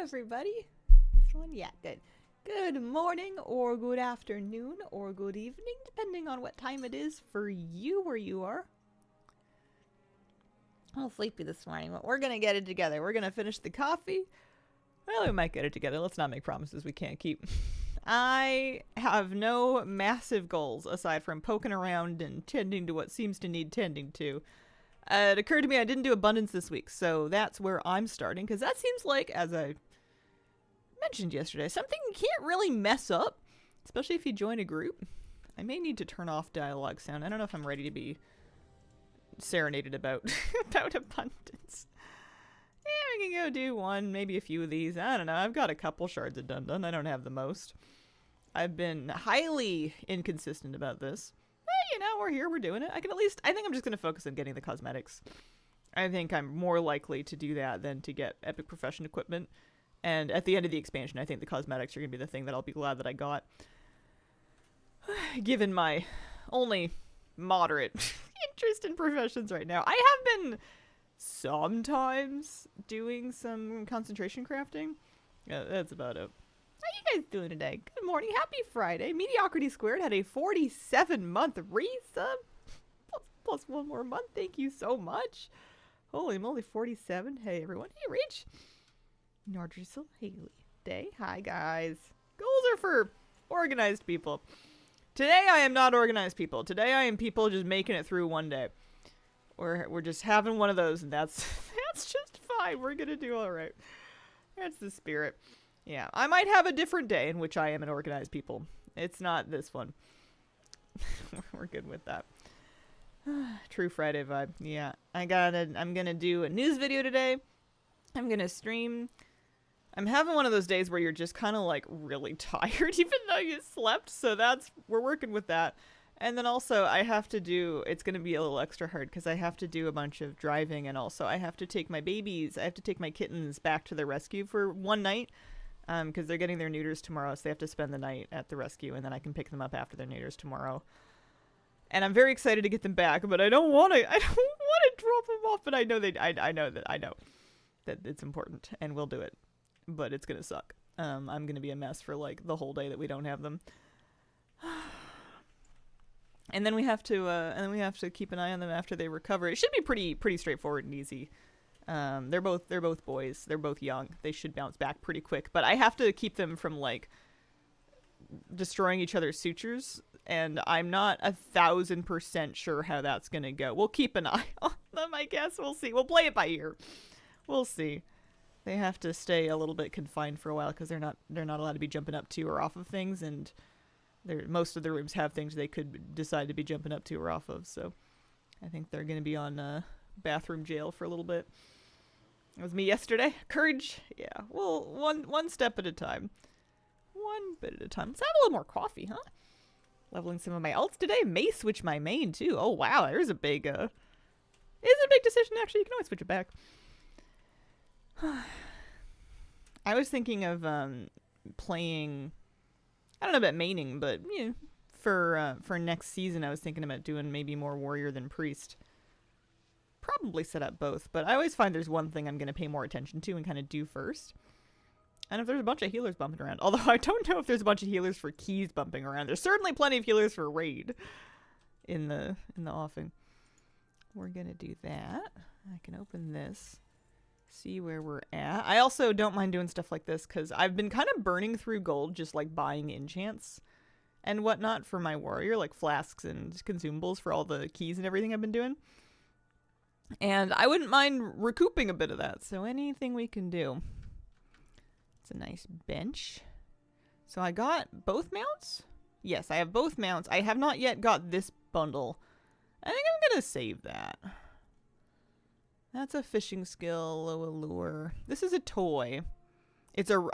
everybody. This one? Yeah, good. Good morning, or good afternoon, or good evening, depending on what time it is for you where you are. I'm a little sleepy this morning, but we're gonna get it together. We're gonna finish the coffee. Well, we might get it together. Let's not make promises we can't keep. I have no massive goals aside from poking around and tending to what seems to need tending to. It occurred to me I didn't do abundance this week, so that's where I'm starting, because that seems like, as I mentioned yesterday, something you can't really mess up, especially if you join a group. I may need to turn off dialogue sound. I don't know if I'm ready to be serenaded about about abundance. Yeah, we can go do one, maybe a few of these. I don't know. I've got a couple shards of Dun-Dun. I don't have the most. I've been highly inconsistent about this. We're here, we're doing it. I think I'm just going to focus on getting the cosmetics. I think I'm more likely to do that than to get Epic Profession equipment. And at the end of the expansion, I think the cosmetics are going to be the thing that I'll be glad that I got. Given my only moderate interest in professions right now. I have been sometimes doing some concentration crafting. Yeah, that's about it. How you guys doing today? Good morning. Happy Friday. Mediocrity Squared had a 47-month resub. Plus one more month. Thank you so much. Holy moly, 47. Hey, everyone. Hey, Rich. Nordrizzle Haley. Day. Hi, guys. Goals are for organized people. Today, I am not organized people. Today, I am people just making it through one day. We're just having one of those, and that's just fine. We're going to do all right. That's the spirit. Yeah, I might have a different day in which I am an organized people. It's not this one. We're good with that. True Friday vibe. Yeah, I'm gonna do a news video today. I'm gonna stream. I'm having one of those days where you're just kind of like really tired even though you slept, so we're working with that. And then also it's going to be a little extra hard because I have to do a bunch of driving, and also I have to take my kittens back to the rescue for one night. Because they're getting their neuters tomorrow, so they have to spend the night at the rescue, and then I can pick them up after their neuters tomorrow. And I'm very excited to get them back, but I don't want to drop them off. But I know that it's important, and we'll do it. But it's gonna suck. I'm gonna be a mess for like the whole day that we don't have them. And then we have to keep an eye on them after they recover. It should be pretty straightforward and easy. They're both boys. They're both young. They should bounce back pretty quick. But I have to keep them from like destroying each other's sutures, and I'm not 1,000% sure how that's gonna go. We'll keep an eye on them, I guess. We'll see. We'll play it by ear. We'll see. They have to stay a little bit confined for a while because they're not allowed to be jumping up to or off of things, and most of the rooms have things they could decide to be jumping up to or off of. So I think they're gonna be on bathroom jail for a little bit. It was me yesterday. Courage. Yeah. Well, one step at a time. One bit at a time. Let's have a little more coffee, huh? Leveling some of my alts today. May switch my main too. Oh wow, there's a big it's a big decision actually. You can always switch it back. I was thinking of playing, I don't know about maining, but for next season I was thinking about doing maybe more warrior than priest. Probably set up both, but I always find there's one thing I'm going to pay more attention to and kind of do first. And if there's a bunch of healers bumping around, although I don't know if there's a bunch of healers for keys bumping around. There's certainly plenty of healers for raid in the offing. We're going to do that. I can open this, see where we're at. I also don't mind doing stuff like this because I've been kind of burning through gold just like buying enchants and whatnot for my warrior, like flasks and consumables for all the keys and everything I've been doing. And I wouldn't mind recouping a bit of that. So anything we can do. It's a nice bench. So I got both mounts? Yes, I have both mounts. I have not yet got this bundle. I think I'm going to save that. That's a fishing skill, low allure. This is a toy.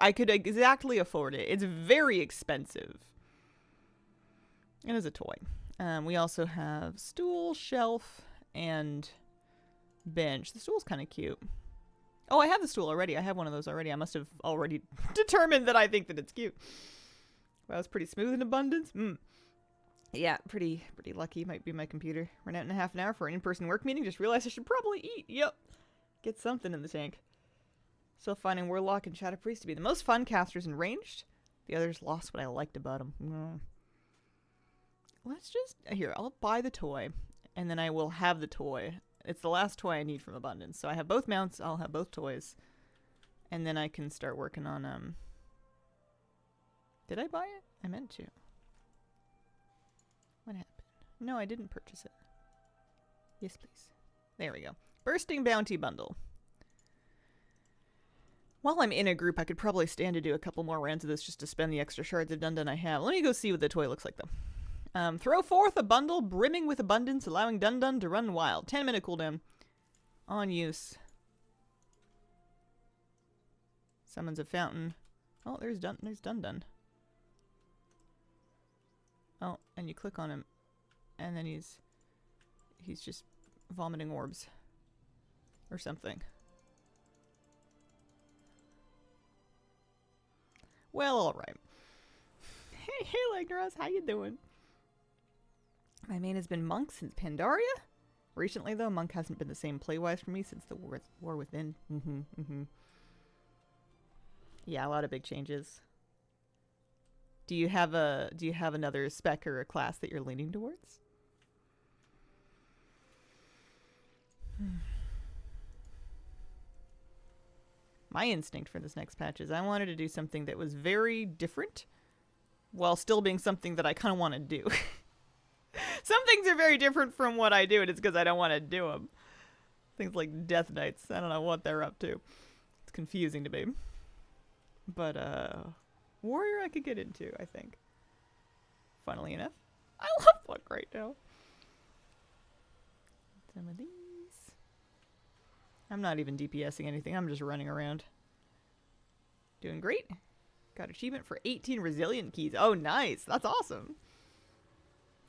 I could exactly afford it. It's very expensive. It is a toy. We also have stool, shelf, and bench. The stool's kind of cute. Oh, I have the stool already. I have one of those already. I must have already determined that I think that it's cute. Well, that was pretty smooth in abundance. Yeah, pretty lucky. Might be my computer. Run out in a half an hour for an in-person work meeting. Just realized I should probably eat. Yep. Get something in the tank. Still finding Warlock and Shadow Priest to be the most fun casters in ranged. The others lost what I liked about them. Let's just... Here, I'll buy the toy. And then I will have the toy. It's the last toy I need from Abundance. So I have both mounts. I'll have both toys. And then I can start working on... Did I buy it? I meant to. What happened? No, I didn't purchase it. Yes, please. There we go. Bursting Bounty Bundle. While I'm in a group, I could probably stand to do a couple more rounds of this just to spend the extra shards of Dun Dun I have. Let me go see what the toy looks like, though. Throw forth a bundle brimming with abundance, allowing Dun Dun to run wild. 10-minute cooldown. On use. Summons a fountain. Oh, there's Dun Dun. Oh, and you click on him. And then he's just vomiting orbs. Or something. Well, alright. Hey, Legnaros, how you doing? My main has been Monk since Pandaria. Recently, though, Monk hasn't been the same play-wise for me since the War Within. Yeah, a lot of big changes. Do you have another spec or a class that you're leaning towards? My instinct for this next patch is I wanted to do something that was very different while still being something that I kind of want to do. Some things are very different from what I do, and it's because I don't want to do them. Things like Death Knights. I don't know what they're up to. It's confusing to me. But, Warrior I could get into, I think. Funnily enough. I love Pluck right now. Some of these. I'm not even DPSing anything. I'm just running around. Doing great. Got achievement for 18 resilient keys. Oh, nice. That's awesome.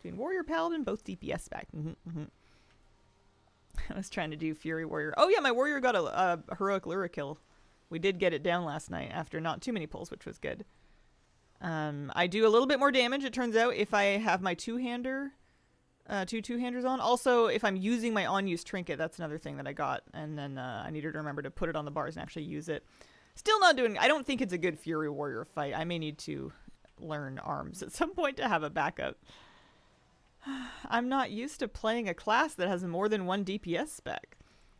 Doing Warrior Paladin, both DPS spec. I was trying to do Fury Warrior. Oh, yeah, my Warrior got a heroic Lyra kill. We did get it down last night after not too many pulls, which was good. I do a little bit more damage, it turns out, if I have my two-hander... two-handers on. Also, if I'm using my on-use trinket, that's another thing that I got. And then I needed to remember to put it on the bars and actually use it. Still not doing... I don't think it's a good Fury Warrior fight. I may need to learn arms at some point to have a backup. I'm not used to playing a class that has more than one DPS spec.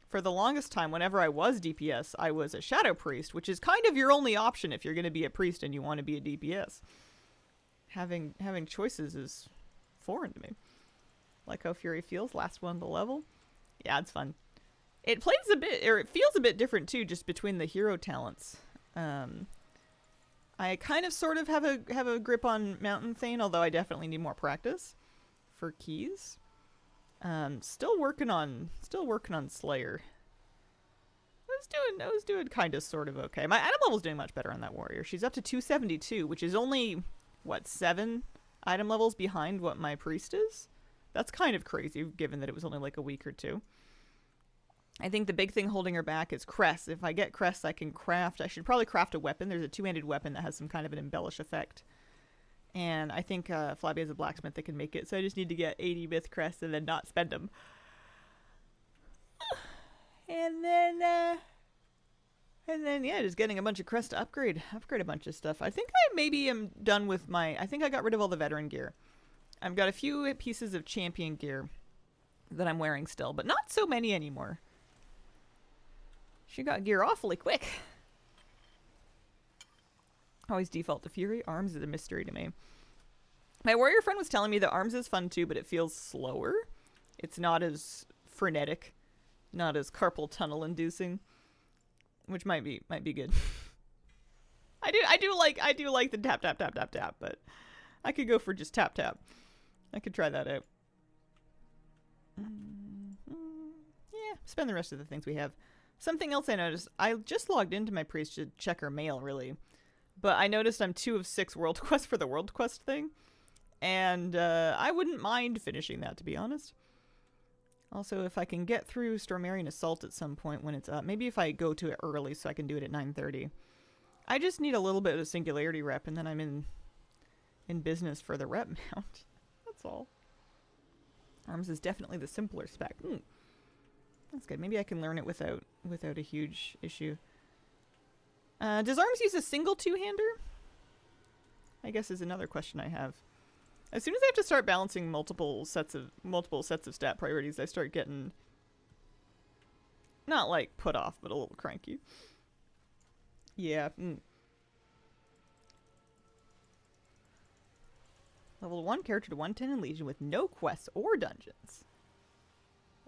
For the longest time, whenever I was DPS, I was a Shadow Priest, which is kind of your only option if you're going to be a priest and you want to be a DPS. Having choices is foreign to me. Like how Fury feels, last one to level. Yeah, it's fun. It plays a bit, or it feels a bit different too, just between the hero talents. I kind of sort of have a grip on Mountain Thane, although I definitely need more practice for keys. Still working on Slayer. I was doing kind of sort of okay. My item level's doing much better on that warrior. She's up to 272, which is only what, 7 item levels behind what my priest is. That's kind of crazy, given that it was only like a week or two. I think the big thing holding her back is Crest. If I get Crest, I can craft... I should probably craft a weapon. There's a two-handed weapon that has some kind of an embellish effect. And I think Flabby has a blacksmith that can make it, so I just need to get 80 myth Crest and then not spend them. And then, yeah, just getting a bunch of Crest to upgrade a bunch of stuff. I think I maybe am done with my... I think I got rid of all the veteran gear. I've got a few pieces of champion gear that I'm wearing still, but not so many anymore. She got gear awfully quick. Always default to Fury. Arms is a mystery to me. My warrior friend was telling me that Arms is fun too, but it feels slower. It's not as frenetic, not as carpal tunnel inducing, which might be good. I do like the tap tap tap tap tap, but I could go for just tap tap. I could try that out. Yeah, spend the rest of the things we have. Something else I noticed, I just logged into my priest to check her mail, really. But I noticed I'm 2 of 6 world quests for the world quest thing. And I wouldn't mind finishing that, to be honest. Also, if I can get through Stormarian Assault at some point when it's up, maybe if I go to it early so I can do it at 9:30. I just need a little bit of Singularity rep, and then I'm in business for the rep mount. That's all. Arms is definitely the simpler spec. That's good. Maybe I can learn it without a huge issue. Does ARMS use a single two-hander? I guess is another question I have. As soon as I have to start balancing multiple sets of stat priorities, I start getting not like put off, but a little cranky. Yeah. Level 1 character to 110 in Legion with no quests or dungeons.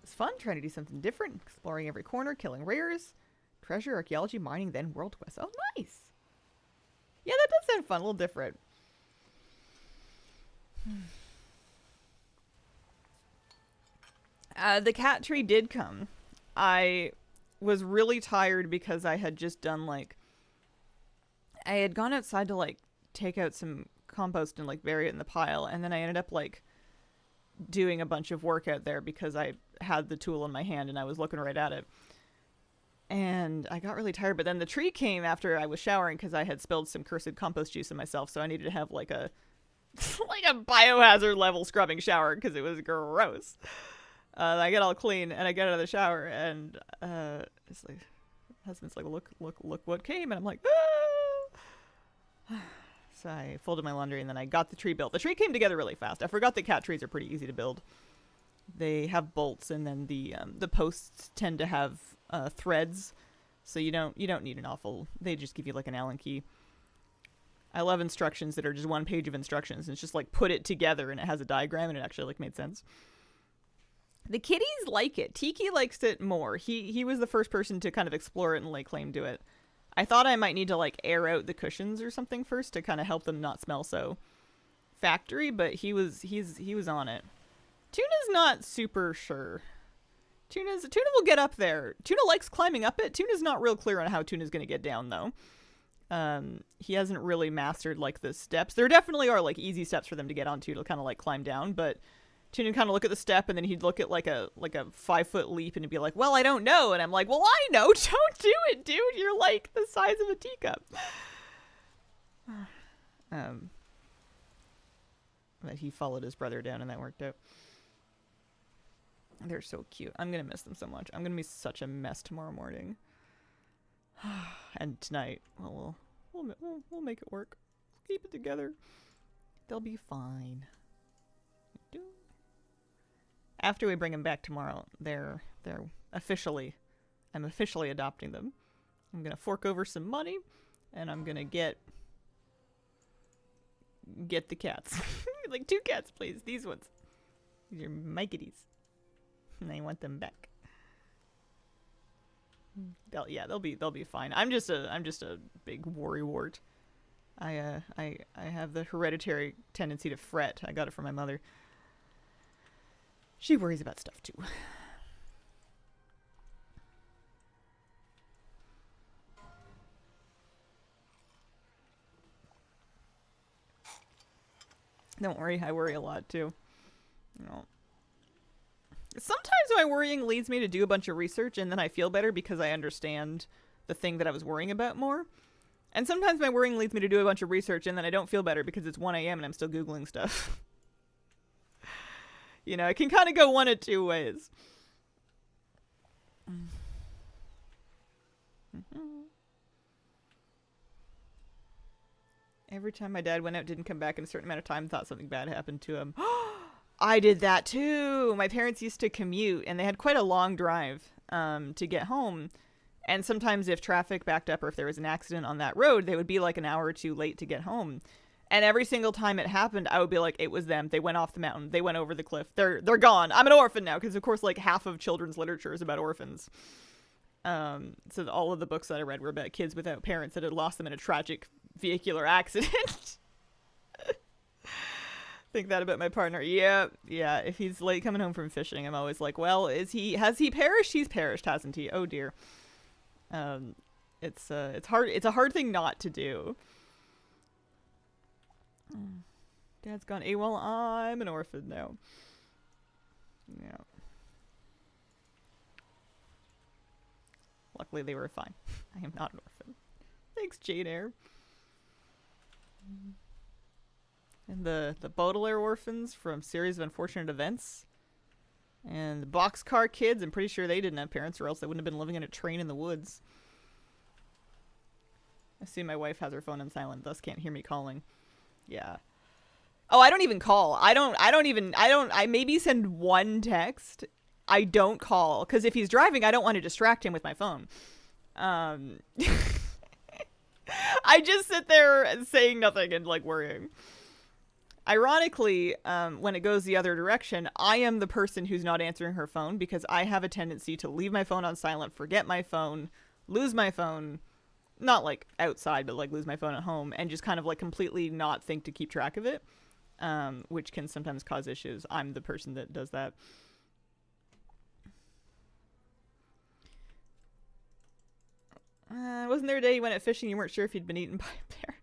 It's fun trying to do something different, exploring every corner, killing rares, treasure, archaeology, mining, then world quests. Oh, nice. Yeah, that does sound fun, a little different. The cat tree did come. I was really tired because I had just done like I had gone outside to like take out some compost and like bury it in the pile, and then I ended up like doing a bunch of work out there because I had the tool in my hand and I was looking right at it. And I got really tired, but then the tree came after I was showering because I had spilled some cursed compost juice on myself, so I needed to have like a like a biohazard level scrubbing shower because it was gross. I get all clean and I get out of the shower and it's like husband's like, look what came, and I'm like, ah! So I folded my laundry and then I got the tree built. The tree came together really fast. I forgot that cat trees are pretty easy to build. They have bolts, and then the posts tend to have threads, so you don't need an awful. They just give you like an Allen key. I love instructions that are just one page of instructions, and it's just like put it together, and it has a diagram, and it actually like made sense. The kitties like it. Tiki likes it more. He was the first person to kind of explore it and lay claim to it. I thought I might need to like air out the cushions or something first to kind of help them not smell so factory, but he was on it. Tuna's not super sure. Tuna will get up there. Tuna likes climbing up it. Tuna's not real clear on how Tuna's going to get down though. He hasn't really mastered like the steps. There definitely are like easy steps for them to get onto to kind of like climb down, but Tuna kind of look at the step and then he'd look at like a 5-foot leap and he'd be like, well, I don't know. And I'm like, well, I know. Don't do it, dude. You're like the size of a teacup. But he followed his brother down and that worked out. They're so cute. I'm going to miss them so much. I'm going to be such a mess tomorrow morning. And tonight, well, we'll make it work. Keep it together. They'll be fine. After we bring them back tomorrow, they're officially, I'm officially adopting them. I'm gonna fork over some money, and I'm gonna get the cats. Like 2 cats, please. These ones. These are my kitties, and I want them back. They'll be fine. I'm just a big worrywart. I have the hereditary tendency to fret. I got it from my mother. She worries about stuff too. Don't worry, I worry a lot too. No. Sometimes my worrying leads me to do a bunch of research and then I feel better because I understand the thing that I was worrying about more. And sometimes my worrying leads me to do a bunch of research and then I don't feel better because it's 1 a.m. and I'm still Googling stuff. You know, it can kind of go one of two ways. Every time my dad went out, didn't come back in a certain amount of time, thought something bad happened to him. I did that too. My parents used to commute, and they had quite a long drive to get home. And sometimes if traffic backed up or if there was an accident on that road, they would be like an hour or two late to get home. And every single time it happened, I would be like, it was them. They went off the mountain. They went over the cliff. They're gone. I'm an orphan now. Because, of course, like half of children's literature is about orphans. So all of the books that I read were about kids without parents that had lost them in a tragic vehicular accident. Think that about my partner. Yeah. If he's late coming home from fishing, I'm always like, well, has he perished? He's perished, hasn't he? Oh, dear. It's hard. It's a hard thing not to do. Dad's gone AWOL. I'm an orphan now. Yeah. Luckily, they were fine. I am not an orphan. Thanks, Jane Eyre. And the Baudelaire orphans from Series of Unfortunate Events. And the Boxcar Kids. I'm pretty sure they didn't have parents or else they wouldn't have been living in a train in the woods. Assume my wife has her phone on silent, thus can't hear me calling. Yeah. Oh, I don't even call. I maybe send one text. I don't call. Because if he's driving, I don't want to distract him with my phone. I just sit there saying nothing and like worrying. Ironically, when it goes the other direction, I am the person who's not answering her phone because I have a tendency to leave my phone on silent, forget my phone, lose my phone, not like outside, but like lose my phone at home, and just kind of like completely not think to keep track of it, which can sometimes cause issues. I'm the person that does that. Wasn't there a day you went out fishing you weren't sure if you'd been eaten by a bear?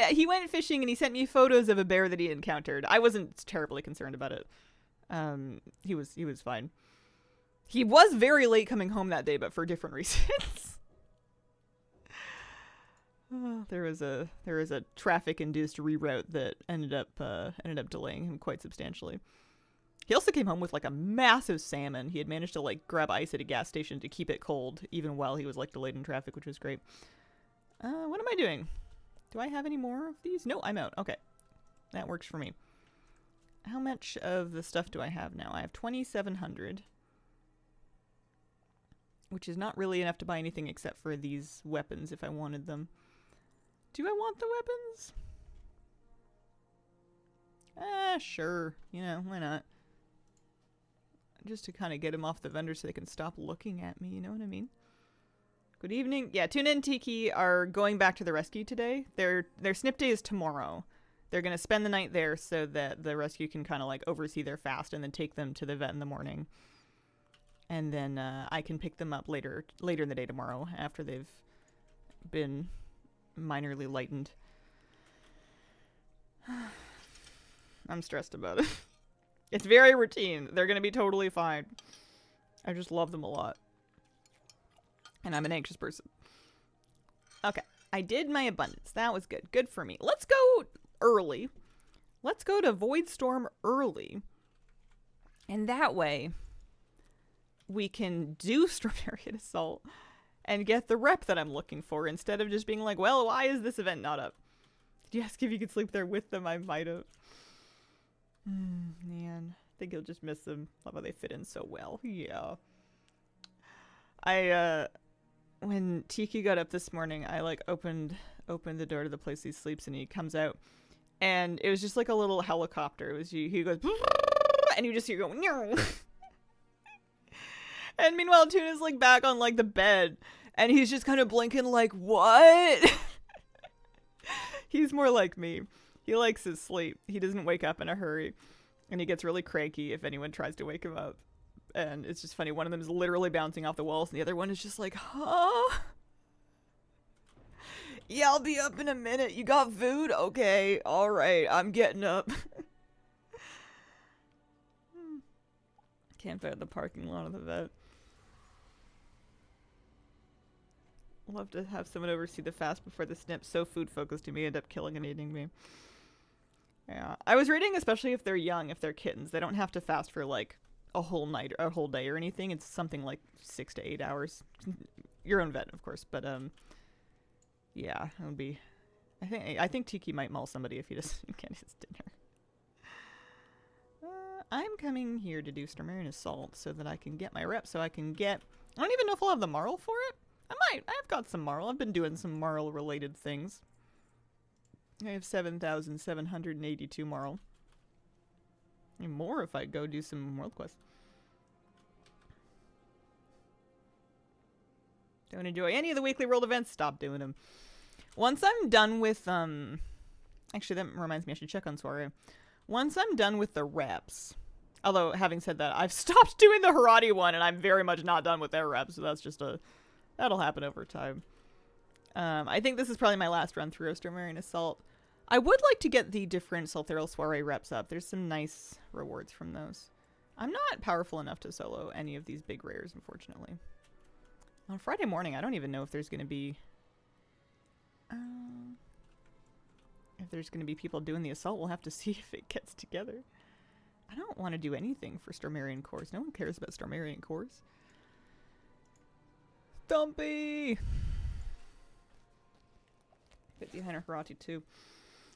He went fishing and he sent me photos of a bear that he encountered. I wasn't terribly concerned about it. He was fine. He was very late coming home that day, but for different reasons. There was a traffic-induced reroute that ended up delaying him quite substantially. He also came home with like a massive salmon. He had managed to like grab ice at a gas station to keep it cold, even while he was like delayed in traffic, which was great. What am I doing? Do I have any more of these? No, I'm out. Okay, that works for me. How much of the stuff do I have now? I have 2,700, which is not really enough to buy anything except for these weapons if I wanted them. Do I want the weapons? Sure. You know, why not? Just to kind of get them off the vendor so they can stop looking at me, you know what I mean? Good evening. Yeah, Tuna and Tiki are going back to the rescue today. Their snip day is tomorrow. They're going to spend the night there so that the rescue can kind of like oversee their fast and then take them to the vet in the morning. And then I can pick them up later in the day tomorrow after they've been minorly lightened. I'm stressed about it. It's very routine. They're going to be totally fine. I just love them a lot. And I'm an anxious person. Okay. I did my abundance. That was good. Good for me. Let's go early. Let's go to Voidstorm early. And that way, we can do Stormarian Assault and get the rep that I'm looking for instead of just being like, well, why is this event not up? Did you ask if you could sleep there with them? I might have. Man, I think you'll just miss them. Love how they fit in so well. Yeah. When Tiki got up this morning, I like opened the door to the place he sleeps and he comes out and it was just like a little helicopter. It was he goes and you just hear going and meanwhile Tuna's like back on like the bed and he's just kind of blinking like, what? He's more like me. He likes his sleep. He doesn't wake up in a hurry. And he gets really cranky if anyone tries to wake him up. And it's just funny. One of them is literally bouncing off the walls. And the other one is just like, huh? Yeah, I'll be up in a minute. You got food? Okay. All right. I'm getting up. Camp out in the parking lot of the vet. Love to have someone oversee the fast before the snip. So food focused, you may end up killing and eating me. Yeah, I was reading, especially if they're young, if they're kittens, they don't have to fast for like a whole night or a whole day or anything. It's something like 6 to 8 hours. Your own vet, of course, but yeah, it would be. I think Tiki might maul somebody if he doesn't get his dinner. I'm coming here to do Stormarian Assault so that I can get my rep. So I can get. I don't even know if I'll have the Marl for it. I might. I've got some Marl. I've been doing some Marl related things. I have 7,782 Marl. And more if I go do some World Quest. Don't enjoy any of the weekly world events? Stop doing them. Once I'm done with, actually that reminds me I should check on Soiree. Once I'm done with the reps, although having said that, I've stopped doing the Harati one and I'm very much not done with their reps, so that's just that'll happen over time. I think this is probably my last run through of Stormarian Assault. I would like to get the different Soltheral Soiree reps up. There's some nice rewards from those. I'm not powerful enough to solo any of these big rares, unfortunately. On Friday morning, I don't even know if there's going to be... if there's going to be people doing the assault. We'll have to see if it gets together. I don't want to do anything for Stormarian cores. No one cares about Stormarian cores. Stumpy! Bit behind Harati too.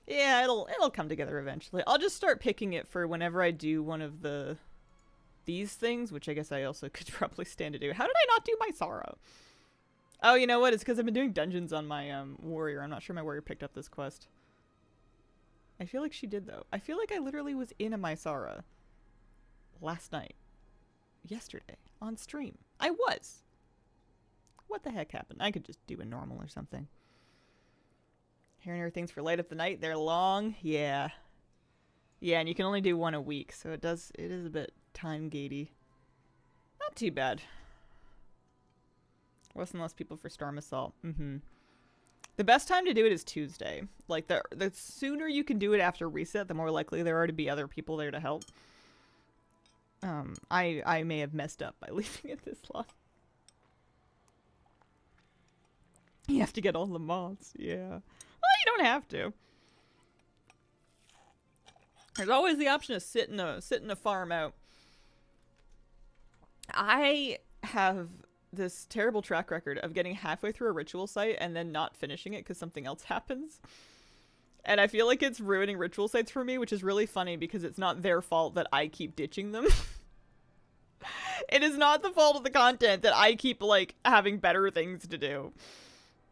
Yeah, it'll come together eventually. I'll just start picking it for whenever I do one of these things, which I guess I also could probably stand to do. How did I not do my Sorrow? Oh, you know what? It's because I've been doing dungeons on my warrior. I'm not sure my warrior picked up this quest. I feel like she did, though. I feel like I literally was in a Mysara last night. Yesterday. On stream. I was. What the heck happened? I could just do a normal or something. Hair and everything's for light up the night. They're long. Yeah. Yeah, and you can only do one a week, so it is a bit time gatey. Not too bad. Less and less people for Storm Assault. The best time to do it is Tuesday. Like, the sooner you can do it after reset, the more likely there are to be other people there to help. I may have messed up by leaving it this long. You have to get all the mods. Yeah. Well, you don't have to. There's always the option of sit in a farm out. I have this terrible track record of getting halfway through a ritual site and then not finishing it because something else happens. And I feel like it's ruining ritual sites for me, which is really funny because it's not their fault that I keep ditching them. It is not the fault of the content that I keep, like, having better things to do,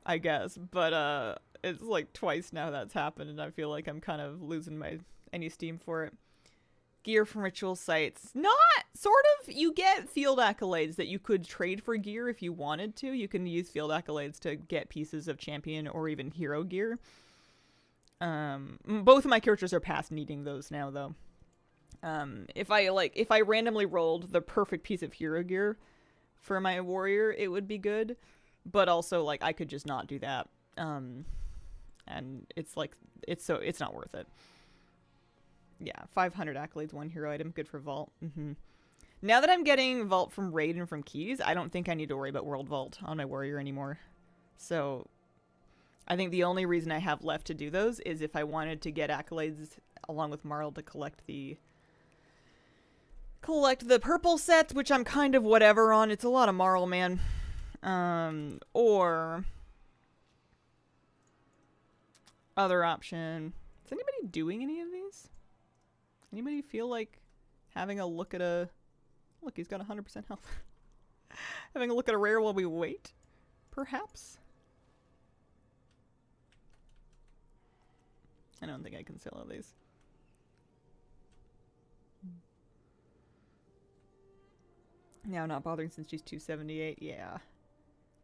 I guess. But, it's like twice now that's happened and I feel like I'm kind of losing any steam for it. Gear from ritual sites. Not sort of. You get field accolades that you could trade for gear if you wanted to. You can use field accolades to get pieces of champion or even hero gear. Both of my characters are past needing those now, though. If I randomly rolled the perfect piece of hero gear for my warrior, it would be good. But also, like, I could just not do that. And it's like, it's not worth it. Yeah, 500 accolades, 1 hero item, good for Vault. Now that I'm getting Vault from Raid and from Keys, I don't think I need to worry about World Vault on my warrior anymore. So, I think the only reason I have left to do those is if I wanted to get accolades along with Marl to collect the purple sets, which I'm kind of whatever on. It's a lot of Marl, man. Or other option. Is anybody doing any of these? Anybody feel like having a look at a... Look, he's got 100% health. Having a look at a rare while we wait? Perhaps? I don't think I can sell all these. Now not bothering since she's 278. Yeah.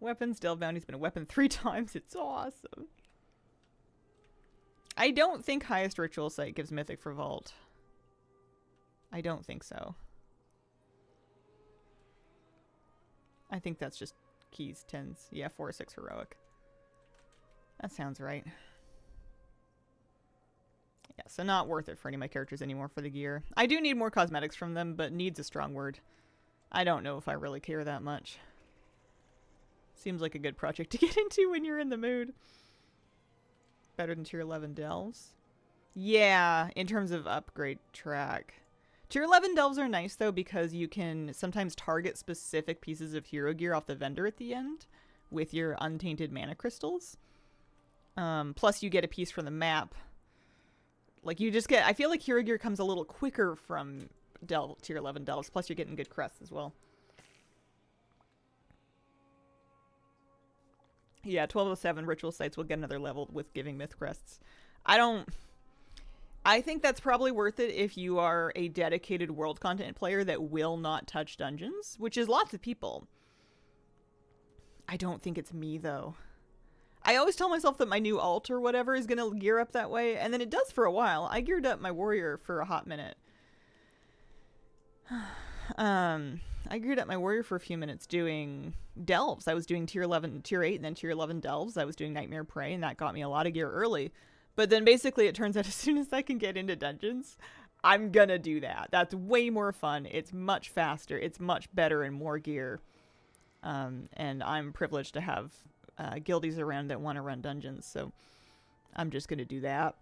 Weapons. Delve Bounty's been a weapon 3 times. It's awesome. I don't think highest ritual site gives mythic for Vault. I don't think so. I think that's just keys, 10s. Yeah, 4 or 6 heroic. That sounds right. Yeah, so not worth it for any of my characters anymore for the gear. I do need more cosmetics from them, but needs a strong word. I don't know if I really care that much. Seems like a good project to get into when you're in the mood. Better than tier 11 delves. Yeah, in terms of upgrade track. Tier 11 delves are nice, though, because you can sometimes target specific pieces of hero gear off the vendor at the end with your untainted mana crystals. Plus, you get a piece from the map. Like, you just get... I feel like hero gear comes a little quicker from tier 11 delves. Plus, you're getting good crests as well. Yeah, 1207 ritual sites will get another level with giving myth crests. I think that's probably worth it if you are a dedicated world content player that will not touch dungeons, which is lots of people. I don't think it's me, though. I always tell myself that my new alt or whatever is going to gear up that way, and then it does for a while. I geared up my warrior for a hot minute. I geared up my warrior for a few minutes doing delves. I was doing tier 11, tier 8, and then tier 11 delves. I was doing Nightmare Prey, and that got me a lot of gear early. But then basically it turns out as soon as I can get into dungeons, I'm gonna do that. That's way more fun. It's much faster. It's much better and more gear. And I'm privileged to have guildies around that want to run dungeons, so I'm just gonna do that.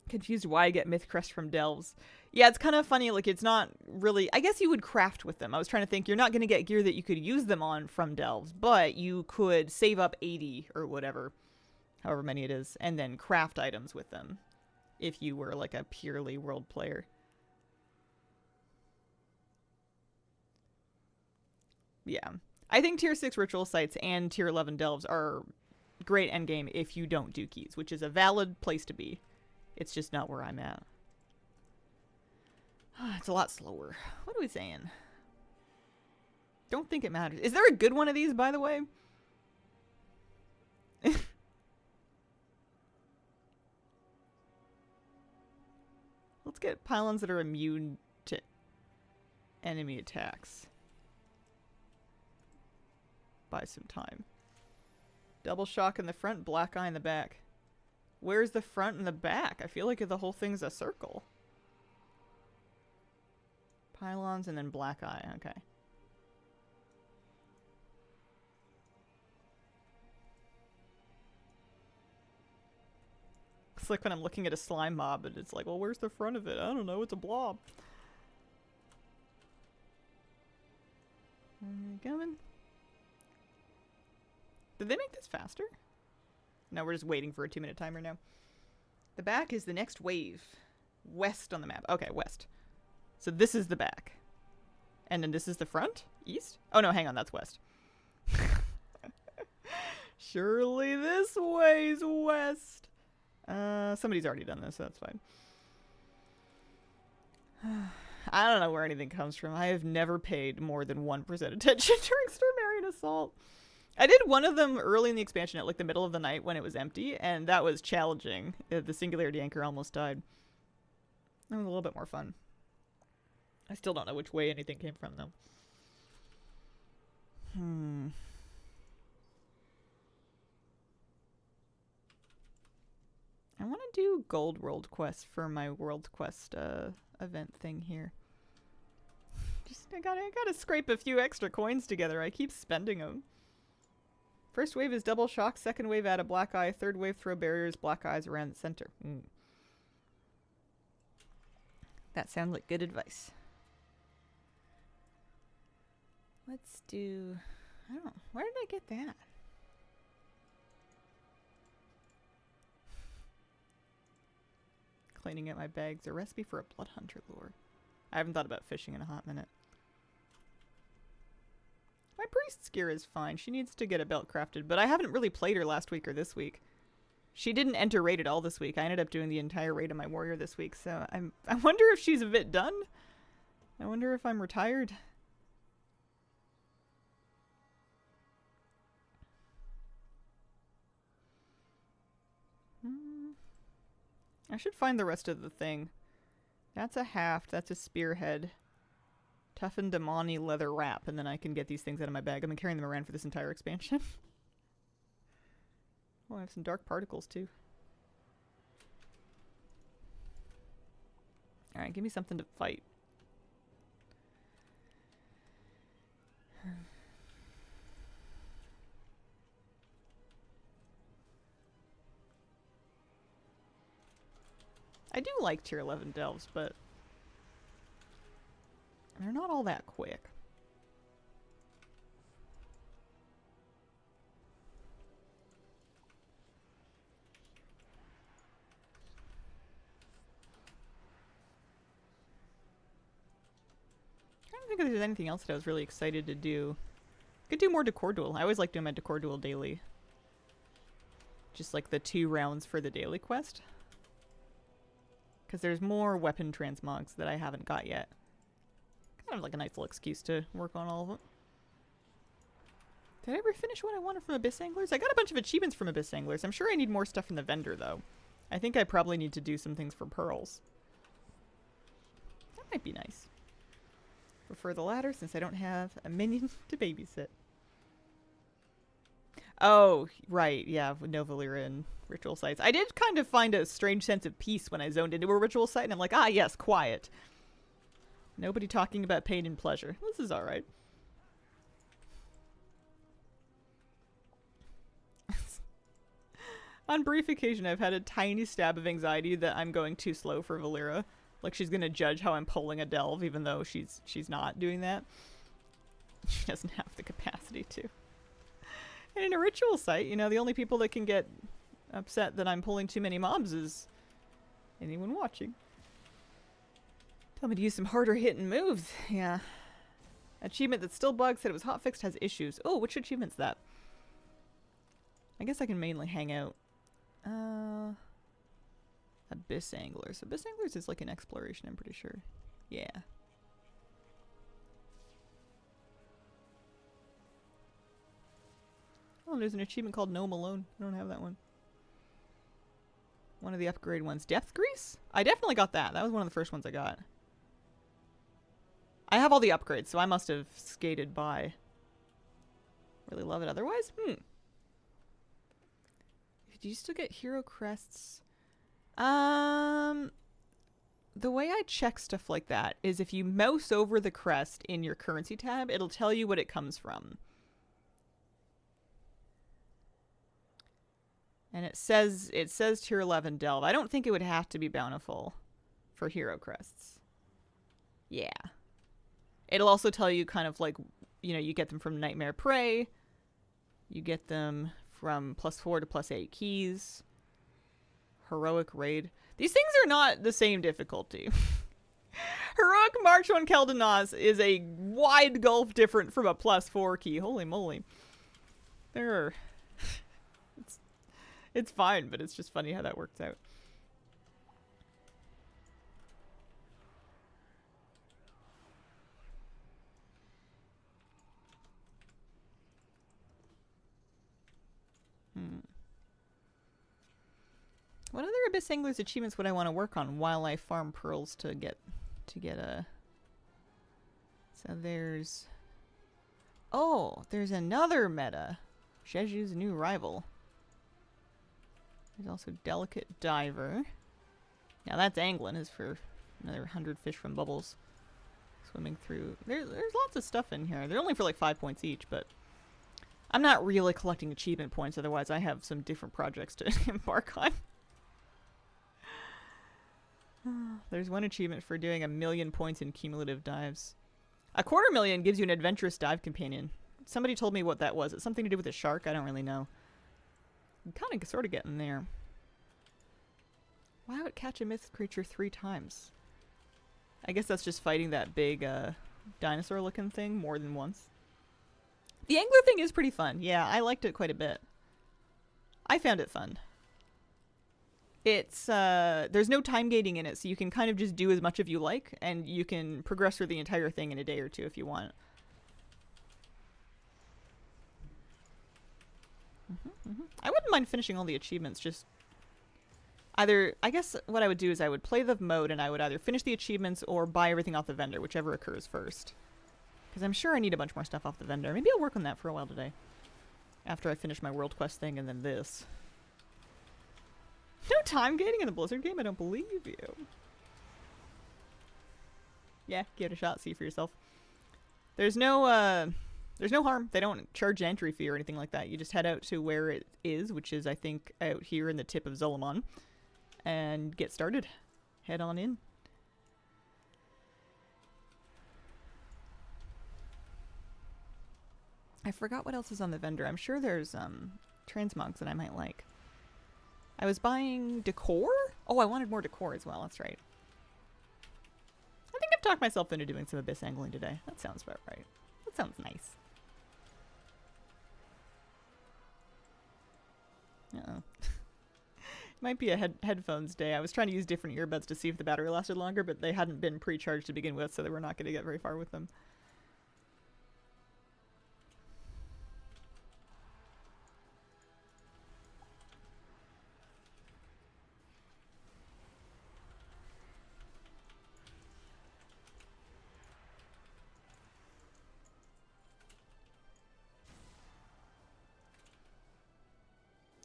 Confused why I get Myth Crest from Delves. Yeah, it's kind of funny. Like, it's not really... I guess you would craft with them. I was trying to think, you're not going to get gear that you could use them on from Delves, but you could save up 80 or whatever, however many it is, and then craft items with them if you were, like, a purely world player. Yeah. I think Tier 6 Ritual Sites and Tier 11 Delves are great endgame if you don't do keys, which is a valid place to be. It's just not where I'm at. It's a lot slower. What are we saying? Don't think it matters. Is there a good one of these, by the way? Let's get pylons that are immune to enemy attacks. Buy some time. Double shock in the front, black eye in the back. Where's the front and the back? I feel like the whole thing's a circle. Pylons and then black eye. Okay. It's like when I'm looking at a slime mob and it's like, well, where's the front of it? I don't know. It's a blob. Coming. Did they make this faster? No, we're just waiting for a 2-minute timer now. The back is the next wave. West on the map. Okay, west. So this is the back. And then this is the front? East? Oh no, hang on, that's west. Surely this way's west. Somebody's already done this, so that's fine. I don't know where anything comes from. I have never paid more than 1% attention during Stormarian Assault. I did one of them early in the expansion at like the middle of the night when it was empty, and that was challenging. The Singularity Anchor almost died. That was a little bit more fun. I still don't know which way anything came from, though. I want to do Gold World Quest for my World Quest event thing here. Just I gotta scrape a few extra coins together. I keep spending them. First wave is double shock, second wave add a black eye, third wave throw barriers, black eyes around the center. That sounds like good advice. Let's do... I don't know. Where did I get that? Cleaning out my bags. A recipe for a blood hunter lure. I haven't thought about fishing in a hot minute. My priest's gear is fine. She needs to get a belt crafted, but I haven't really played her last week or this week. She didn't enter raid at all this week. I ended up doing the entire raid of my warrior this week, so I wonder if she's a bit done. I wonder if I'm retired. I should find the rest of the thing. That's a haft. That's a spearhead. Toughened Damani leather wrap, and then I can get these things out of my bag. I've been carrying them around for this entire expansion. Oh, I have some dark particles, too. Alright, give me something to fight. I do like tier 11 delves, but they're not all that quick. I don't think there's anything else that I was really excited to do. Could do more Decor Duel. I always like doing my Decor Duel daily. Just like the 2 rounds for the daily quest. Because there's more weapon transmogs that I haven't got yet. Kind of like a nice little excuse to work on all of them. Did I ever finish what I wanted from Abyss Anglers? I got a bunch of achievements from Abyss Anglers. I'm sure I need more stuff from the vendor, though. I think I probably need to do some things for pearls. That might be nice. Prefer the latter since I don't have a minion to babysit. Oh, right, yeah, Novalira and ritual sites. I did kind of find a strange sense of peace when I zoned into a ritual site, and I'm like, ah, yes, quiet. Nobody talking about pain and pleasure. This is alright. On brief occasion, I've had a tiny stab of anxiety that I'm going too slow for Valera. Like she's gonna judge how I'm pulling a delve, even though she's not doing that. She doesn't have the capacity to. And in a ritual site, you know, the only people that can get upset that I'm pulling too many mobs is anyone watching. Tell me to use some harder hitting moves. Yeah. Achievement that still bugs, said it was hotfixed, has issues. Oh, which achievement's that? I guess I can mainly hang out. Abyss Anglers. Abyss Anglers is like an exploration, I'm pretty sure. Yeah. Oh, there's an achievement called Gnome Alone. I don't have that one. One of the upgrade ones. Depth Grease? I definitely got that. That was one of the first ones I got. I have all the upgrades, so I must have skated by. Really love it otherwise? Do you still get hero crests? The way I check stuff like that is if you mouse over the crest in your currency tab, it'll tell you what it comes from. And it says tier 11 delve. I don't think it would have to be bountiful for hero crests. Yeah. It'll also tell you kind of like, you know, you get them from Nightmare Prey. You get them from +4 to +8 keys. Heroic Raid. These things are not the same difficulty. Heroic March on Kel'Danaz is a wide gulf different from a +4 key. Holy moly. There are... It's fine, but it's just funny how that works out. What other Abyss Anglers achievements would I want to work on while I farm pearls to get a... So there's... Oh, there's another meta. Jeju's new rival. There's also Delicate Diver. Now that's angling, is for another 100 fish from bubbles. Swimming through. There's lots of stuff in here. They're only for like 5 points each, but I'm not really collecting achievement points, otherwise I have some different projects to embark on. There's one achievement for doing 1,000,000 points in cumulative dives. 250,000 gives you an adventurous dive companion. Somebody told me what that was. It's something to do with a shark? I don't really know. I'm kind of sort of getting there. Why would catch a myth creature 3 times? I guess that's just fighting that big dinosaur looking thing more than once. The angler thing is pretty fun. Yeah, I liked it quite a bit. I found it fun. It's there's no time gating in it, so you can kind of just do as much as you like, and you can progress through the entire thing in a day or two if you want. I wouldn't mind finishing all the achievements, just either, I guess what I would do is I would play the mode and I would either finish the achievements or buy everything off the vendor, whichever occurs first. Because I'm sure I need a bunch more stuff off the vendor. Maybe I'll work on that for a while today. After I finish my World Quest thing and then this. No time gating in the Blizzard game? I don't believe you. Yeah, give it a shot, see for yourself. There's no harm. They don't charge entry fee or anything like that. You just head out to where it is, which is, I think, out here in the tip of Zul'Aman, and get started. Head on in. I forgot what else is on the vendor. I'm sure there's transmogs that I might like. I was buying decor? Oh, I wanted more decor as well. That's right. I think I've talked myself into doing some Abyss angling today. That sounds about right. That sounds nice. Uh-oh. Might be a headphones day. I was trying to use different earbuds to see if the battery lasted longer, but they hadn't been pre-charged to begin with, so they were not going to get very far with them.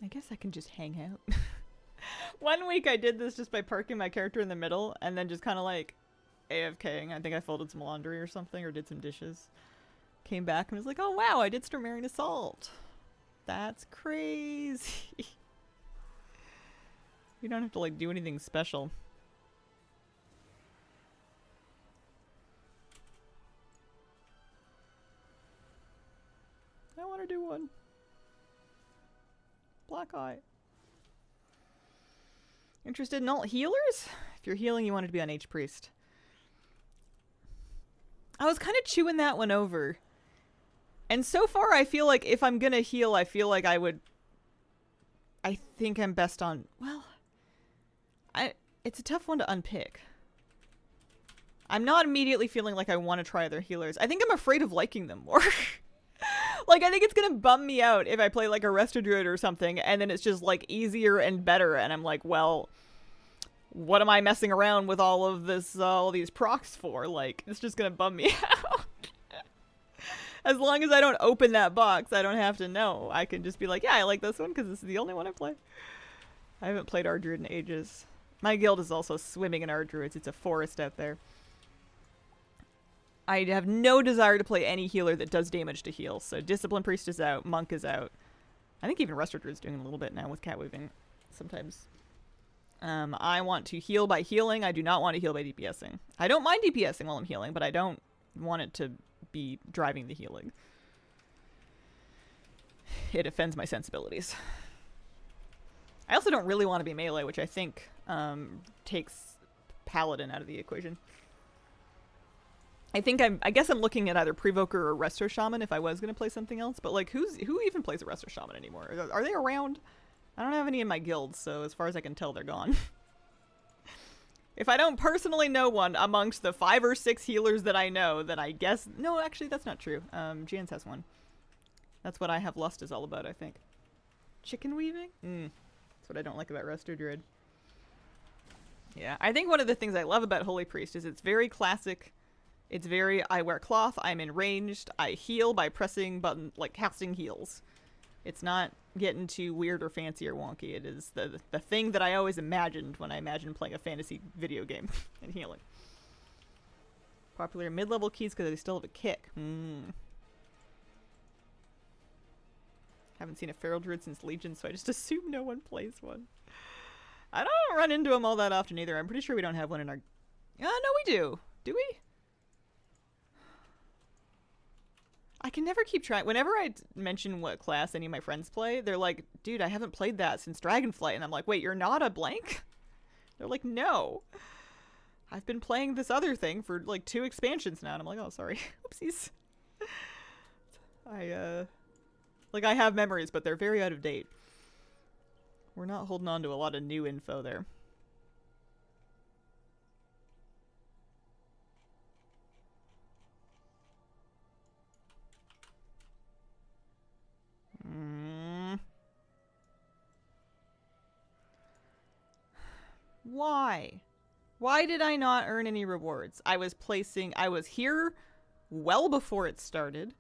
I guess I can just hang out. One week I did this just by parking my character in the middle and then just kind of like AFKing. I think I folded some laundry or something or did some dishes. Came back and was like, oh wow, I did start marrying a salt. That's crazy. You don't have to, like, do anything special. I want to do one. Black Eye. Interested in alt healers? If you're healing, you want it to be on H-Priest. I was kind of chewing that one over. And so far, I feel like if I'm gonna heal, I feel like I think I'm best on... Well... It's a tough one to unpick. I'm not immediately feeling like I want to try other healers. I think I'm afraid of liking them more. Like, I think it's gonna bum me out if I play, like, a Resto Druid or something, and then it's just, like, easier and better, and I'm like, well, what am I messing around with all of this, all these procs for? Like, it's just gonna bum me out. As long as I don't open that box, I don't have to know. I can just be like, yeah, I like this one, because this is the only one I play. I haven't played Ardruid in ages. My guild is also swimming in Ardruids. It's a forest out there. I have no desire to play any healer that does damage to heal. So Discipline Priest is out. Monk is out. I think even Resto Druid's doing a little bit now with Cat Weaving sometimes. I want to heal by healing. I do not want to heal by DPSing. I don't mind DPSing while I'm healing, but I don't want it to be driving the healing. It offends my sensibilities. I also don't really want to be melee, which I think takes Paladin out of the equation. I guess I'm looking at either Prevoker or Resto Shaman if I was going to play something else, but like who even plays a Resto Shaman anymore? Are they around? I don't have any in my guild, so as far as I can tell, they're gone. If I don't personally know one amongst the 5 or 6 healers that I know, then I guess... No, actually, that's not true. Jans has one. That's what I Have Lust is all about, I think. Chicken weaving? That's what I don't like about Resto Druid. Yeah, I think one of the things I love about Holy Priest is it's very classic. It's very, I wear cloth, I'm enranged, I heal by pressing button, like casting heals. It's not getting too weird or fancy or wonky. It is the thing that I always imagined when I imagined playing a fantasy video game and healing. Popular mid-level keys because they still have a kick. Haven't seen a Feral Druid since Legion, so I just assume no one plays one. I don't run into them all that often either. I'm pretty sure we don't have one in our... No, we do. Do we? I can never keep trying. Whenever I mention what class any of my friends play, they're like, dude, I haven't played that since Dragonflight. And I'm like, wait, you're not a blank? They're like, no. I've been playing this other thing for like 2 expansions now. And I'm like, oh, sorry. Oopsies. I have memories, but they're very out of date. We're not holding on to a lot of new info there. Why? Why did I not earn any rewards? I was here well before it started.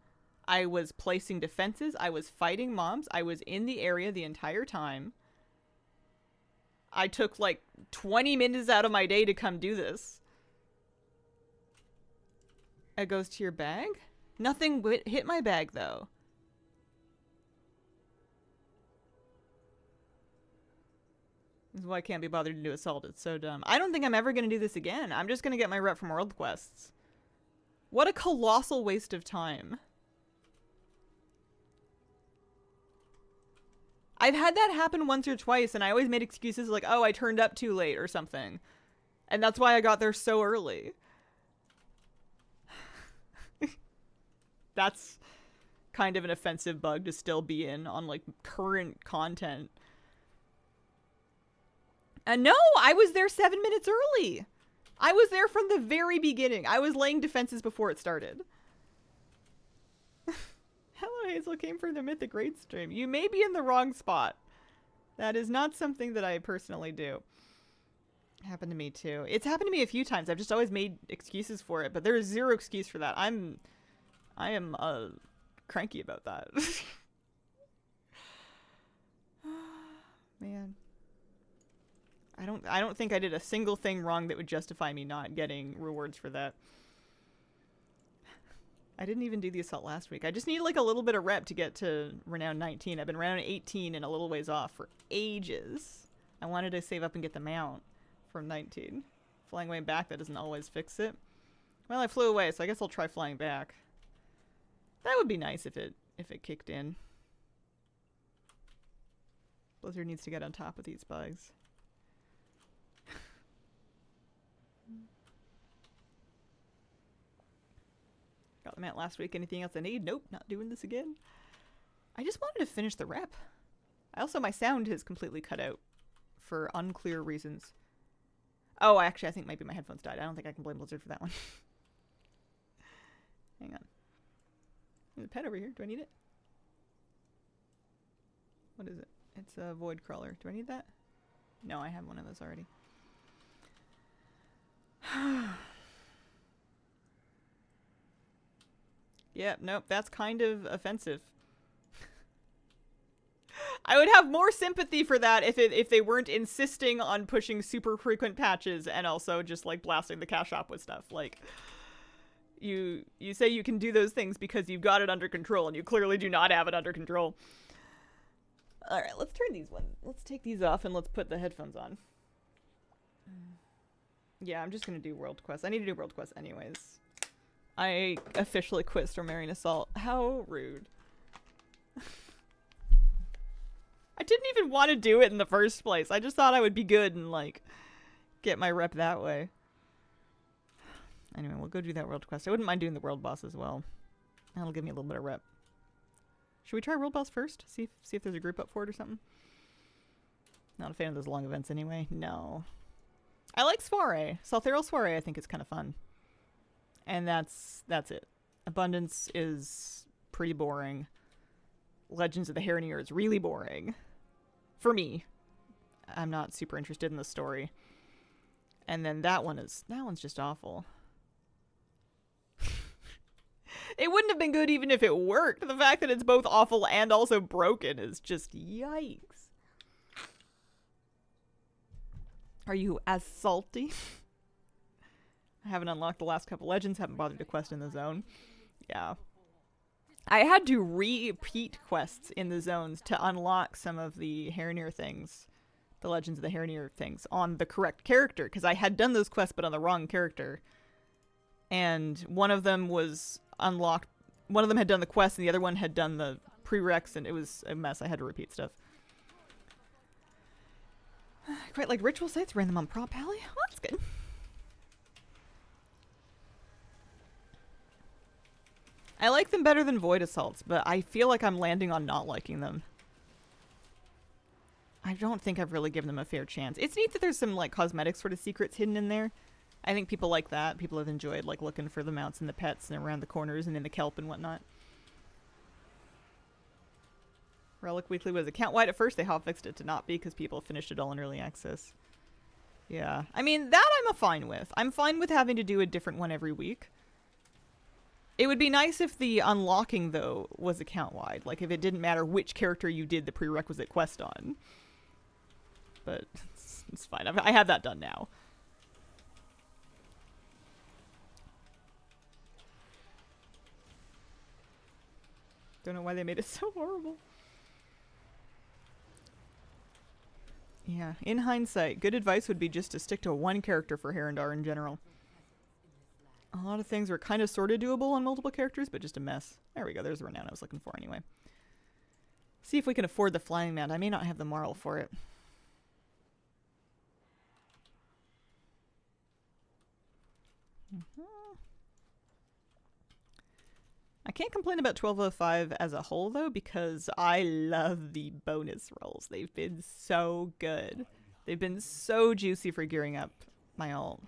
I was placing defenses. I was fighting mobs. I was in the area the entire time. I took like 20 minutes out of my day to come do this. It goes to your bag? Nothing hit my bag though. This is why I can't be bothered to do Assault. It's so dumb. I don't think I'm ever going to do this again. I'm just going to get my rep from World Quests. What a colossal waste of time. I've had that happen once or twice, and I always made excuses like, oh, I turned up too late or something. And that's why I got there so early. That's kind of an offensive bug to still be in on, like, current content. And no, I was there 7 minutes early. I was there from the very beginning. I was laying defenses before it started. Hello, Hazel. Came from the Mythic Raid stream. You may be in the wrong spot. That is not something that I personally do. Happened to me too. It's happened to me a few times. I've just always made excuses for it, but there is zero excuse for that. I am cranky about that. Man. I don't think I did a single thing wrong that would justify me not getting rewards for that. I didn't even do the Assault last week. I just need like a little bit of rep to get to Renown 19. I've been Renown 18 and a little ways off for ages. I wanted to save up and get the mount from 19. Flying way back, that doesn't always fix it. Well, I flew away, so I guess I'll try flying back. That would be nice if it kicked in. Blizzard needs to get on top of these bugs. Got the mount last week. Anything else I need? Nope, not doing this again. I just wanted to finish the rep. My sound is completely cut out for unclear reasons. Oh, actually, I think maybe my headphones died. I don't think I can blame Blizzard for that one. Hang on. There's a pet over here. Do I need it? What is it? It's a void crawler. Do I need that? No, I have one of those already. Yeah, nope, that's kind of offensive. I would have more sympathy for that if they weren't insisting on pushing super frequent patches and also just like blasting the cache shop with stuff. Like you say you can do those things because you've got it under control and you clearly do not have it under control. All right, let's turn these ones. Let's take these off and let's put the headphones on. Yeah, I'm just going to do World Quest. I need to do World Quest anyways. I officially quit Stormarian Assault. How rude. I didn't even want to do it in the first place. I just thought I would be good and, like, get my rep that way. Anyway, we'll go do that World Quest. I wouldn't mind doing the World Boss as well. That'll give me a little bit of rep. Should we try World Boss first? See if there's a group up for it or something? Not a fan of those long events anyway. No. I like Soiree. Saltheral Soiree I think is kind of fun. And that's it. Abundance is pretty boring. Legends of the Harrenir is really boring. For me. I'm not super interested in the story. And then that one's just awful. It wouldn't have been good even if it worked. The fact that it's both awful and also broken is just yikes. Are you as salty? I haven't unlocked the last couple legends, haven't bothered to quest in the zone. Yeah. I had to repeat quests in the zones to unlock some of the Harrenir things. The Legends of the Harrenir things on the correct character, because I had done those quests but on the wrong character. And one of them was unlocked. One of them had done the quest and the other one had done the prereqs, and it was a mess. I had to repeat stuff. Quite like ritual sites, ran them on Prop Pally. Oh, that's good. I like them better than Void Assaults, but I feel like I'm landing on not liking them. I don't think I've really given them a fair chance. It's neat that there's some like cosmetic sort of secrets hidden in there. I think people like that. People have enjoyed like looking for the mounts and the pets and around the corners and in the kelp and whatnot. Relic Weekly was account-wide at first. They hotfixed it to not be because people finished it all in early access. Yeah. I mean, that I'm fine with. I'm fine with having to do a different one every week. It would be nice if the unlocking, though, was account-wide. Like, if it didn't matter which character you did the prerequisite quest on. But it's fine. I have that done now. Don't know why they made it so horrible. Yeah, in hindsight, good advice would be just to stick to one character for Herondar in general. A lot of things were kind of sort of doable on multiple characters, but just a mess. There we go, there's the renown I was looking for anyway. See if we can afford the flying mount. I may not have the moral for it. I can't complain about 1205 as a whole, though, because I love the bonus rolls. They've been so good. They've been so juicy for gearing up my ult.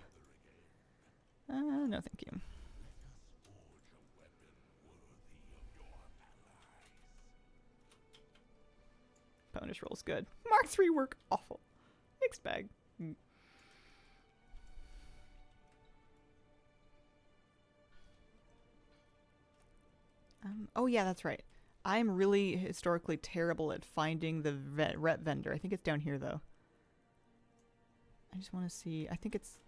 No thank you. Bonus rolls good. Mark 3 work awful. Mixed bag. Oh yeah, that's right. I'm really historically terrible at finding the rep vendor. I think it's down here, though. I just want to see. I think it's...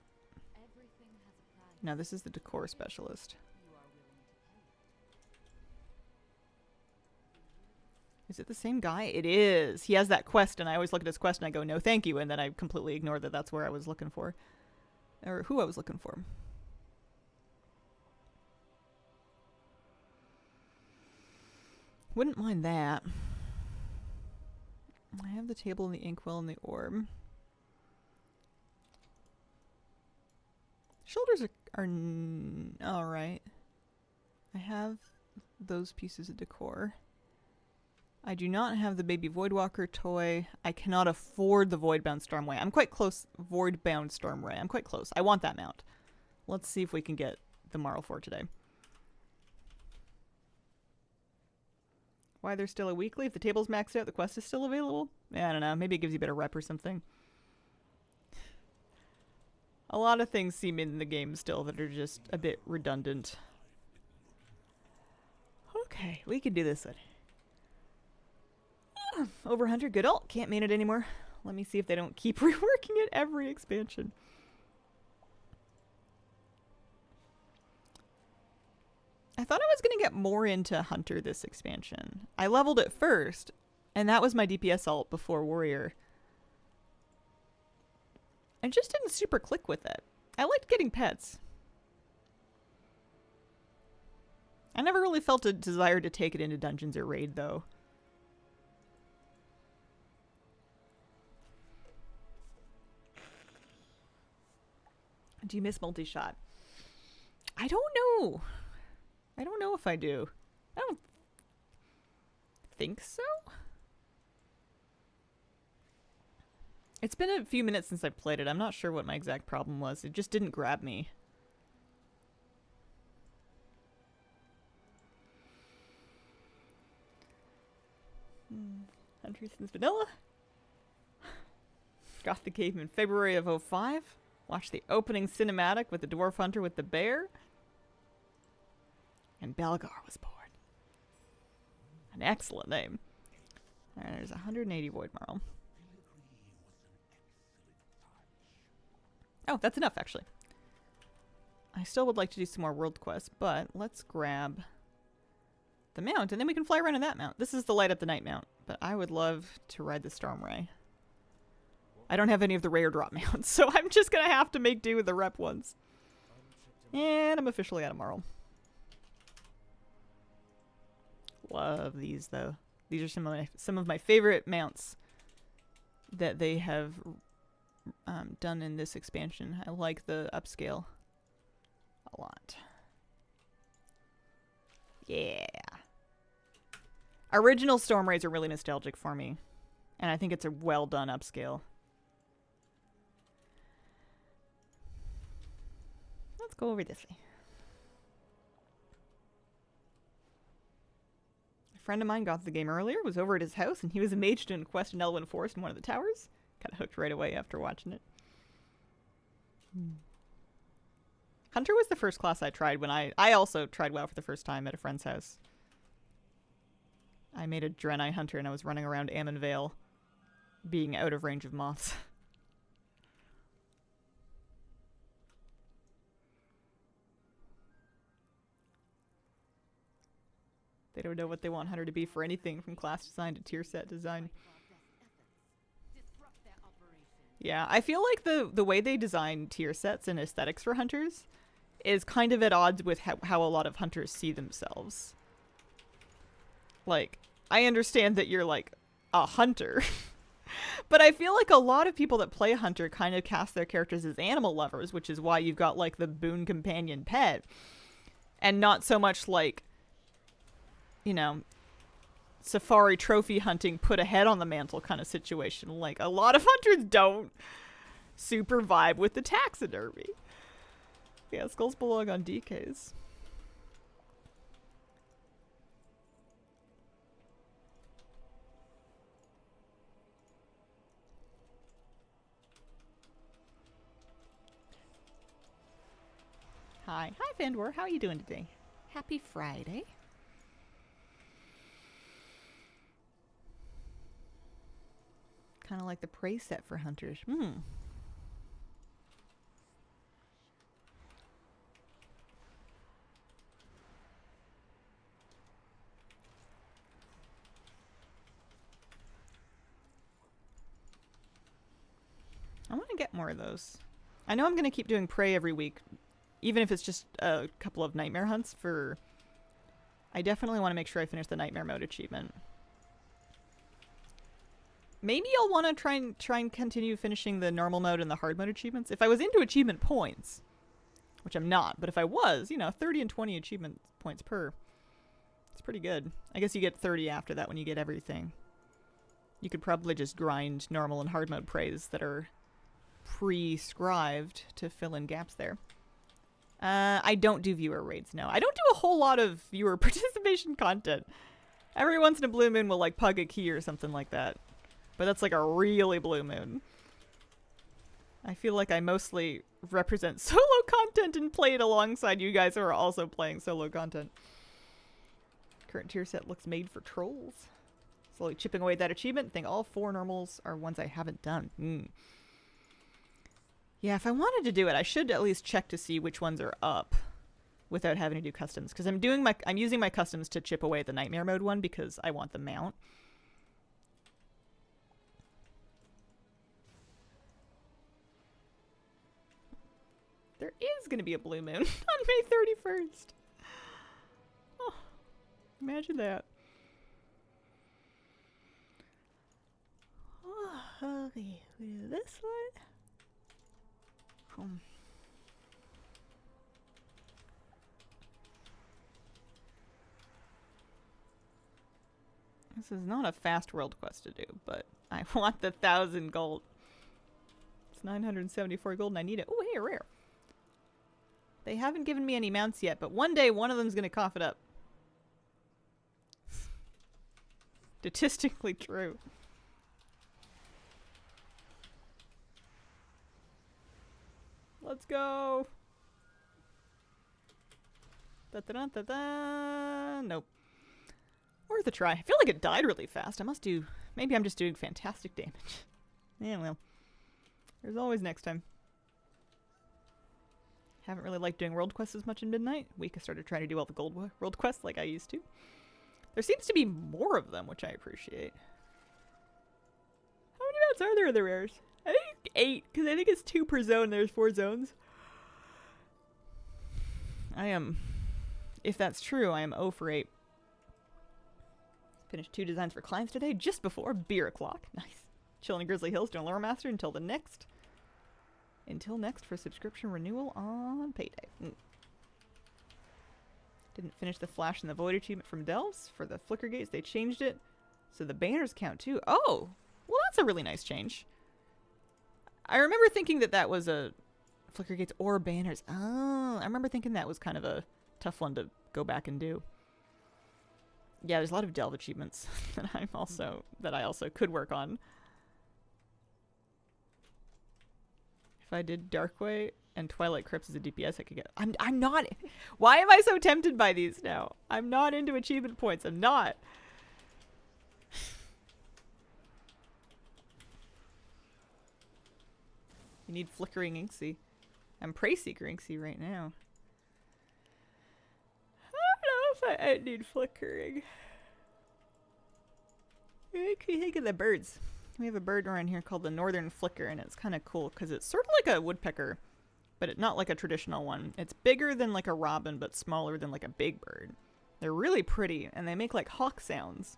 No, this is the decor specialist. Is it the same guy? It is. He has that quest, and I always look at his quest and I go, no, thank you. And then I completely ignore that that's where I was looking for. Or who I was looking for. Wouldn't mind that. I have the table and the inkwell and the orb. Shoulders are alright. I have those pieces of decor. I do not have the baby Voidwalker toy. I cannot afford the Voidbound Stormray. I'm quite close. Voidbound Stormray. I'm quite close. I want that mount. Let's see if we can get the Marlfor today. Why there's still a weekly? If the table's maxed out, the quest is still available? Yeah, I don't know. Maybe it gives you a better rep or something. A lot of things seem in the game still that are just a bit redundant. Okay, we can do this one. Overhunter, good ult. Can't main it anymore. Let me see if they don't keep reworking it every expansion. I thought I was going to get more into Hunter this expansion. I leveled it first, and that was my DPS ult before Warrior. I just didn't super click with it. I liked getting pets. I never really felt a desire to take it into dungeons or raid, though. Do you miss multi-shot? I don't know. I don't know if I do. I don't think so. It's been a few minutes since I played it. I'm not sure what my exact problem was. It just didn't grab me. Hunter since vanilla. Got the game in February of 05. Watched the opening cinematic with the Dwarf Hunter with the bear. And Belgar was born. An excellent name. Alright, there's 180 Void Marl. Oh, that's enough, actually. I still would like to do some more world quests, but let's grab the mount, and then we can fly around in that mount. This is the Light Up the Night mount, but I would love to ride the Stormray. I don't have any of the rare drop mounts, so I'm just going to have to make do with the rep ones. And I'm officially out of Marl. Love these, though. These are some of my favorite mounts that they have done in this expansion. I like the upscale a lot. Yeah. Original Stormrays are really nostalgic for me, and I think it's a well done upscale. Let's go over this way. A friend of mine got the game earlier, was over at his house, and he was a mage doing a quest in Elwyn Forest in one of the towers. Kind of hooked right away after watching it. Hunter was the first class I tried when I also tried WoW for the first time at a friend's house. I made a Draenei Hunter and I was running around Ammon Vale being out of range of moths. They don't know what they want Hunter to be for anything from class design to tier set design. Yeah, I feel like the way they design tier sets and aesthetics for hunters is kind of at odds with how a lot of hunters see themselves. Like, I understand that you're like a hunter, but I feel like a lot of people that play hunter kind of cast their characters as animal lovers, which is why you've got like the boon companion pet and not so much like, you know, safari trophy hunting put a head on the mantle kind of situation. Like, a lot of hunters don't super vibe with the taxidermy. Yeah, skulls belong on DKs. Hi. Hi, Fandor. How are you doing today? Happy Friday. Kind of like the prey set for hunters. I want to get more of those. I know I'm going to keep doing prey every week, even if it's just a couple of nightmare hunts for... I definitely want to make sure I finish the nightmare mode achievement. Maybe I'll want to try and continue finishing the normal mode and the hard mode achievements. If I was into achievement points, which I'm not, but if I was, you know, 30 and 20 achievement points per. It's pretty good. I guess you get 30 after that when you get everything. You could probably just grind normal and hard mode praise that are prescribed to fill in gaps there. I don't do viewer raids, no. I don't do a whole lot of viewer participation content. Every once in a blue moon we'll like pug a key or something like that. But that's like a really blue moon. I feel like I mostly represent solo content and play it alongside you guys who are also playing solo content. Current tier set looks made for trolls. Slowly chipping away at that achievement. Think all 4 normals are ones I haven't done. Yeah, if I wanted to do it, I should at least check to see which ones are up without having to do customs. Because I'm using my customs to chip away at the nightmare mode one because I want the mount. There is going to be a blue moon on May 31st. Oh, imagine that. Oh, okay, we do this one. This is not a fast world quest to do, but I want the 1,000 gold. It's 974 gold and I need it. Oh, hey, rare. They haven't given me any mounts yet, but one day one of them's gonna cough it up. Statistically true. Let's go. Da-da-da-da-da. Nope. Worth a try. I feel like it died really fast. I must do... Maybe I'm just doing fantastic damage. Yeah, well. There's always next time. Haven't really liked doing world quests as much in Midnight. Week I started trying to do all the gold world quests like I used to. There seems to be more of them, which I appreciate. How many mounts are there in the rares? I think 8, because I think it's 2 per zone. There's 4 zones. I am... If that's true, I am 0 for 8. Finished 2 designs for clients today, just before beer o'clock. Nice. Chilling in Grizzly Hills doing Lore Master until the next... Until next for subscription renewal on payday. Didn't finish the Flash and the Void achievement from Delves. For the Flicker Gates, they changed it. So the banners count too. Oh! Well, that's a really nice change. I remember thinking that that was a Flicker Gates or banners. Oh, I remember thinking that was kind of a tough one to go back and do. Yeah, there's a lot of Delve achievements that I also could work on. If I did Darkway and Twilight Crypts as a DPS, I could get... I'm not... Why am I so tempted by these now? I'm not into achievement points. I'm not. You need Flickering Inksy. I'm Prey Seeker Inksy right now. I don't know if I need Flickering. What do you think of the birds? We have a bird around here called the Northern Flicker, and it's kind of cool because it's sort of like a woodpecker, but not like a traditional one. It's bigger than like a robin, but smaller than like a big bird. They're really pretty, and they make like hawk sounds.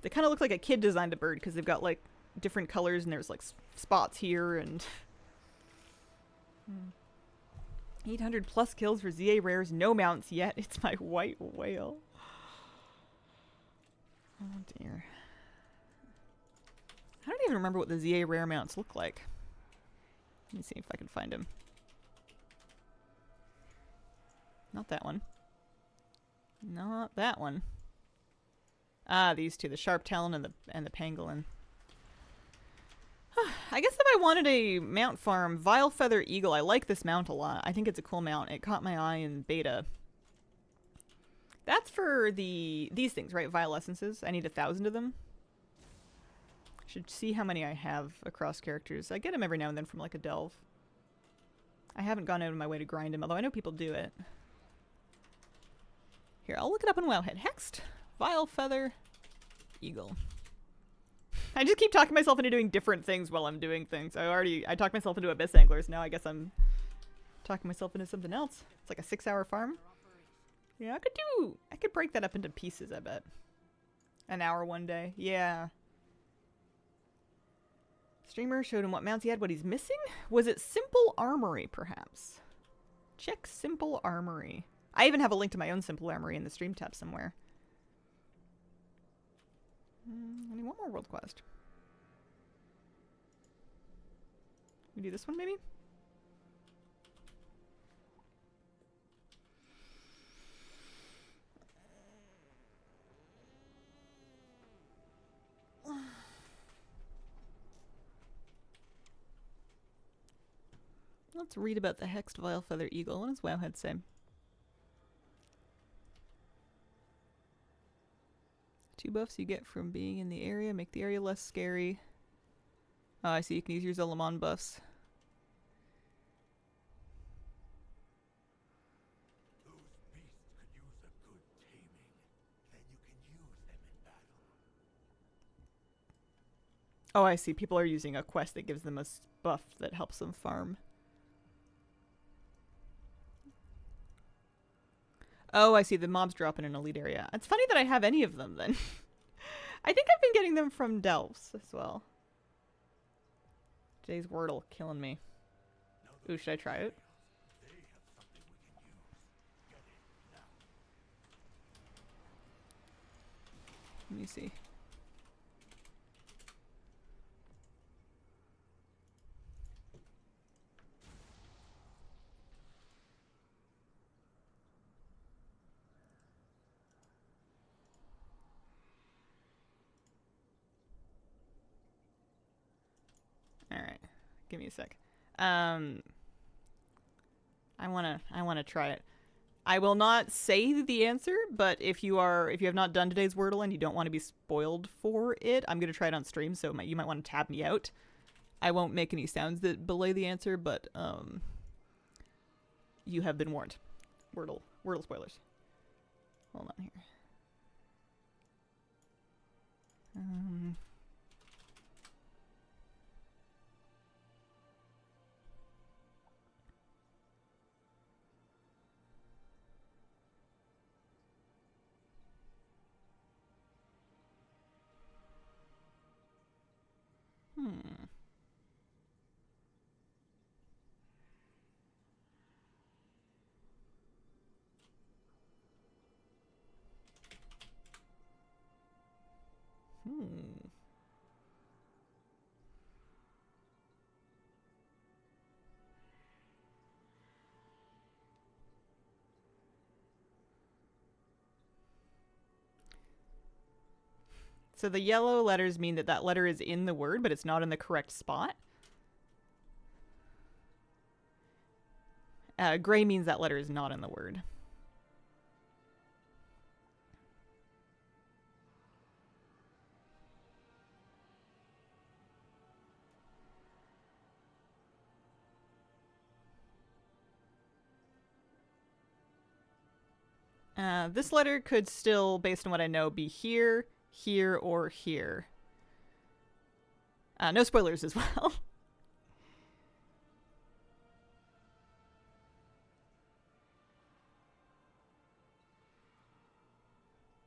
They kind of look like a kid designed a bird because they've got like different colors, and there's like spots here, and 800 plus kills for ZA rares, no mounts yet. It's my white whale. Oh dear. I don't even remember what the ZA rare mounts look like. Let me see if I can find them. Not that one. Not that one. Ah, these two, the Sharp Talon and the Pangolin. I guess if I wanted a mount farm, Vile Feather Eagle, I like this mount a lot. I think it's a cool mount. It caught my eye in beta. That's for these things, right? Vile Essences. I need 1,000 of them. Should see how many I have across characters. I get them every now and then from like a delve. I haven't gone out of my way to grind them, although I know people do it. Here, I'll look it up on Wowhead. Hexed Vile Feather Eagle. I just keep talking myself into doing different things while I'm doing things. I talked myself into Abyss Anglers. Now I guess I'm talking myself into something else. It's like a 6-hour farm. Yeah, I could break that up into pieces, I bet. An hour one day. Yeah. Streamer showed him what mounts he had, what he's missing? Was it Simple Armory, perhaps? Check Simple Armory. I even have a link to my own Simple Armory in the stream tab somewhere. I need one more world quest. We do this one, maybe? Let's read about the Hexed Vilefeather Eagle. What does Wowhead say? Two buffs you get from being in the area make the area less scary. Oh, I see. You can use your Zolomon buffs. Those beasts could use a good taming. Then you can use them in battle. Oh, I see. People are using a quest that gives them a buff that helps them farm. Oh, I see. The mobs drop in an elite area. It's funny that I have any of them, then. I think I've been getting them from Delves as well. Today's Wordle killing me. Ooh, should I try it? They have something we can use. Get it now. Let me see. Alright. Give me a sec. I wanna try it. I will not say the answer, but if you have not done today's Wordle and you don't want to be spoiled for it, I'm gonna try it on stream, so you might want to tab me out. I won't make any sounds that belay the answer, but you have been warned. Wordle spoilers. Hold on here. So the yellow letters mean that letter is in the word, but it's not in the correct spot. Gray means that letter is not in the word. This letter could still, based on what I know, be here, here, or here. No spoilers as well.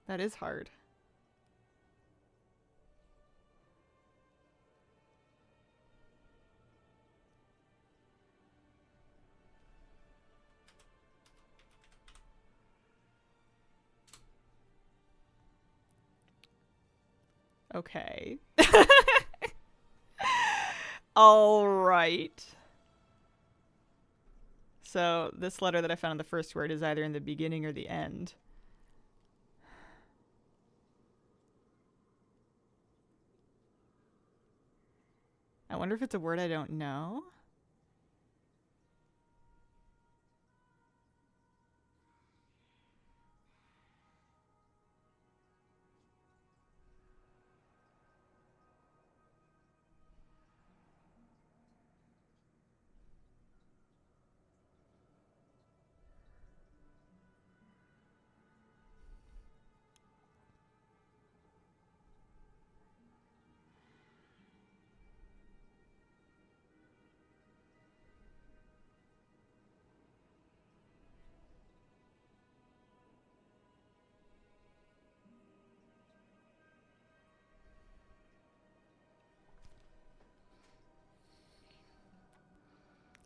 That is hard. Okay. All right. So this letter that I found in the first word is either in the beginning or the end. I wonder if it's a word I don't know.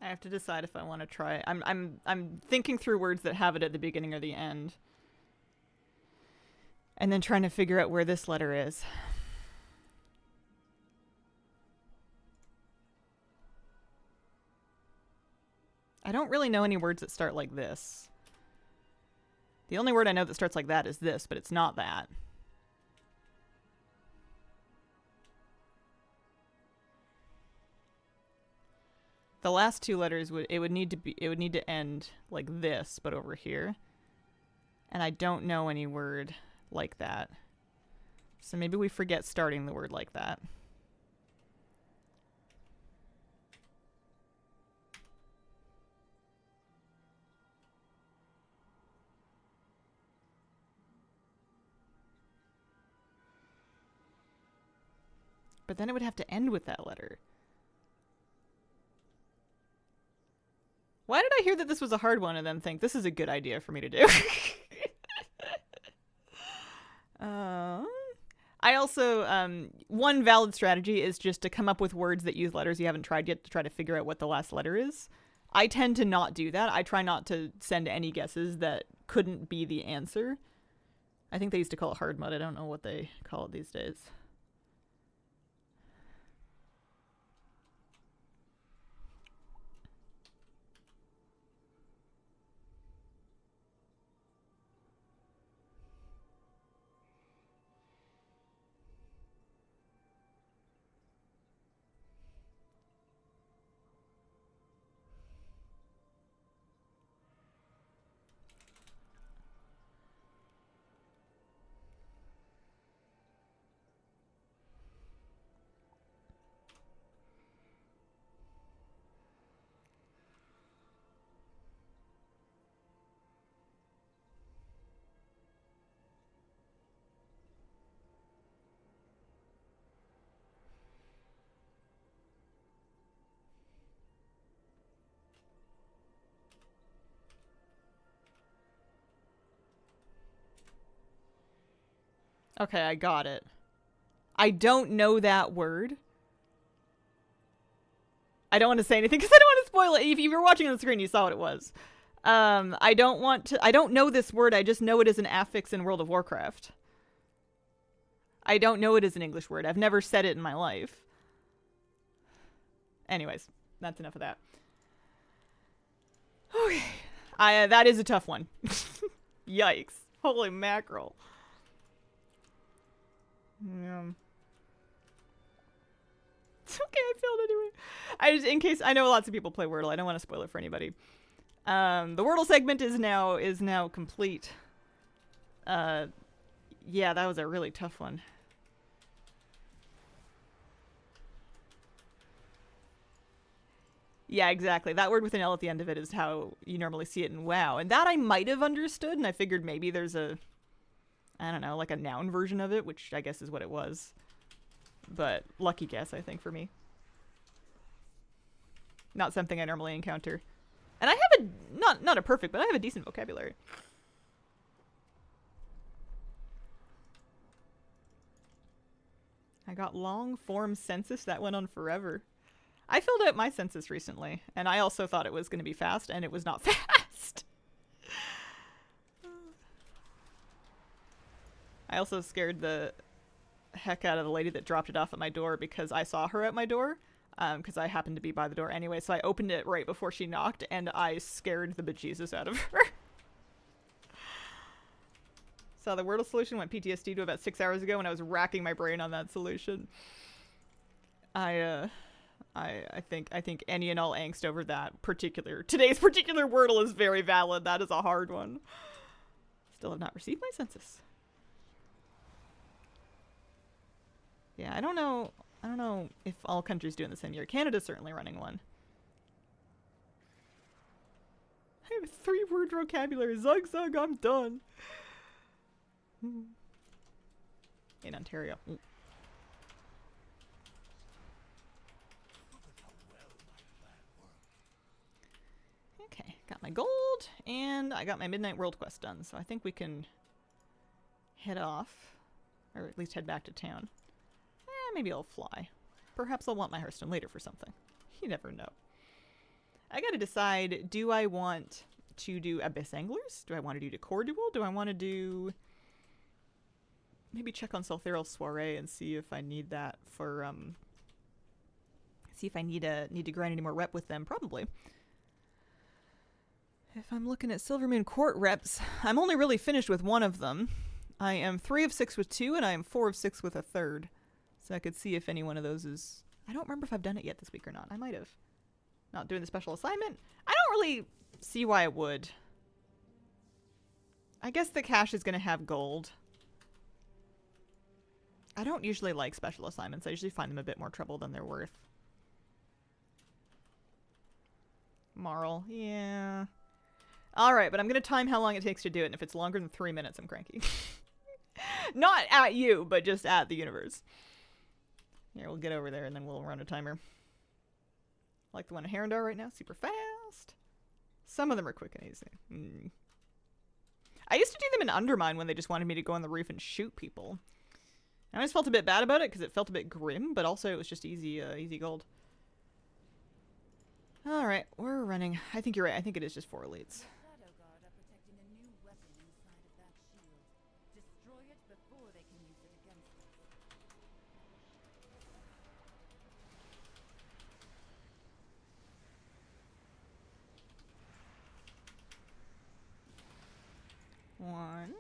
I have to decide if I want to try. I'm thinking through words that have it at the beginning or the end. And then trying to figure out where this letter is. I don't really know any words that start like this. The only word I know that starts like that is this, but it's not that. The last two letters would need to end like this, but over here. And I don't know any word like that. So maybe we forget starting the word like that. But then it would have to end with that letter. Why did I hear that this was a hard one and then think this is a good idea for me to do? I also, one valid strategy is just to come up with words that use letters you haven't tried yet to try to figure out what the last letter is. I tend to not do that. I try not to send any guesses that couldn't be the answer. I think they used to call it hard mud. I don't know what they call it these days. Okay, I got it. I don't know that word. I don't want to say anything because I don't want to spoil it. If you were watching on the screen, you saw what it was. I don't know this word. I just know it as an affix in World of Warcraft. I don't know it as an English word. I've never said it in my life. Anyways, that's enough of that. Okay. That is a tough one. Yikes. Holy mackerel. Yeah. It's okay, I failed anyway. In case I know lots of people play Wordle, I don't want to spoil it for anybody. The Wordle segment is now complete. Yeah, that was a really tough one. Yeah, exactly. That word with an L at the end of it is how you normally see it in WoW. And that I might have understood, and I figured maybe there's I don't know, like a noun version of it, which I guess is what it was. But lucky guess, I think, for me. Not something I normally encounter. And I have not a perfect, but I have a decent vocabulary. I got long form census. That went on forever. I filled out my census recently, and I also thought it was going to be fast, and it was not fast. I also scared the heck out of the lady that dropped it off at my door because I saw her at my door, because I happened to be by the door anyway, so I opened it right before she knocked, and I scared the bejesus out of her. So the Wordle solution went PTSD to about 6 hours ago when I was racking my brain on that solution. I think any and all angst over today's particular Wordle is very valid. That is a hard one. Still have not received my census. Yeah, I don't know if all countries do it in the same year. Canada's certainly running one. I have a 3-word vocabulary. Zug zug, I'm done. In Ontario. Okay, got my gold, and I got my Midnight World Quest done, so I think we can head off, or at least head back to town. Maybe I'll fly. Perhaps I'll want my Hearthstone later for something. You never know. I gotta decide, do I want to do Abyss Anglers? Do I want to do Decor Duel? Do I want to do... Maybe check on Soltheral Soiree and see if I need that for, see if I need to grind any more rep with them. Probably. If I'm looking at Silvermoon Court reps, I'm only really finished with one of them. I am 3 of 6 with 2, and I am 4 of 6 with a third. So I could see if any one of those is... I don't remember if I've done it yet this week or not. I might have. Not doing the special assignment? I don't really see why I would. I guess the cache is going to have gold. I don't usually like special assignments. I usually find them a bit more trouble than they're worth. Marl, yeah. Alright, but I'm going to time how long it takes to do it, and if it's longer than 3 minutes, I'm cranky. Not at you, but just at the universe. Here, we'll get over there, and then we'll run a timer. Like the one in Herondar right now, super fast. Some of them are quick and easy. I used to do them in Undermine when they just wanted me to go on the roof and shoot people. I always felt a bit bad about it because it felt a bit grim, but also it was just easy, easy gold. Alright, we're running. I think you're right. I think it is just 4 elites. Shadow Guard are protecting a new weapon inside of that shield. Destroy it before they can use it against us. One.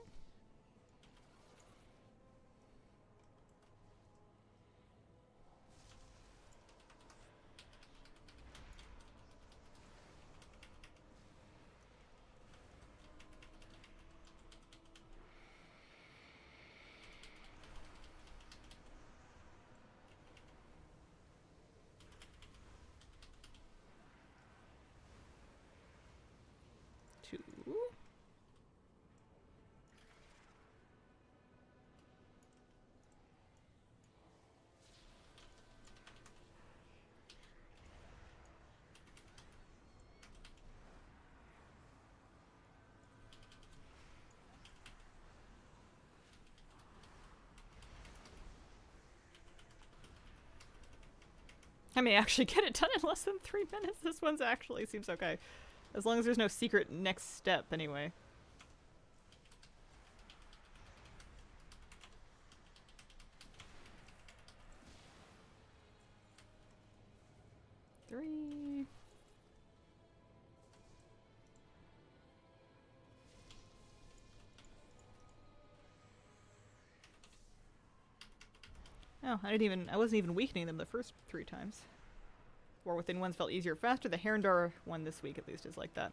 Two. I may actually get it done in less than 3 minutes. This one's actually seems okay. As long as there's no secret next step, anyway. Three. Oh, I wasn't even weakening them the first 3 times. War Within ones felt easier, faster. The Herondar one this week, at least, is like that.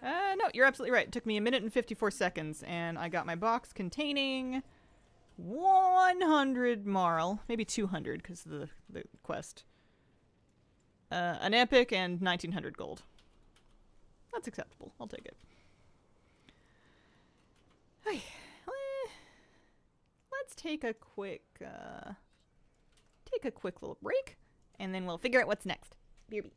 No, you're absolutely right. It took me 1 minute and 54 seconds, and I got my box containing 100 Marl, maybe 200 because of the quest. An epic and 1900 gold. That's acceptable. I'll take it. Okay. Let's take a quick little break, and then we'll figure out what's next. BRB.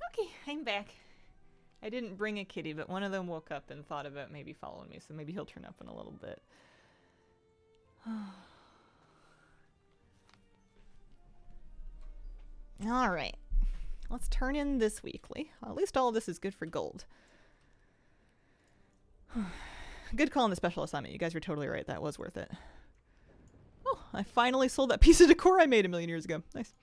Okay, I'm back. I didn't bring a kitty, but one of them woke up and thought about maybe following me, so maybe he'll turn up in a little bit. Alright. Let's turn in this weekly. At least all of this is good for gold. Good call on the special assignment. You guys were totally right. That was worth it. Oh, I finally sold that piece of decor I made a million years ago. Nice.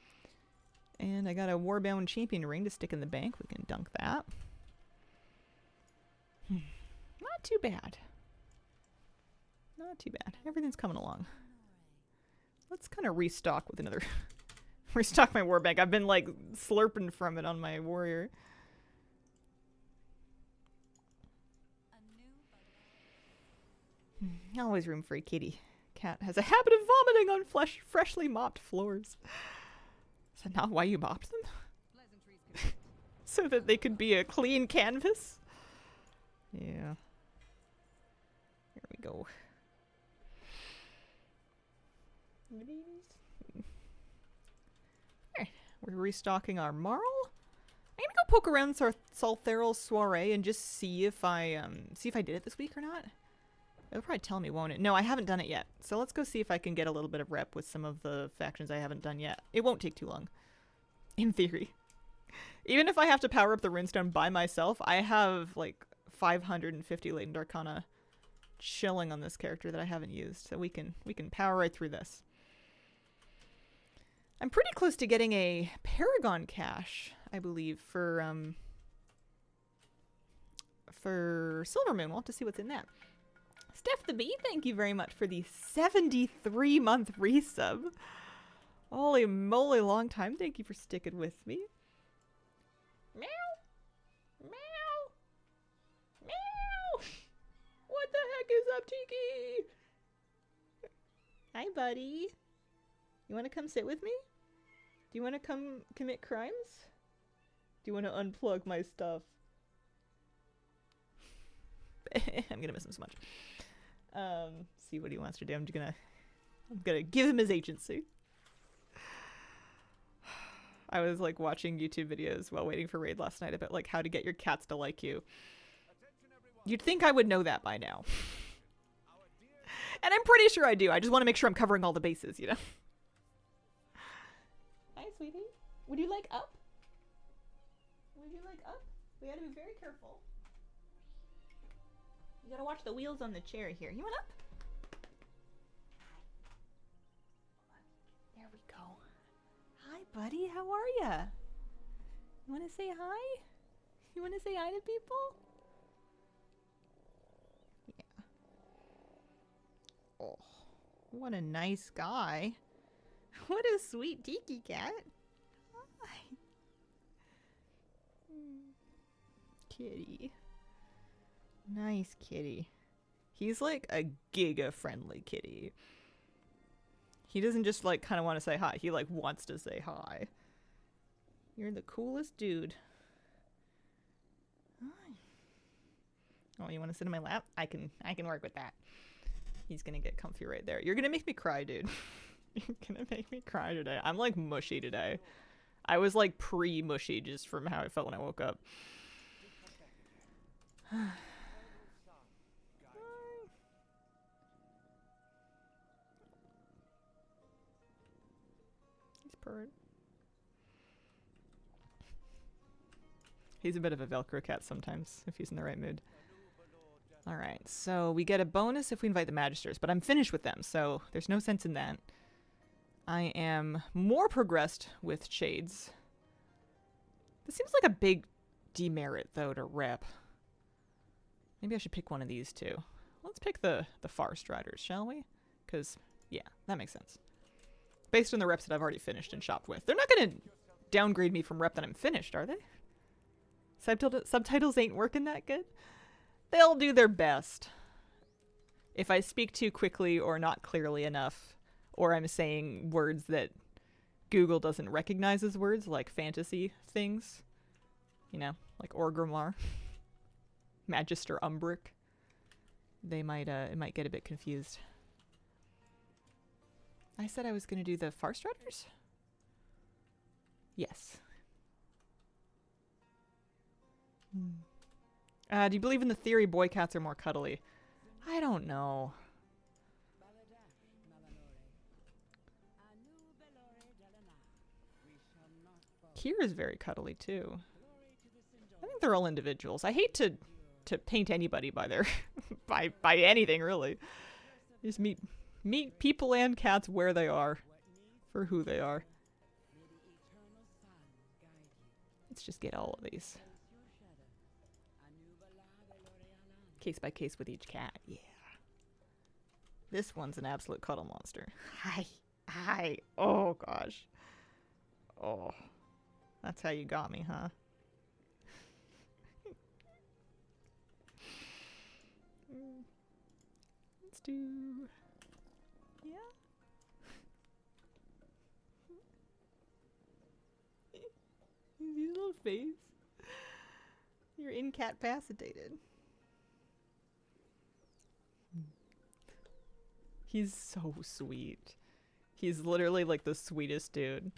And I got a Warbound Champion ring to stick in the bank. We can dunk that. Not too bad. Not too bad. Everything's coming along. Let's kind of restock with another... restock my war bank. I've been, like, slurping from it on my warrior. Always room for a kitty. Cat has a habit of vomiting on freshly mopped floors. Is that not why you mopped them? So that they could be a clean canvas? Yeah. Here we go. Alright, we're restocking our marl. I'm gonna go poke around Saltheral's soiree and just see if I did it this week or not. It'll probably tell me, won't it? No, I haven't done it yet. So let's go see if I can get a little bit of rep with some of the factions I haven't done yet. It won't take too long. In theory. Even if I have to power up the runestone by myself, I have like 550 Latent Arcana chilling on this character that I haven't used. So we can power right through this. I'm pretty close to getting a Paragon cache, I believe, for Silvermoon. We'll have to see what's in that. Steph the Bee, thank you very much for the 73-month resub. Holy moly, long time. Thank you for sticking with me. Meow. Meow. Meow. What the heck is up, Tiki? Hi, buddy. You want to come sit with me? Do you want to come commit crimes? Do you want to unplug my stuff? I'm gonna miss him so much. See what he wants to do. I'm gonna give him his agency. I was like watching YouTube videos while waiting for raid last night about like how to get your cats to like you. You'd think I would know that by now. And I'm pretty sure I do. I just want to make sure I'm covering all the bases, you know? Hi, sweetie. Would you like up? Would you like up? We gotta be very careful. You gotta watch the wheels on the chair here. You want up? There we go. Hi, buddy. How are ya? You wanna say hi? You wanna say hi to people? Yeah. Oh, what a nice guy. What a sweet tiki cat. Hi. Kitty. Nice kitty. He's like a giga friendly kitty. He doesn't just like kind of want to say hi. He like wants to say hi. You're the coolest dude. Hi. Oh, you want to sit in my lap? I can work with that. He's gonna get comfy right there. You're gonna make me cry, dude. You're gonna make me cry today. I'm like mushy today. I was like pre-mushy just from how I felt when I woke up. He's purring. He's a bit of a Velcro cat sometimes, if he's in the right mood. Alright, so we get a bonus if we invite the Magisters, but I'm finished with them, so there's no sense in that. I am more progressed with Shades. This seems like a big demerit, though, to rep. Maybe I should pick one of these two. Let's pick the Far Striders, shall we? Because, yeah, that makes sense. Based on the reps that I've already finished and shopped with. They're not going to downgrade me from rep that I'm finished, are they? Subtitles ain't working that good? They'll do their best. If I speak too quickly or not clearly enough, or I'm saying words that Google doesn't recognize as words, like fantasy things, you know, like Orgrimmar, Magister Umbric, they might, it might get a bit confused. I said I was going to do the Farstriders? Yes. Do you believe in the theory boy cats are more cuddly? I don't know. Kira's very cuddly too. I think they're all individuals. I hate to paint anybody by their by anything really. Just meet people and cats where they are, for who they are. Let's just get all of these. Case by case with each cat. Yeah. This one's an absolute cuddle monster. Hi. Hi. Oh gosh. Oh. That's how you got me, huh? Let's do... Yeah? Your little face. You're incapacitated. He's so sweet. He's literally like the sweetest dude.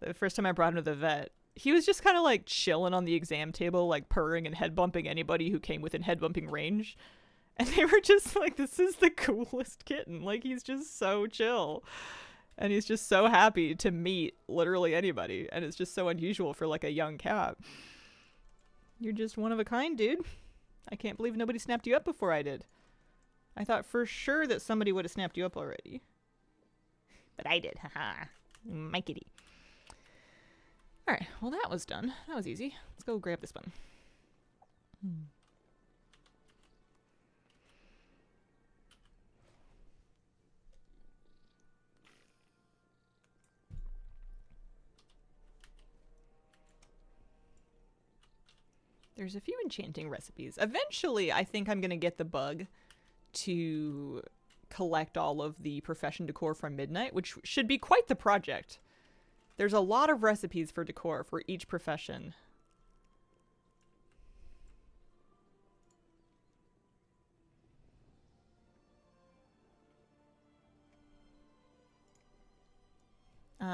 The first time I brought him to the vet, he was just kind of like chilling on the exam table, like purring and head bumping anybody who came within head bumping range. And they were just like, this is the coolest kitten. Like, he's just so chill. And he's just so happy to meet literally anybody. And it's just so unusual for like a young cat. You're just one of a kind, dude. I can't believe nobody snapped you up before I did. I thought for sure that somebody would have snapped you up already. But I did, haha. My kitty. Alright, well that was done. That was easy. Let's go grab this one. There's a few enchanting recipes. Eventually, I think I'm going to get the bug to collect all of the profession decor from Midnight, which should be quite the project. There's a lot of recipes for decor for each profession.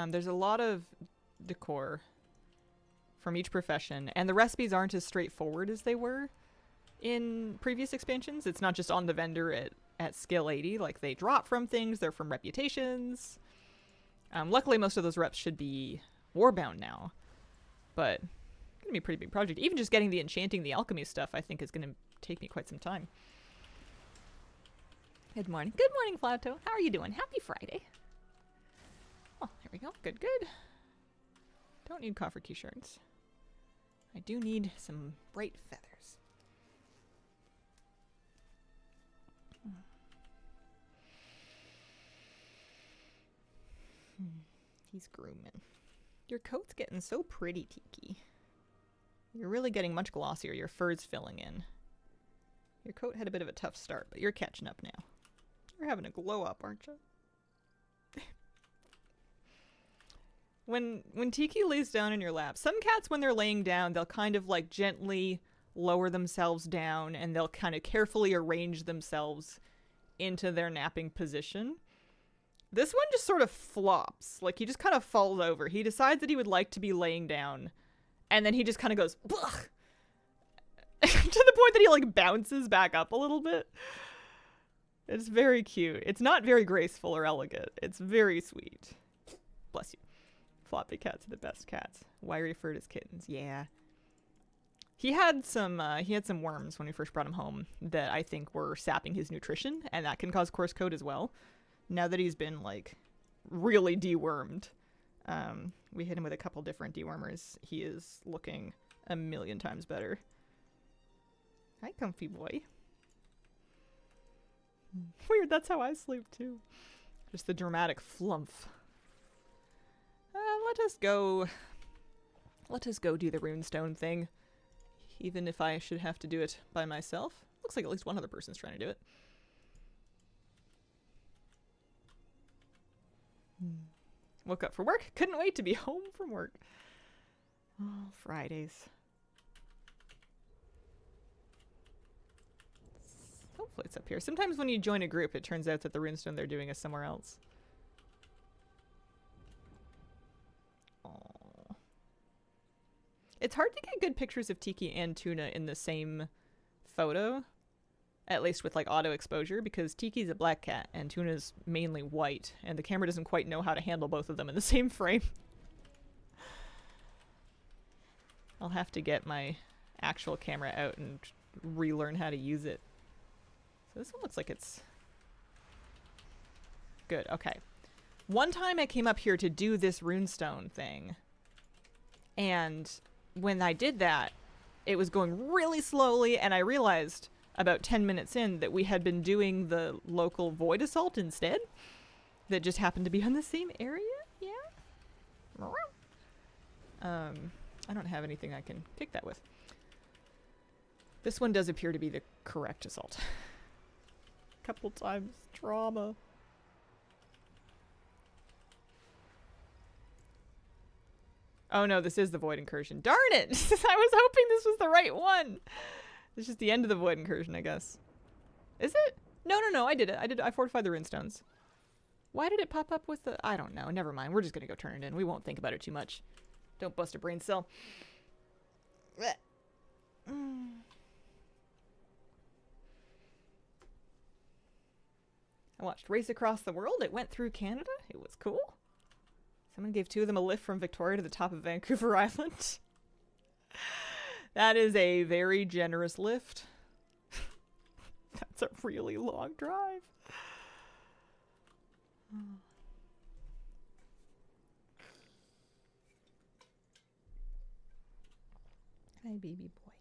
There's a lot of decor from each profession, and the recipes aren't as straightforward as they were in previous expansions. It's not just on the vendor at skill 80. Like, they drop from things, they're from reputations. Luckily, most of those reps should be warbound now, but it's gonna be a pretty big project. Even just getting the enchanting, the alchemy stuff, I think is gonna take me quite some time. Good morning. Good morning, Flato. How are you doing? Happy Friday. Oh, there we go. Good, good. Don't need coffer key shards. I do need some bright feathers. He's grooming. Your coat's getting so pretty, Tiki. You're really getting much glossier. Your fur's filling in. Your coat had a bit of a tough start, but you're catching up now. You're having a glow up, aren't you? When Tiki lays down in your lap, some cats, when they're laying down, they'll kind of like gently lower themselves down and they'll kind of carefully arrange themselves into their napping position. This one just sort of flops. Like, he just kind of falls over. He decides that he would like to be laying down, and then he just kind of goes, blech! To the point that he like bounces back up a little bit. It's very cute. It's not very graceful or elegant. It's very sweet. Bless you. Floppy cats are the best cats. Wiry furred as kittens. Yeah. He had some worms when we first brought him home that I think were sapping his nutrition, and that can cause coarse coat as well. Now that he's been like really dewormed, we hit him with a couple different dewormers. He is looking a million times better. Hi, comfy boy. Weird, that's how I sleep too. Just the dramatic flump. Let us go do the runestone thing. Even if I should have to do it by myself. Looks like at least one other person's trying to do it. Woke up for work. Couldn't wait to be home from work. Oh, Fridays. Hopefully it's up here. Sometimes when you join a group, it turns out that the runestone they're doing is somewhere else. It's hard to get good pictures of Tiki and Tuna in the same photo, at least with like auto exposure, because Tiki's a black cat and Tuna's mainly white, and the camera doesn't quite know how to handle both of them in the same frame. I'll have to get my actual camera out and relearn how to use it. So this one looks like it's good. Okay. One time I came up here to do this runestone thing, and when I did that, it was going really slowly, and I realized about 10 minutes in that we had been doing the local void assault instead. That just happened to be on the same area. Yeah. I don't have anything I can kick that with. This one does appear to be the correct assault. Couple times. Trauma. Oh no, this is the Void Incursion. Darn it! I was hoping this was the right one. It's just the end of the Void Incursion, I guess. Is it? No, I did it. I fortified the runestones. Why did it pop up with the... I don't know. Never mind. We're just gonna go turn it in. We won't think about it too much. Don't bust a brain cell. I watched Race Across the World. It went through Canada. It was cool. Someone gave two of them a lift from Victoria to the top of Vancouver Island. That is a very generous lift. That's a really long drive. Hi, baby boy.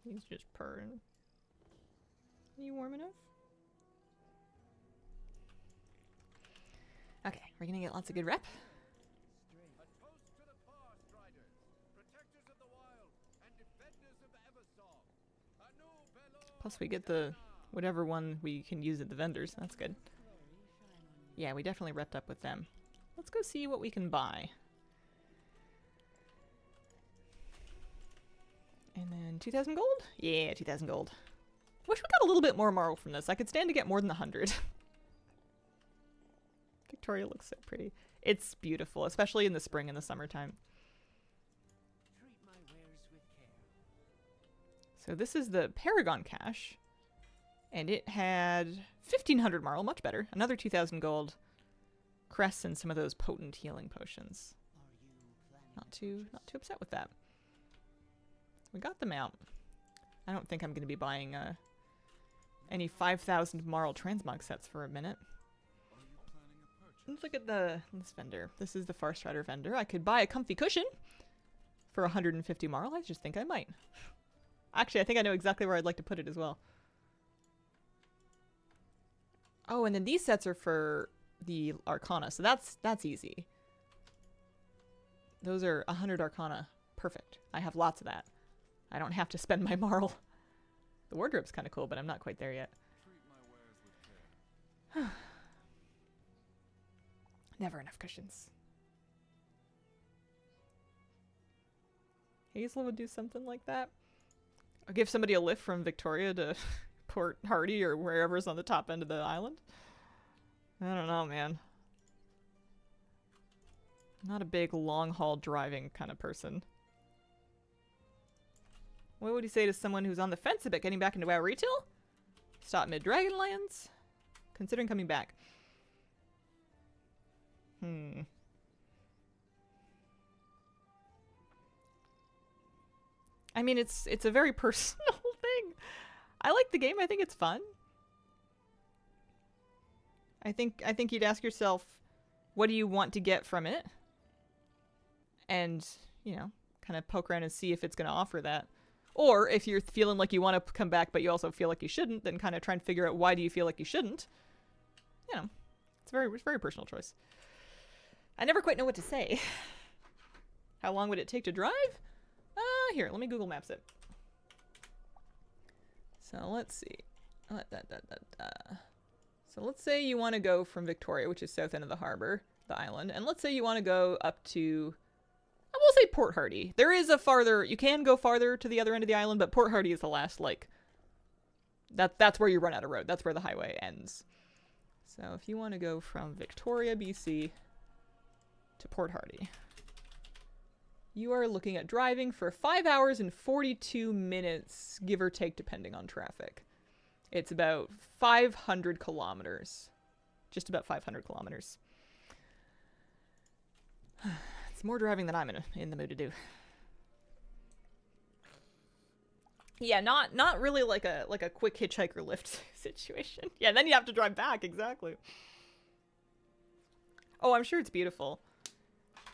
He's just purring. Are you warm enough? Okay, we're gonna get lots of good rep. A toast to the Far Striders, protectors of the wild and defenders of Eversong. Anu Velo Plus we get the whatever one we can use at the vendors. That's good. Yeah, we definitely repped up with them. Let's go see what we can buy. And then 2,000 gold? Yeah, 2,000 gold. Wish we got a little bit more marl from this. I could stand to get more than 100. Victoria looks so pretty. It's beautiful, especially in the spring and the summertime. treat my wares with care. So this is the Paragon cache. And it had 1,500 marl, much better. Another 2,000 gold. Crests and some of those potent healing potions. Not too upset with that. We got them out. I don't think I'm going to be buying any 5,000 marl transmog sets for a minute. Let's look at this vendor. This is the Far Strider vendor. I could buy a comfy cushion for 150 marl. I just think I might. Actually, I think I know exactly where I'd like to put it as well. Oh, and then these sets are for the Arcana, so that's easy. Those are 100 Arcana. Perfect. I have lots of that. I don't have to spend my marl. The wardrobe's kind of cool, but I'm not quite there yet. Never enough cushions. Hazel would do something like that. Or give somebody a lift from Victoria to Port Hardy or wherever's on the top end of the island. I don't know, man. I'm not a big long-haul driving kind of person. What would you say to someone who's on the fence about getting back into WoW retail? Stop mid-Dragonlands? Considering coming back. I mean, it's a very personal thing. I like the game. I think it's fun. I think you'd ask yourself, what do you want to get from it? And, you know, kind of poke around and see if it's going to offer that. Or if you're feeling like you want to come back, but you also feel like you shouldn't, then kind of try and figure out why do you feel like you shouldn't. You know, it's a very personal choice. I never quite know what to say. How long would it take to drive? Here, let me Google Maps it. So let's see. So let's say you want to go from Victoria, which is south end of the harbor, the island, and let's say you want to go up to, I will say Port Hardy. There is a farther, you can go farther to the other end of the island, but Port Hardy is the last, like, that's where you run out of road. That's where the highway ends. So if you want to go from Victoria, BC, to Port Hardy. You are looking at driving for 5 hours and 42 minutes, give or take, depending on traffic. It's about 500 kilometers. Just about 500 kilometers. It's more driving than I'm in the mood to do. Yeah, not really like a quick hitchhiker lift situation. Yeah, then you have to drive back, exactly. Oh, I'm sure it's beautiful.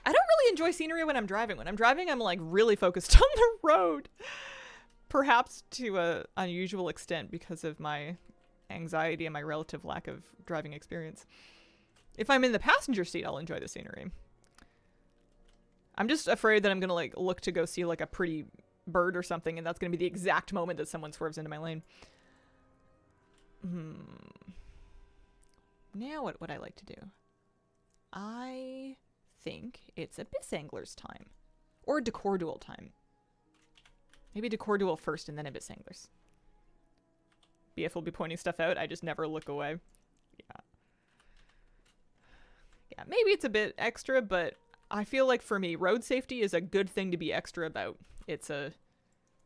I don't really enjoy scenery when I'm driving. When I'm driving, I'm like really focused on the road. Perhaps to a unusual extent because of my anxiety and my relative lack of driving experience. If I'm in the passenger seat, I'll enjoy the scenery. I'm just afraid that I'm gonna like look to go see like a pretty bird or something, and that's gonna be the exact moment that someone swerves into my lane. Now what would I like to do? I think it's Abyss Angler's time. Or Decor Duel time. Maybe Decor Duel first and then Abyss Anglers. BF will be pointing stuff out, I just never look away. Yeah. Yeah, maybe it's a bit extra, but I feel like for me, road safety is a good thing to be extra about. It's a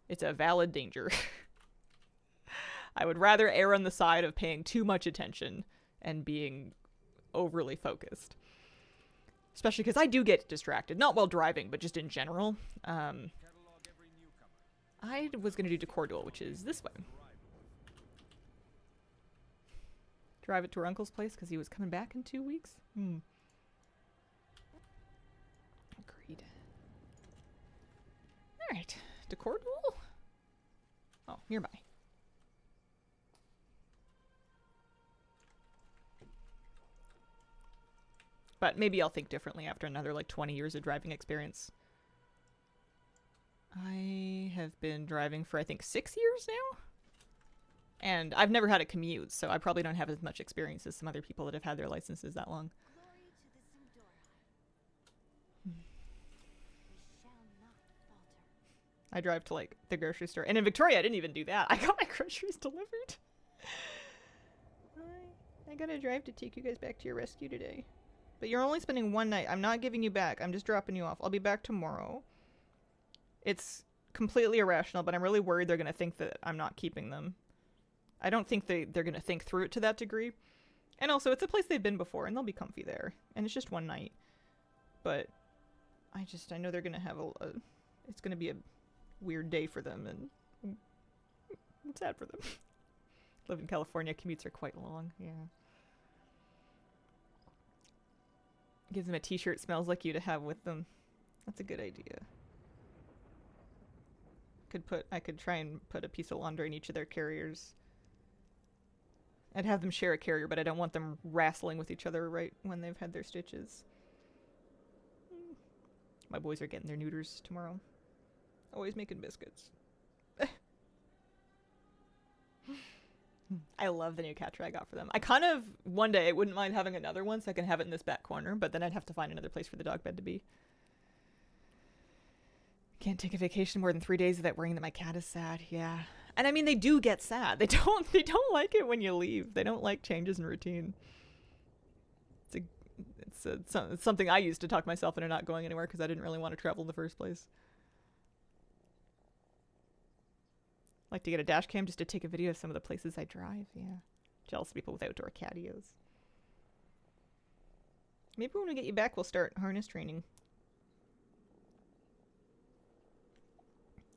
valid danger. I would rather err on the side of paying too much attention and being overly focused. Especially because I do get distracted. Not while driving, but just in general. I was going to do Decor Duel, which is this way. Drive it to her uncle's place because he was coming back in 2 weeks. Agreed. Alright. Decor Duel? Oh, nearby. But maybe I'll think differently after another like 20 years of driving experience. I have been driving for I think 6 years now. And I've never had a commute, so I probably don't have as much experience as some other people that have had their licenses that long. Glory to the Zudora. We shall not falter. I drive to like the grocery store. And in Victoria, I didn't even do that. I got my groceries delivered. I gotta drive to take you guys back to your rescue today. But you're only spending one night. I'm not giving you back. I'm just dropping you off. I'll be back tomorrow. It's completely irrational, but I'm really worried they're going to think that I'm not keeping them. I don't think they're going to think through it to that degree. And also, it's a place they've been before, and they'll be comfy there. And it's just one night. But I know they're going to have it's going to be a weird day for them, and I'm sad for them. Live in California, commutes are quite long, yeah. Gives them a t-shirt smells like you to have with them. That's a good idea. I could try and put a piece of laundry in each of their carriers. I'd have them share a carrier, but I don't want them wrestling with each other right when they've had their stitches. My boys are getting their neuters tomorrow. Always making biscuits. I love the new cat tray I got for them. I kind of, one day, I wouldn't mind having another one so I can have it in this back corner, but then I'd have to find another place for the dog bed to be. Can't take a vacation more than 3 days without worrying that my cat is sad. Yeah. And I mean, they do get sad. They don't like it when you leave. They don't like changes in routine. It's something I used to talk myself into not going anywhere because I didn't really want to travel in the first place. Like to get a dash cam just to take a video of some of the places I drive. Yeah. Jealous of people with outdoor catios. Maybe when we get you back, we'll start harness training.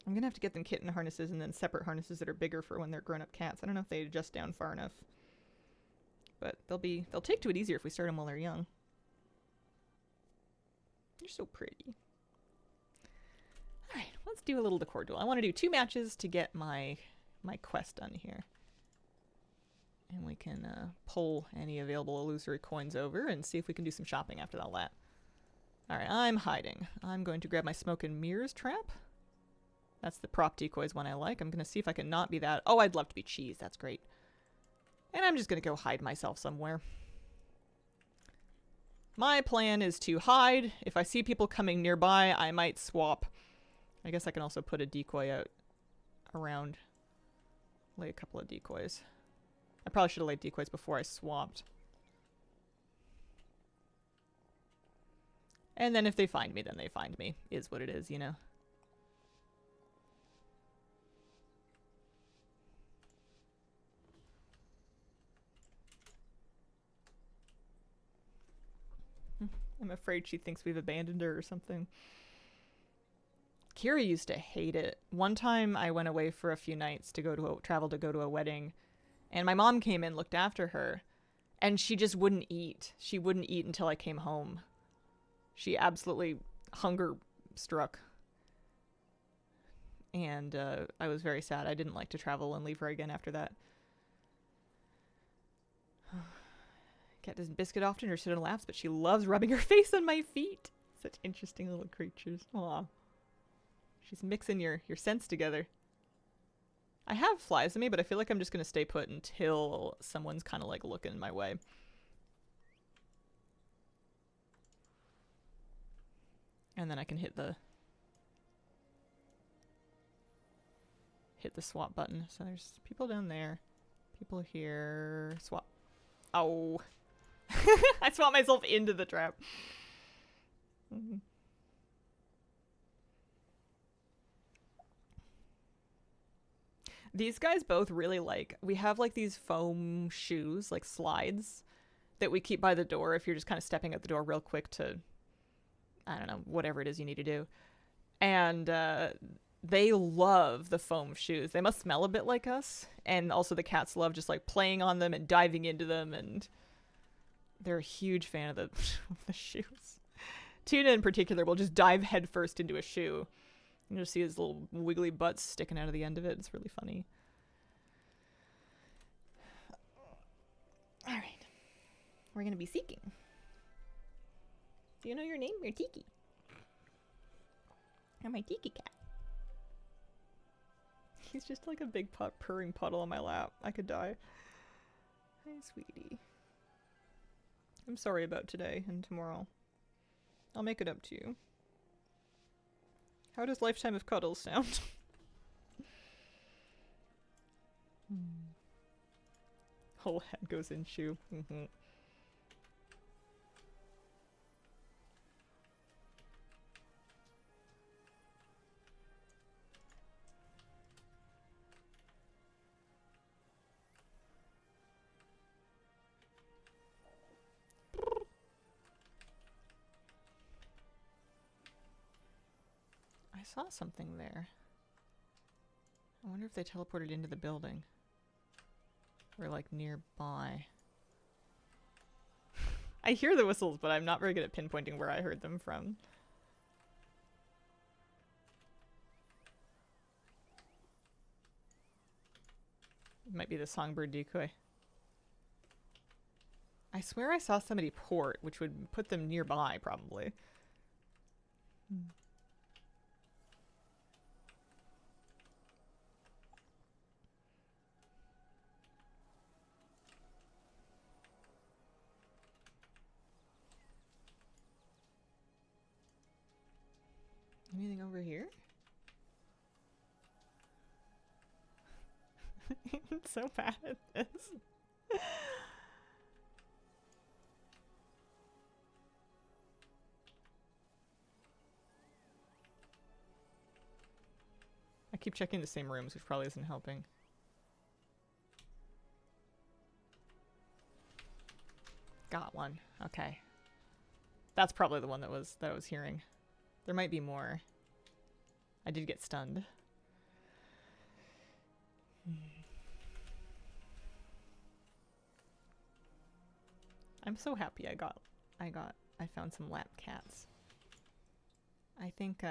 I'm going to have to get them kitten harnesses and then separate harnesses that are bigger for when they're grown-up cats. I don't know if they adjust down far enough. But they'll take to it easier if we start them while they're young. You're so pretty. Alright, let's do a little Decor Duel. I want to do 2 matches to get my quest done here. And we can pull any available illusory coins over and see if we can do some shopping after all that. Alright, I'm hiding. I'm going to grab my smoke and mirrors trap. That's the prop decoys one I like. I'm going to see if I can not be that. Oh, I'd love to be cheese. That's great. And I'm just going to go hide myself somewhere. My plan is to hide. If I see people coming nearby, I might swap. I guess I can also put a decoy out around. Lay a couple of decoys. I probably should have laid decoys before I swapped. And then if they find me, then they find me. Is what it is, you know? I'm afraid she thinks we've abandoned her or something. Kira used to hate it. One time I went away for a few nights to go to travel to go to a wedding, and my mom came in, looked after her, and she just wouldn't eat. She wouldn't eat until I came home. She absolutely hunger struck. And I was very sad. I didn't like to travel and leave her again after that. Cat doesn't biscuit often or sit on laps, but she loves rubbing her face on my feet. Such interesting little creatures. Aw. She's mixing your scents together. I have flies in me, but I feel like I'm just going to stay put until someone's kind of like looking my way. And then I can hit the swap button. So there's people down there. People here. Swap. Oh. I swapped myself into the trap. These guys both really like, we have like these foam shoes, like slides, that we keep by the door if you're just kind of stepping out the door real quick to, I don't know, whatever it is you need to do. And they love the foam shoes. They must smell a bit like us. And also the cats love just like playing on them and diving into them, and they're a huge fan of of the shoes. Tuna in particular will just dive headfirst into a shoe. You just see his little wiggly butts sticking out of the end of it. It's really funny. All right. We're going to be seeking. Do you know your name? You're Tiki. You're my Tiki cat. He's just like a big purring puddle on my lap. I could die. Hi, sweetie. I'm sorry about today and tomorrow. I'll make it up to you. How does Lifetime of Cuddles sound? Whole head goes in shoe. I saw something there. I wonder if they teleported into the building. Or like nearby. I hear the whistles, but I'm not very good at pinpointing where I heard them from. It might be the songbird decoy. I swear I saw somebody port, which would put them nearby, probably. Anything over here? I'm so bad at this. I keep checking the same rooms, which probably isn't helping. Got one. Okay. That's probably the one that I was hearing. There might be more. I did get stunned. I'm so happy I found some lap cats. I think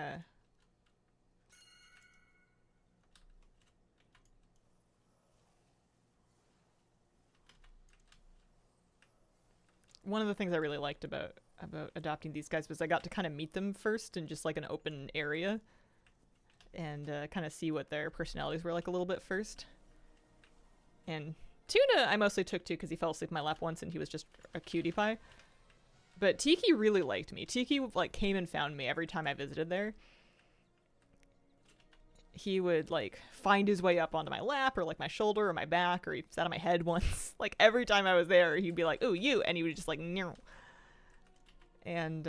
one of the things I really liked about adopting these guys was I got to kind of meet them first in just like an open area and kind of see what their personalities were like a little bit first. And Tuna I mostly took to because he fell asleep in my lap once and he was just a cutie pie. But Tiki really liked me. Tiki like came and found me every time I visited there. He would like find his way up onto my lap or like my shoulder or my back, or he sat on my head once. Like every time I was there, he'd be like, "Ooh, you," and he would just like, "No." And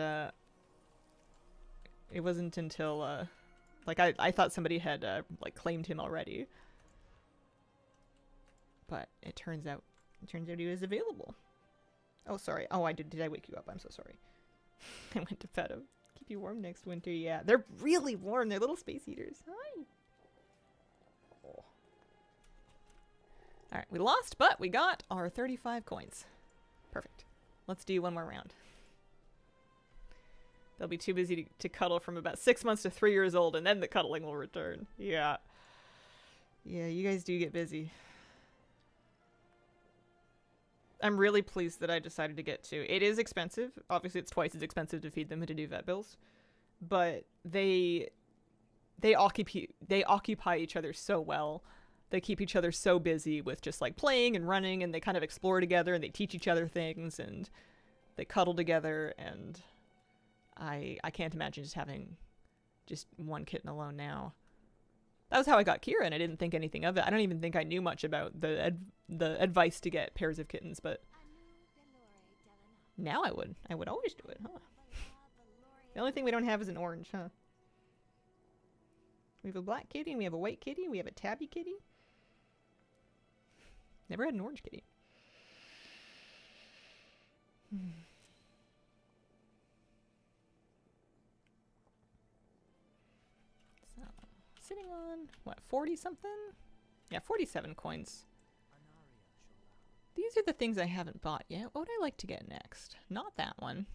It wasn't until like I thought somebody had like claimed him already. But it turns out he was available. Oh, sorry. Oh, did I wake you up? I'm so sorry. I went to pet him. Keep you warm next winter. Yeah, they're really warm. They're little space heaters. Hi. Oh. All right, we lost, but we got our 35 coins. Perfect. Let's do one more round. They'll be too busy to cuddle from about 6 months to 3 years old, and then the cuddling will return. Yeah. Yeah, you guys do get busy. I'm really pleased that I decided to get 2. It is expensive. Obviously, it's twice as expensive to feed them and to do vet bills. But they occupy each other so well. They keep each other so busy with just like playing and running, and they kind of explore together, and they teach each other things, and they cuddle together, and I can't imagine just having just one kitten alone now. That was how I got Kira, and I didn't think anything of it. I don't even think I knew much about the advice to get pairs of kittens, but now I would. I would always do it, huh? The only thing we don't have is an orange, huh? We have a black kitty, and we have a white kitty, we have a tabby kitty. Never had an orange kitty. So, sitting on, what, 40 something? Yeah, 47 coins. These are the things I haven't bought yet. What would I like to get next? Not that one.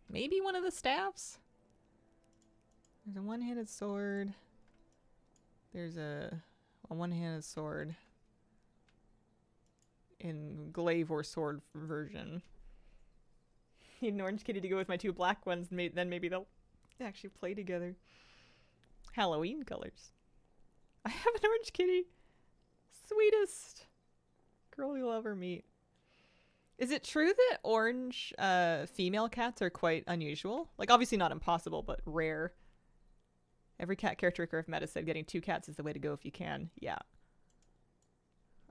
Maybe one of the staffs? There's a one-handed sword. There's a one-handed sword in glaive or sword version. Need an orange kitty to go with my 2 black ones, then maybe they'll actually play together. Halloween colors. I have an orange kitty. Sweetest girly lover meat. Is it true that orange female cats are quite unusual? Like, obviously not impossible, but rare. Every cat caretaker I've met has said getting 2 cats is the way to go if you can. Yeah.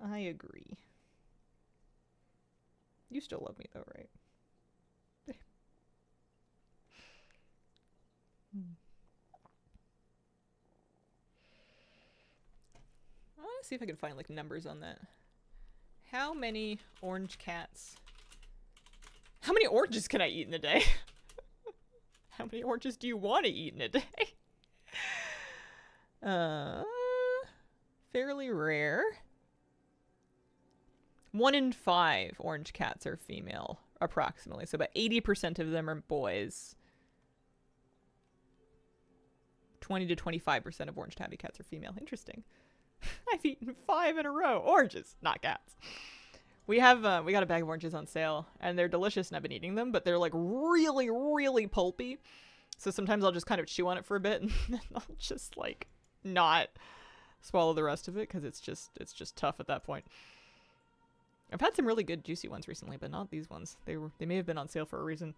I agree. You still love me though, right? I want to see if I can find like numbers on that. How many orange cats? How many oranges can I eat in a day? How many oranges do you want to eat in a day? Fairly rare. 1 in 5 orange cats are female, approximately. So about 80% of them are boys. 20 to 25% of orange tabby cats are female. Interesting. I've eaten 5 in a row. Oranges, not cats. We got a bag of oranges on sale, and they're delicious, and I've been eating them, but they're like really, really pulpy. So sometimes I'll just kind of chew on it for a bit, and then I'll just like not swallow the rest of it because it's just tough at that point. I've had some really good juicy ones recently, but not these ones. They may have been on sale for a reason.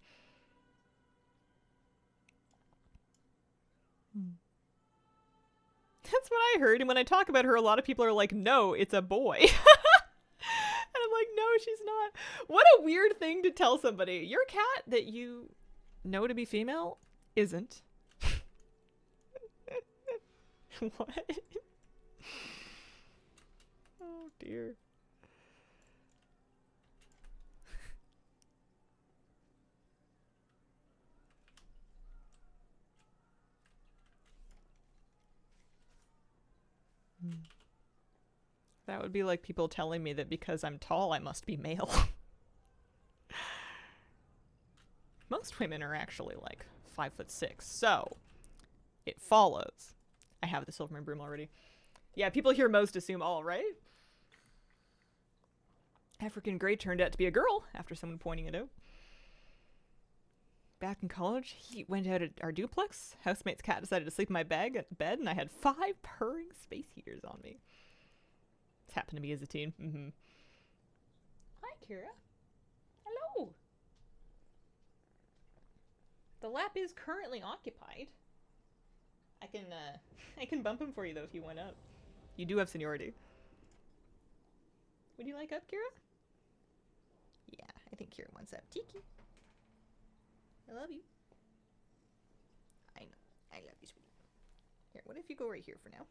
That's what I heard, and when I talk about her, a lot of people are like, no, it's a boy. And I'm like, no, she's not. What a weird thing to tell somebody. Your cat that you know to be female isn't. What? Oh, dear. That would be like people telling me that because I'm tall, I must be male. Most women are actually like 5'6", so it follows. I have the Silverman broom already. Yeah, people hear most assume all, right? African Grey turned out to be a girl after someone pointing it out. Back in college, he went out at our duplex. Housemate's cat decided to sleep in my bed, and I had 5 purring space heaters on me. It's happened to me as a teen. Mm-hmm. Hi, Kira. Hello. The lap is currently occupied. I can bump him for you though if you want up. You do have seniority. Would you like up, Kira? Yeah, I think Kira wants up. Tiki. I love you. what if you go right here for now?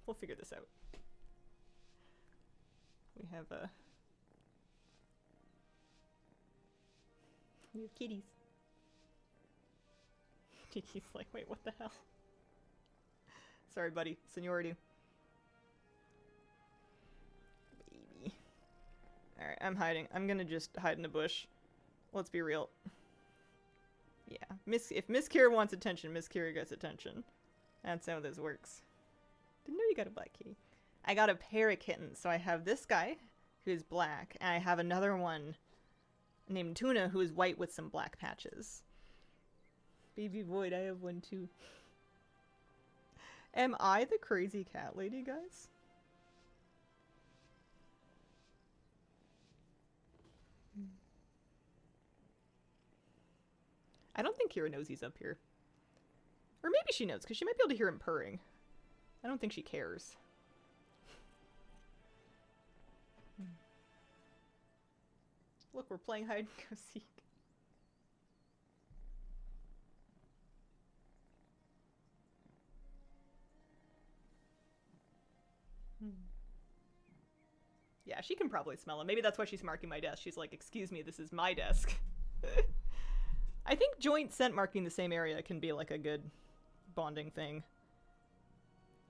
We'll figure this out. We have we have kitties. Kiki's like, wait, what the hell? Sorry, buddy. Seniority. Baby. Alright, I'm hiding. I'm gonna just hide in the bush. Let's be real. Yeah. If Miss Kira wants attention, Miss Kira gets attention. That's how this works. Didn't know you got a black kitty. I got a pair of kittens. So I have this guy, who is black, and I have another one named Tuna, who is white with some black patches. Baby Void, I have one too. Am I the crazy cat lady, guys? I don't think Kira knows he's up here. Or maybe she knows, because she might be able to hear him purring. I don't think she cares. Look, we're playing hide and go seek. Yeah, she can probably smell him. Maybe that's why she's marking my desk. She's like, excuse me, this is my desk. I think joint scent marking the same area can be like a good bonding thing.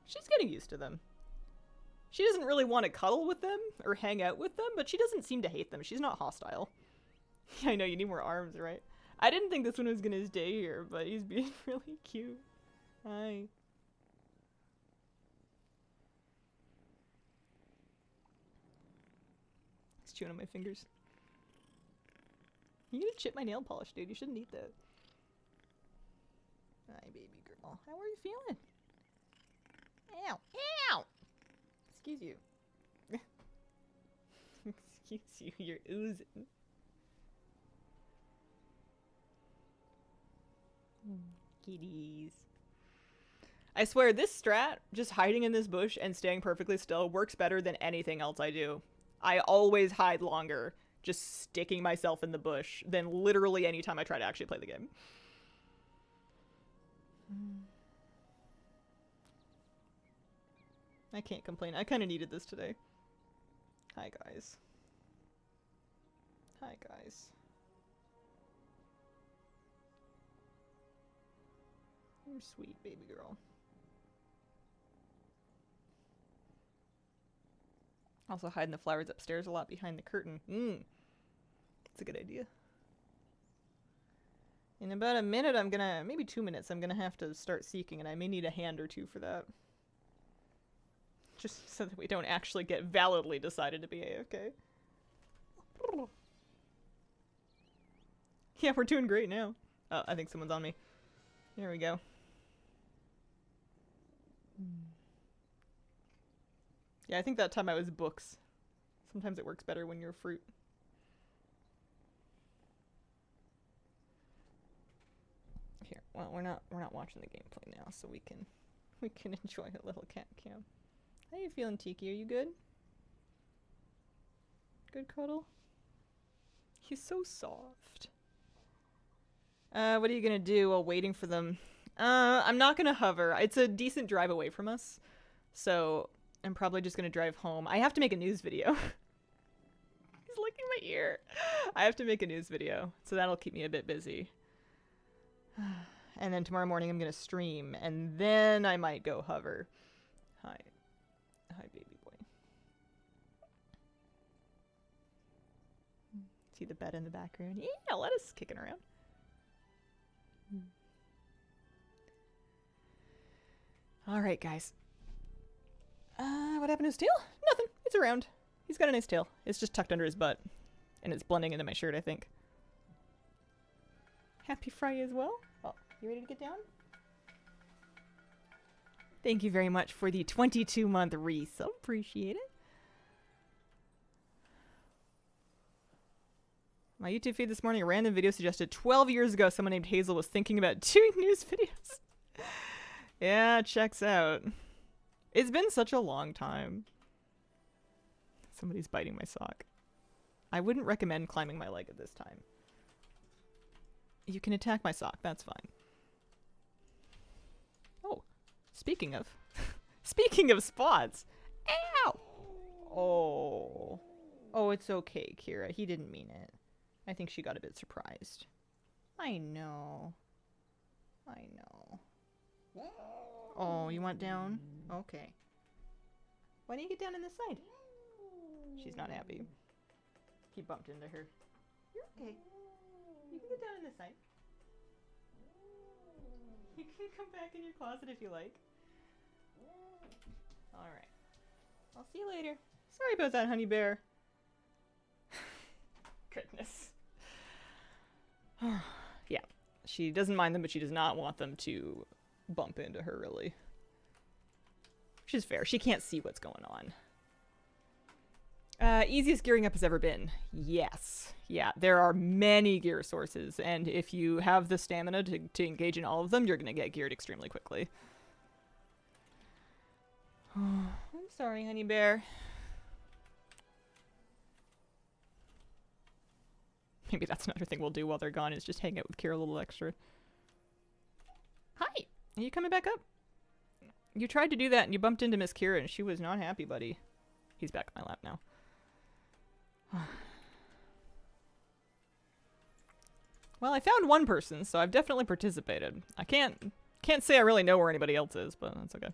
She's getting used to them. She doesn't really want to cuddle with them or hang out with them, but she doesn't seem to hate them. She's not hostile. I know, you need more arms, right? I didn't think this one was gonna stay here, but he's being really cute. Hi. He's chewing on my fingers. You gonna chip my nail polish, dude. You shouldn't eat that. Hi, baby girl. How are you feeling? Ow. Ow! Excuse you. Excuse you. You're oozing. Kitties. I swear, this strat, just hiding in this bush and staying perfectly still, works better than anything else I do. I always hide longer just sticking myself in the bush than literally any time I try to actually play the game. I can't complain. I kind of needed this today. Hi, guys. Hi, guys. You're sweet, baby girl. Also hiding the flowers upstairs a lot behind the curtain. That's a good idea. In about a minute, maybe 2 minutes, I'm gonna have to start seeking, and I may need a hand or two for that. Just so that we don't actually get validly decided to be AFK. Yeah, we're doing great now. Oh, I think someone's on me. There we go. Yeah, I think that time I was books. Sometimes it works better when you're fruit. Here, well, we're not watching the gameplay now, so we can enjoy a little cat cam. How you feeling, Tiki? Are you good? Good cuddle? He's so soft. What are you gonna do while waiting for them? I'm not gonna hover. It's a decent drive away from us, so I'm probably just gonna drive home. I have to make a news video. He's licking my ear. I have to make a news video, so that'll keep me a bit busy. And then tomorrow morning I'm gonna stream, and then I might go hover. Hi. Hi, baby boy. See the bed in the background? Yeah, let us kicking around. Alright, guys. What happened to his tail? Nothing. It's around. He's got a nice tail. It's just tucked under his butt. And it's blending into my shirt, I think. Happy Friday as well. Oh, you ready to get down? Thank you very much for the 22-month resub. Appreciate it. My YouTube feed this morning, a random video suggested 12 years ago someone named Hazel was thinking about doing news videos. Yeah, checks out. It's been such a long time. Somebody's biting my sock. I wouldn't recommend climbing my leg at this time. You can attack my sock, that's fine. Oh, Speaking of, speaking of spots. Ow! Oh. Oh, it's okay, Kira. He didn't mean it. I think she got a bit surprised. I know. I know. Oh, you want down? Okay. Why don't you get down on this side? She's not happy. He bumped into her. You're okay. You can get down on this side. You can come back in your closet if you like. Alright. I'll see you later. Sorry about that, honey bear. Goodness. Yeah. She doesn't mind them, but she does not want them to bump into her, really. Which is fair. She can't see what's going on. Easiest gearing up has ever been. Yes. Yeah, there are many gear sources, and if you have the stamina to engage in all of them, you're going to get geared extremely quickly. I'm sorry, honey bear. Maybe that's another thing we'll do while they're gone, is just hang out with Kira a little extra. Hi! Are you coming back up? You tried to do that and you bumped into Miss Kira and she was not happy, buddy. He's back on my lap now. Well, I found one person, so I've definitely participated. I can't say I really know where anybody else is, but that's okay.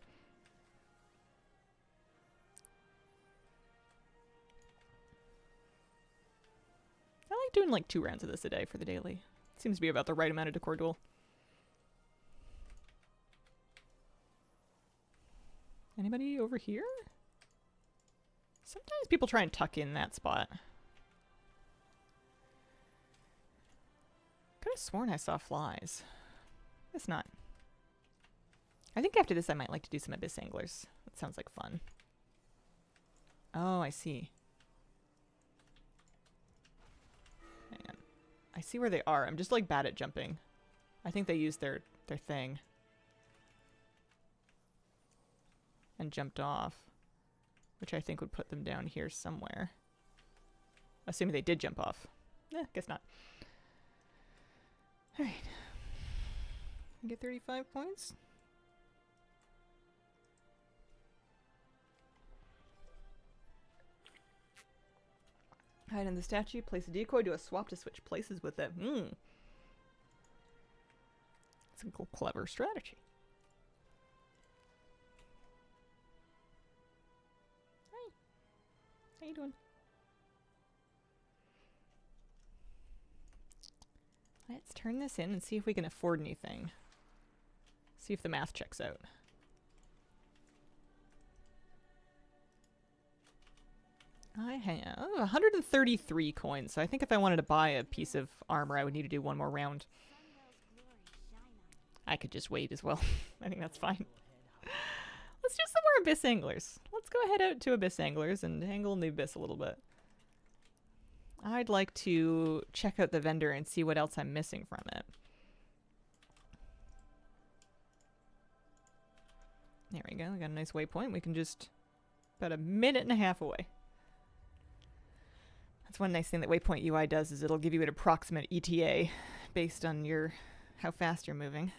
I like doing like 2 rounds of this a day for the daily. Seems to be about the right amount of decor duel. Anybody over here? Sometimes people try and tuck in that spot. Could have sworn I saw flies. Guess not. I think after this I might like to do some abyss anglers. That sounds like fun. Oh, I see. Hang on. I see where they are. I'm just like bad at jumping. I think they used their thing. And jumped off. Which I think would put them down here somewhere. Assuming they did jump off. Guess not. Alright. Get 35 points. Hide in the statue, place a decoy, do a swap to switch places with it. It's a clever strategy. Hi. How you doing? Let's turn this in and see if we can afford anything. See if the math checks out. I have 133 coins, so I think if I wanted to buy a piece of armor, I would need to do one more round. I could just wait as well. I think that's fine. Let's do some more Abyss Anglers. Let's go ahead out to Abyss Anglers and angle in the Abyss a little bit. I'd like to check out the vendor and see what else I'm missing from it. There we go. We got a nice waypoint. We can just about 1.5 minutes away. That's one nice thing that Waypoint UI does, is it'll give you an approximate ETA based on how fast you're moving.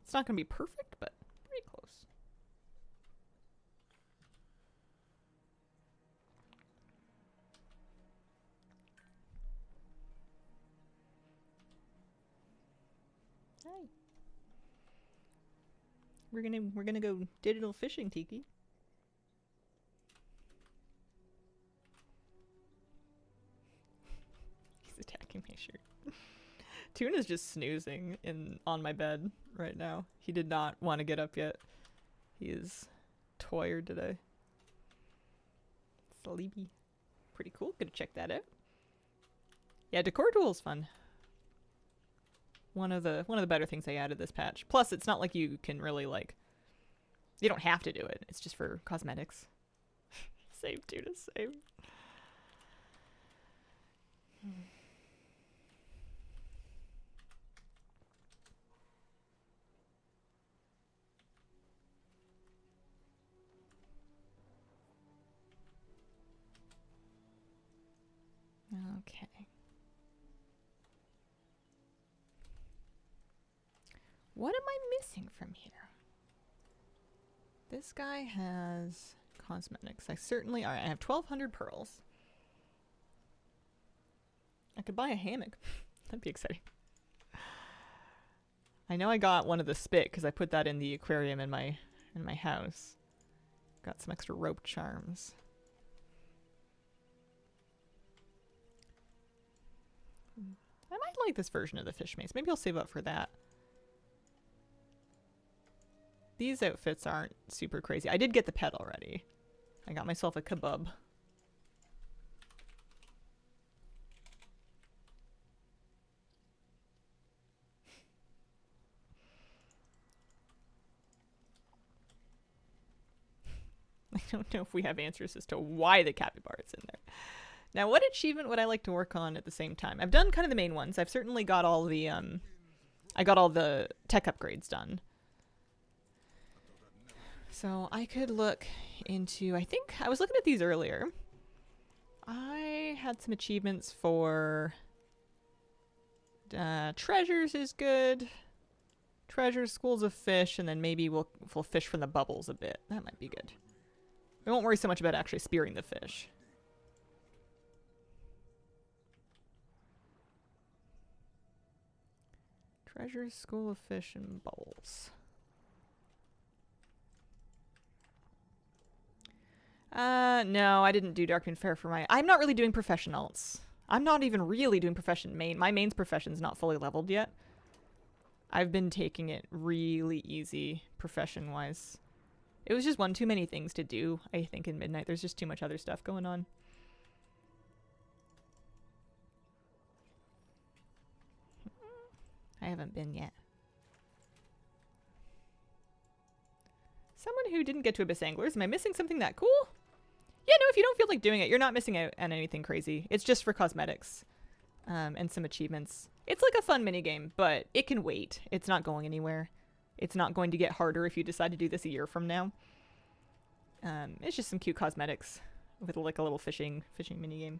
It's not going to be perfect, but pretty close. Hi. We're gonna go digital fishing, Tiki. He's attacking my shirt. Tuna's just snoozing on my bed right now. He did not want to get up yet. He is tired today. Sleepy. Pretty cool. Gonna check that out. Yeah, Decor Duel is fun. One of the better things they added this patch. Plus, it's not like you can really you don't have to do it. It's just for cosmetics. Same, Tuna, same. Okay. What am I missing from here? This guy has cosmetics. I certainly... Alright, I have 1,200 pearls. I could buy a hammock. That'd be exciting. I know I got one of the spit because I put that in the aquarium in my house. Got some extra rope charms. I might like this version of the fish mace. Maybe I'll save up for that. These outfits aren't super crazy. I did get the pet already. I got myself a kebab. I don't know if we have answers as to why the capybara is in there. Now, what achievement would I like to work on at the same time? I've done kind of the main ones. I've certainly got all the I got all the tech upgrades done. So I could look into, I think I was looking at these earlier. I had some achievements for treasures is good. Treasures, schools of fish, and then maybe we'll fish from the bubbles a bit. That might be good. We won't worry so much about actually spearing the fish. Treasures, school of fish, and bubbles. No, I didn't do Darkmoon Faire for my... I'm not really doing professionals. I'm not even really doing profession main. My main's profession's not fully leveled yet. I've been taking it really easy profession-wise. It was just one too many things to do, I think, in Midnight. There's just too much other stuff going on. I haven't been yet. Someone who didn't get to Abyss Anglers. Am I missing something that cool? Yeah, no, if you don't feel like doing it, you're not missing out on anything crazy. It's just for cosmetics and some achievements. It's like a fun minigame, but it can wait. It's not going anywhere. It's not going to get harder if you decide to do this a year from now. It's just some cute cosmetics with like a little fishing minigame.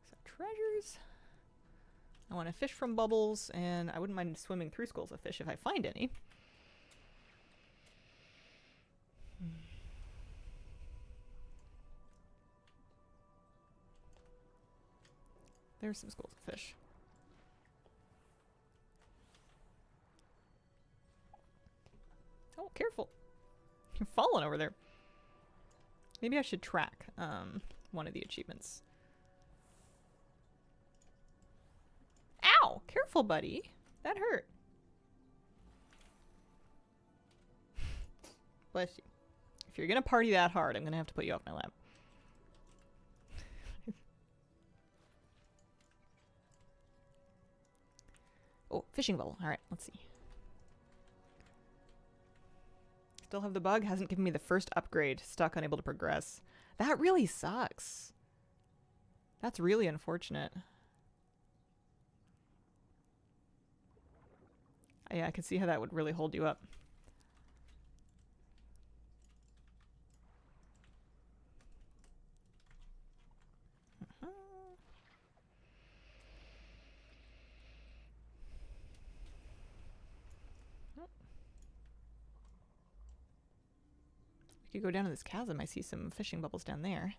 So treasures. I want to fish from bubbles, and I wouldn't mind swimming through schools of fish if I find any. There's some schools of fish. Oh, careful. You're falling over there. Maybe I should track one of the achievements. Ow! Careful, buddy. That hurt. Bless you. If you're gonna party that hard, I'm gonna have to put you off my lap. Oh, fishing bubble. Alright, let's see. Still have the bug. Hasn't given me the first upgrade. Stuck, unable to progress. That really sucks. That's really unfortunate. Yeah, I can see how that would really hold you up. I could go down to this chasm. I see some fishing bubbles down there.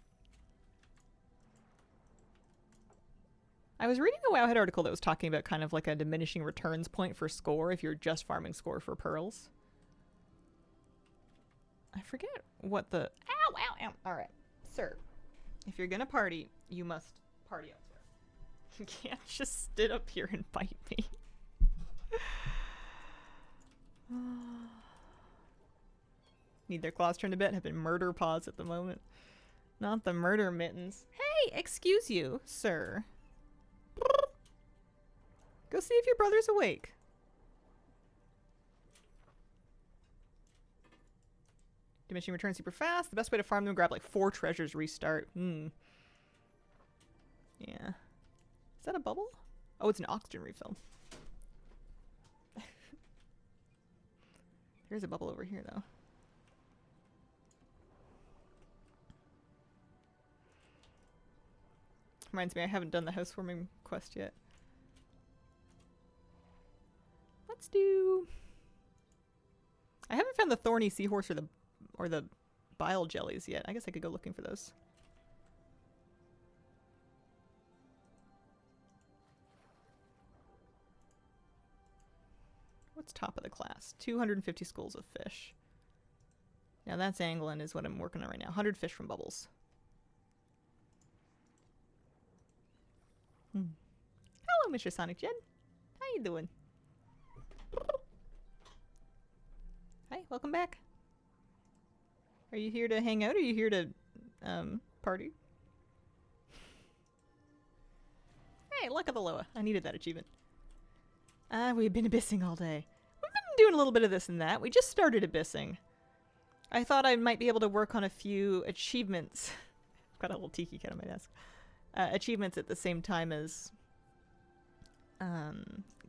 I was reading a Wowhead article that was talking about kind of like a diminishing returns point for score if you're just farming score for pearls. I forget what the... Ow, ow, ow. All right. Sir, if you're going to party, you must party elsewhere. You can't just sit up here and bite me. Need their claws turned a bit. Have been murder paws at the moment. Not the murder mittens. Hey, excuse you, sir. Go see if your brother's awake. Diminishing returns super fast. The best way to farm them, grab like 4 treasures, restart. Yeah. Is that a bubble? Oh, it's an oxygen refill. There's a bubble over here, though. Reminds me, I haven't done the housewarming quest yet. let's do... I haven't found the thorny seahorse or the bile jellies yet. I guess I could go looking for those. What's top of the class? 250 schools of fish. Now that's angling is what I'm working on right now. 100 fish from bubbles. Hello, Mr. Sonic Jed. How you doing? Hi, welcome back. Are you here to hang out or are you here to party? Hey, luck of the Loa. I needed that achievement. We've been abyssing all day. We've been doing a little bit of this and that. We just started abyssing. I thought I might be able to work on a few achievements. I've got a little tiki cat on my desk. Achievements at the same time as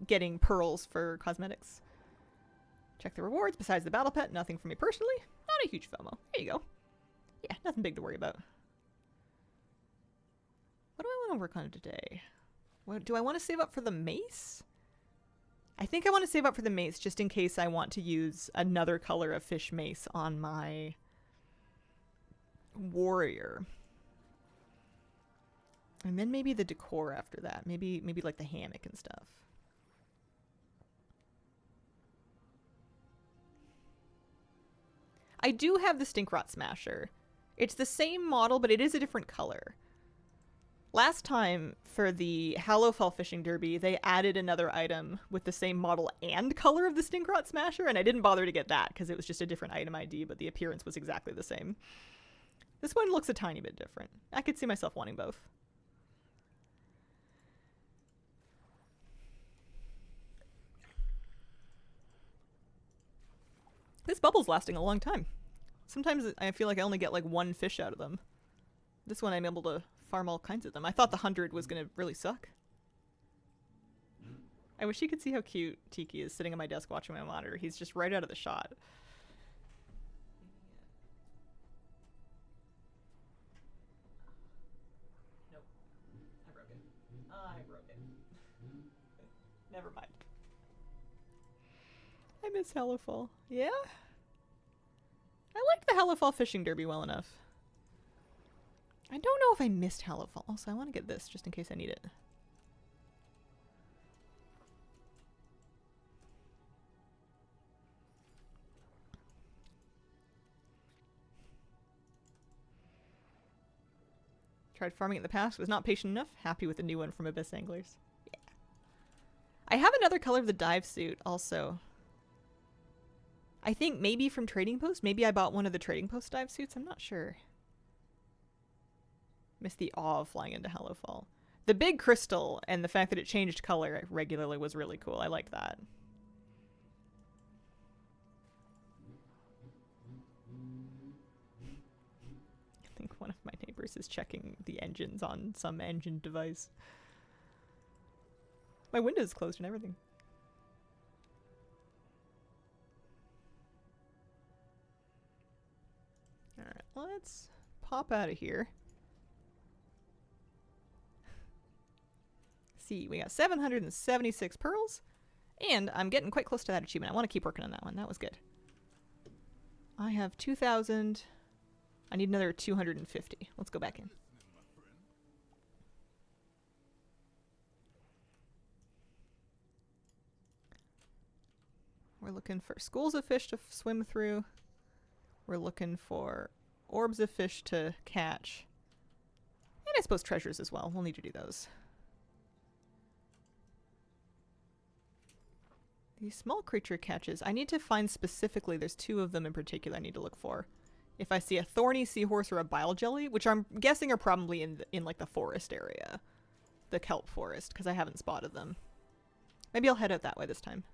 getting pearls for cosmetics. Check the rewards. Besides the battle pet, nothing for me personally. Not a huge FOMO. There you go. Yeah, nothing big to worry about. What do I want to work on today? What, do I want to save up for the mace? I think I want to save up for the mace just in case I want to use another color of fish mace on my warrior. And then maybe the decor after that. Maybe like the hammock and stuff. I do have the Stinkrot Smasher. It's the same model, but it is a different color. Last time for the Hallowfall Fishing Derby, they added another item with the same model and color of the Stinkrot Smasher, and I didn't bother to get that because it was just a different item ID, but the appearance was exactly the same. This one looks a tiny bit different. I could see myself wanting both. This bubble's lasting a long time. Sometimes I feel like I only get like one fish out of them. This one I'm able to farm all kinds of them. I thought the 100 was going to really suck. I wish you could see how cute Tiki is sitting on my desk watching my monitor. He's just right out of the shot. Nope. I broke it. I broke it. Never mind. I miss Hallowfall. Yeah? I liked the Hallowfall Fishing Derby well enough. I don't know if I missed Hallowfall, so I want to get this just in case I need it. Tried farming in the past, was not patient enough. Happy with the new one from Abyss Anglers. Yeah. I have another color of the dive suit also. I think maybe from Trading Post. Maybe I bought one of the Trading Post dive suits. I'm not sure. Miss the awe of flying into Hallowfall. The big crystal and the fact that it changed color regularly was really cool. I liked that. I think one of my neighbors is checking the engines on some engine device. My window's closed and everything. Alright, let's pop out of here. See, we got 776 pearls, and I'm getting quite close to that achievement. I want to keep working on that one. That was good. I have 2,000. I need another 250. Let's go back in. We're looking for schools of fish to swim through. We're looking for orbs of fish to catch. And I suppose treasures as well. We'll need to do those. These small creature catches. I need to find specifically, there's two of them in particular I need to look for. If I see a thorny seahorse or a bile jelly, which I'm guessing are probably in like the forest area. The kelp forest, because I haven't spotted them. Maybe I'll head out that way this time.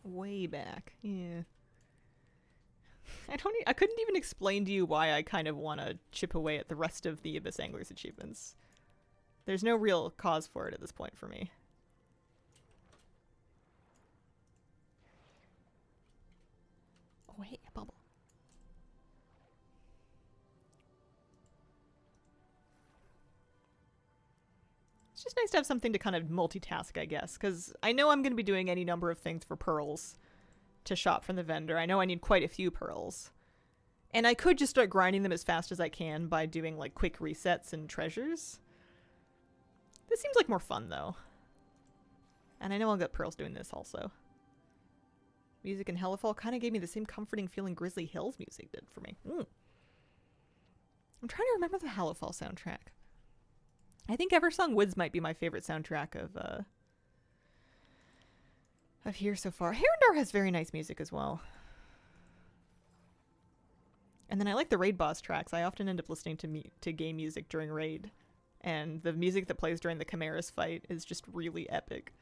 Way back. Yeah. I couldn't even explain to you why I kind of want to chip away at the rest of the Abyss Anglers achievements. There's no real cause for it at this point for me. Oh, hey, a bubble. It's just nice to have something to kind of multitask, I guess, because I know I'm going to be doing any number of things for pearls to shop from the vendor. I know I need quite a few pearls. And I could just start grinding them as fast as I can by doing, like, quick resets and treasures. This seems like more fun, though. And I know I'll get pearls doing this also. Music in Hellafall kind of gave me the same comforting feeling Grizzly Hills music did for me. I'm trying to remember the Hellafall soundtrack. I think Eversong Woods might be my favorite soundtrack of here so far. Herondor has very nice music as well. And then I like the raid boss tracks. I often end up listening to game music during raid. And the music that plays during the Chimeras fight is just really epic.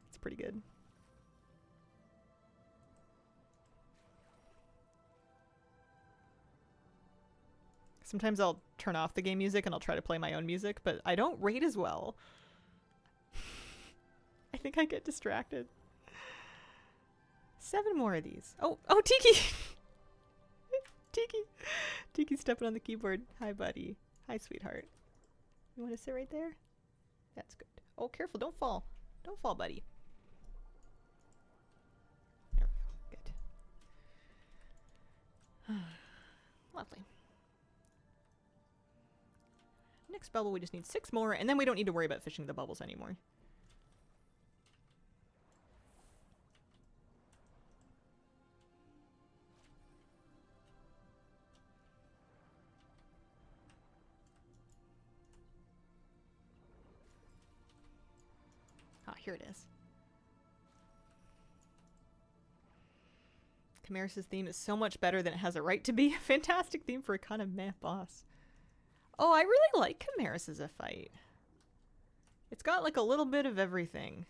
It's pretty good. Sometimes I'll turn off the game music and I'll try to play my own music, but I don't raid as well. I think I get distracted. 7 more of these. Oh, Tiki! Tiki's stepping on the keyboard. Hi, buddy. Hi, sweetheart. You want to sit right there? That's good. Oh, careful. Don't fall. Don't fall, buddy. There we go. Good. Lovely. Next bubble, we just need 6 more, and then we don't need to worry about fishing the bubbles anymore. Ah, here it is. Chimeras' theme is so much better than it has a right to be. A fantastic theme for a kind of meh boss. Oh, I really like Chimeras as a fight. It's got like a little bit of everything.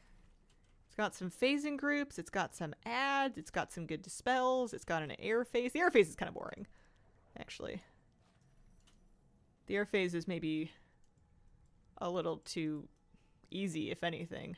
It's got some phasing groups, it's got some ads, it's got some good dispels, it's got an air phase. The air phase is kind of boring, actually. The air phase is maybe a little too easy, if anything.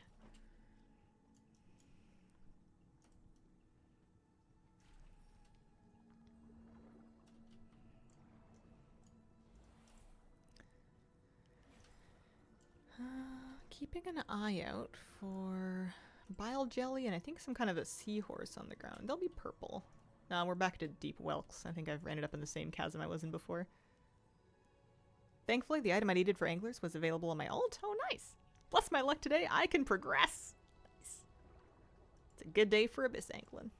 Keeping an eye out for bile jelly and I think some kind of a seahorse on the ground. They'll be purple. Now we're back to deep whelks. I think I've ended up in the same chasm I was in before. Thankfully, the item I needed for anglers was available on my ult. Oh, nice. Bless my luck today. I can progress. Nice. It's a good day for abyss angling.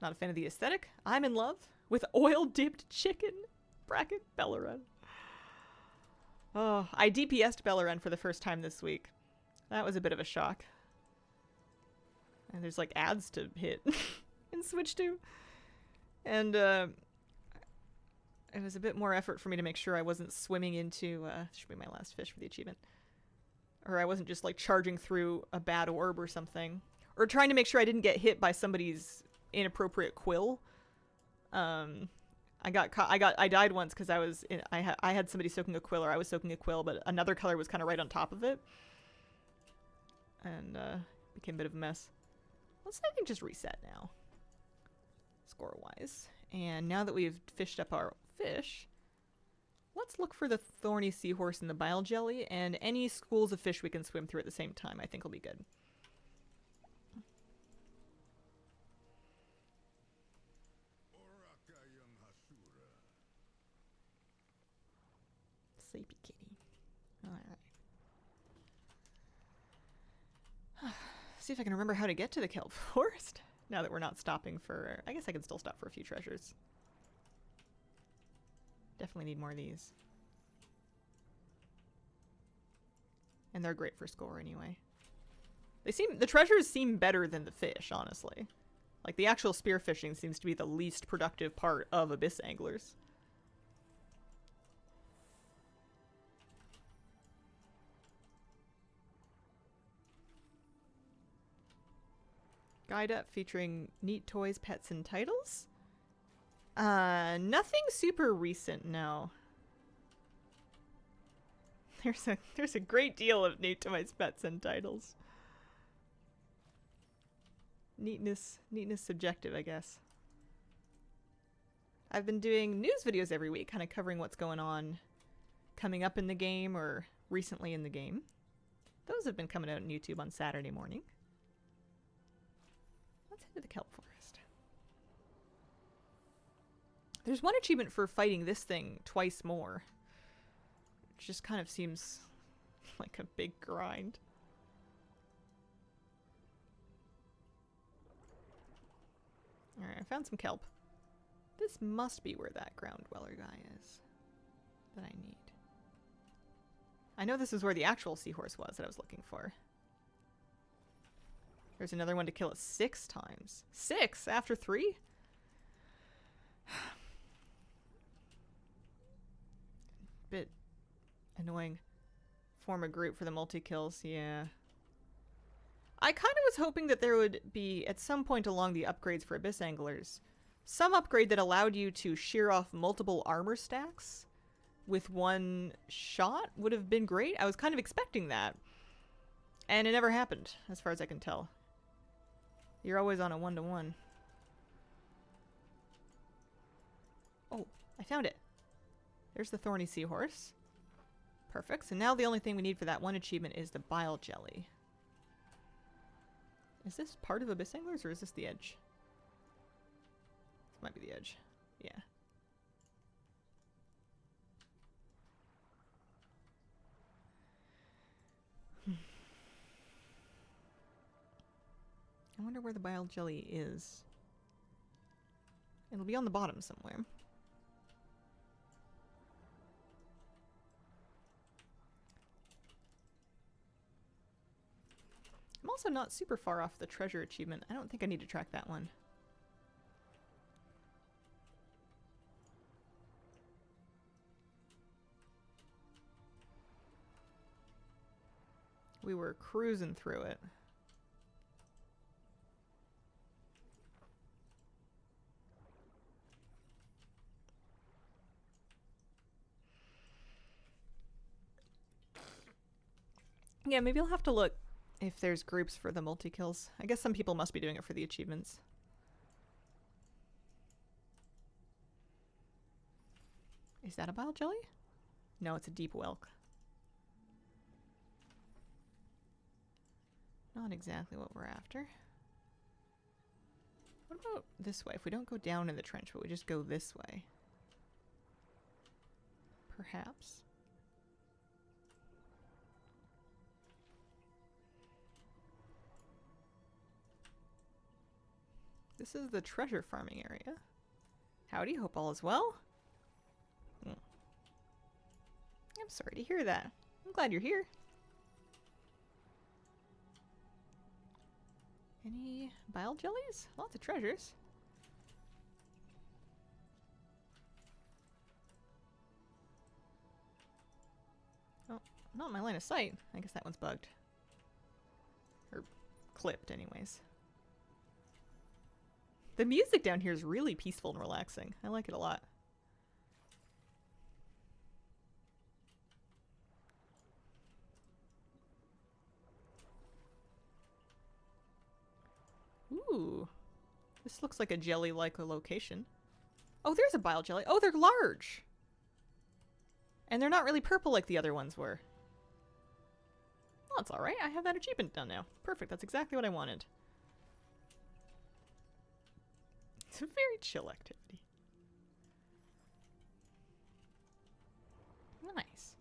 Not a fan of the aesthetic. I'm in love with oil-dipped chicken. Bracket Bellarun. Oh, I DPS'd Bellarun for the first time this week. That was a bit of a shock. And there's like ads to hit and switch to. And it was a bit more effort for me to make sure I wasn't swimming into, should be my last fish for the achievement. Or I wasn't just like charging through a bad orb or something. Or trying to make sure I didn't get hit by somebody's inappropriate quill. I died once because I had somebody soaking a quill, or I was soaking a quill, but another color was kind of right on top of it. And became a bit of a mess. Let's, I think, just reset now. Score-wise. And now that we've fished up our fish, let's look for the thorny seahorse and the bile jelly, and any schools of fish we can swim through at the same time I think will be good. Sleepy kitty. Alright. See if I can remember how to get to the kelp forest. Now that we're not stopping for... I guess I can still stop for a few treasures. Definitely need more of these. And they're great for score anyway. The treasures seem better than the fish, honestly. Like, the actual spearfishing seems to be the least productive part of abyss anglers. Guide up featuring neat toys, pets, and titles? Nothing super recent, no. There's a great deal of neat toys, pets, and titles. Neatness subjective, I guess. I've been doing news videos every week, kind of covering what's going on coming up in the game or recently in the game. Those have been coming out on YouTube on Saturday morning. Let's head to the kelp forest. There's one achievement for fighting this thing twice more. Which just kind of seems like a big grind. Alright, I found some kelp. This must be where that ground dweller guy is that I need. I know this is where the actual seahorse was that I was looking for. There's another one to kill it 6 times. 6 after 3? Bit annoying. Form a group for the multi-kills, yeah. I kind of was hoping that there would be, at some point along the upgrades for Abyss Anglers, some upgrade that allowed you to shear off multiple armor stacks with one shot would have been great. I was kind of expecting that. And it never happened, as far as I can tell. You're always on a 1-to-1. Oh, I found it. There's the thorny seahorse. Perfect. So now the only thing we need for that one achievement is the bile jelly. Is this part of Abyss Anglers or is this the edge? This might be the edge. Yeah. I wonder where the bile jelly is. It'll be on the bottom somewhere. I'm also not super far off the treasure achievement. I don't think I need to track that one. We were cruising through it. Yeah, maybe I'll have to look if there's groups for the multi-kills. I guess some people must be doing it for the achievements. Is that a bile jelly? No, it's a deep whelk. Not exactly what we're after. What about this way? If we don't go down in the trench, but we just go this way. Perhaps. This is the treasure farming area. Howdy, hope all is well. I'm sorry to hear that. I'm glad you're here. Any bile jellies? Lots of treasures. Oh, not in my line of sight. I guess that one's bugged. Or clipped, anyways. The music down here is really peaceful and relaxing. I like it a lot. Ooh. This looks like a jelly-like location. Oh, there's a bile jelly. Oh, they're large! And they're not really purple like the other ones were. Well, that's alright. I have that achievement done now. Perfect. That's exactly what I wanted. It's a very chill activity. Nice.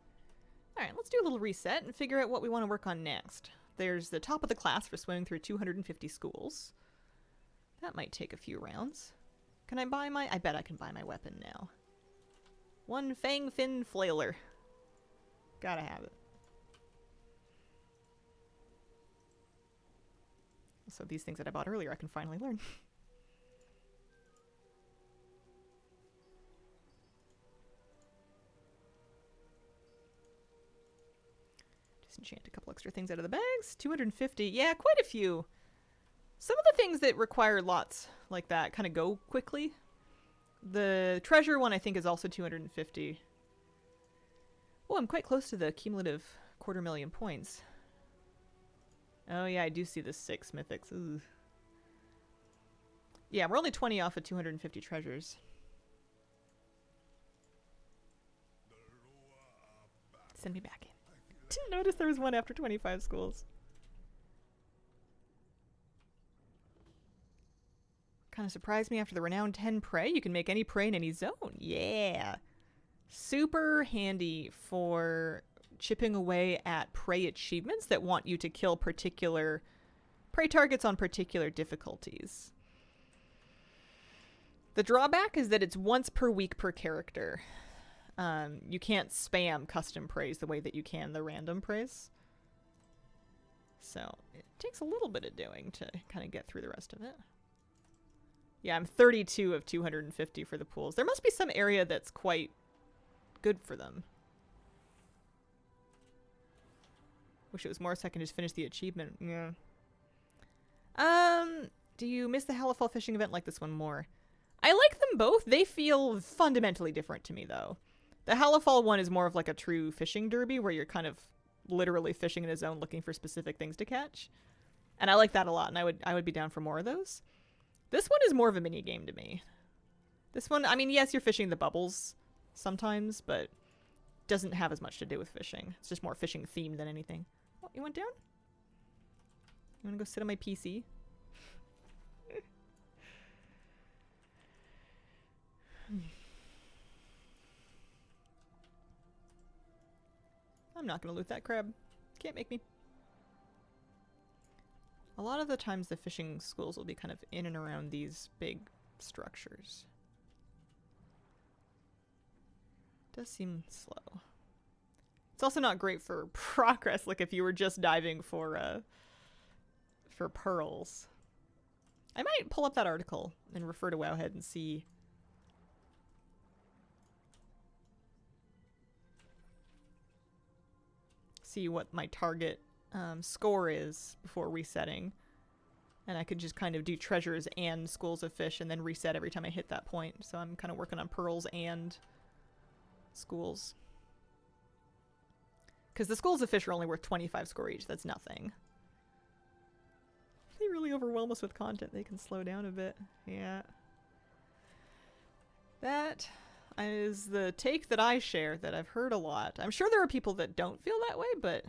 Alright, let's do a little reset and figure out what we want to work on next. There's the top of the class for swimming through 250 schools. That might take a few rounds. Can I buy my... I bet I can buy my weapon now. One Fang Fin Flailer. Gotta have it. So these things that I bought earlier I can finally learn. Disenchant a couple extra things out of the bags. 250. Yeah, quite a few. Some of the things that require lots like that kind of go quickly. The treasure one I think is also 250. Oh, I'm quite close to the cumulative 250,000 points. Oh yeah, I do see the 6 mythics. Ooh. Yeah, we're only 20 off of 250 treasures. Send me back in. Didn't notice there was one after 25 schools. Kind of surprised me after the renowned 10 prey. You can make any prey in any zone. Yeah. Super handy for chipping away at prey achievements that want you to kill particular prey targets on particular difficulties. The drawback is that it's once per week per character. You can't spam custom praise the way that you can the random praise. So it takes a little bit of doing to kind of get through the rest of it. Yeah, I'm 32 of 250 for the pools. There must be some area that's quite good for them. Wish it was more so I can just finish the achievement. Yeah. Do you miss the Halifal fishing event like this one more? I like them both. They feel fundamentally different to me, though. The Halifal one is more of like a true fishing derby where you're kind of literally fishing in a zone looking for specific things to catch. And I like that a lot, and I would be down for more of those. This one is more of a mini game to me. This one, I mean, yes, you're fishing the bubbles sometimes, but doesn't have as much to do with fishing. It's just more fishing themed than anything. Oh, you went down? You want to go sit on my PC? I'm not going to loot that crab. Can't make me. A lot of the times the fishing schools will be kind of in and around these big structures. Does seem slow. It's also not great for progress, like if you were just diving for pearls. I might pull up that article and refer to Wowhead and see what my target score is before resetting. And I could just kind of do treasures and schools of fish and then reset every time I hit that point. So I'm kind of working on pearls and schools. Because the schools of fish are only worth 25 score each. That's nothing. They really overwhelm us with content. They can slow down a bit. Yeah. That is the take that I share that I've heard a lot. I'm sure there are people that don't feel that way, but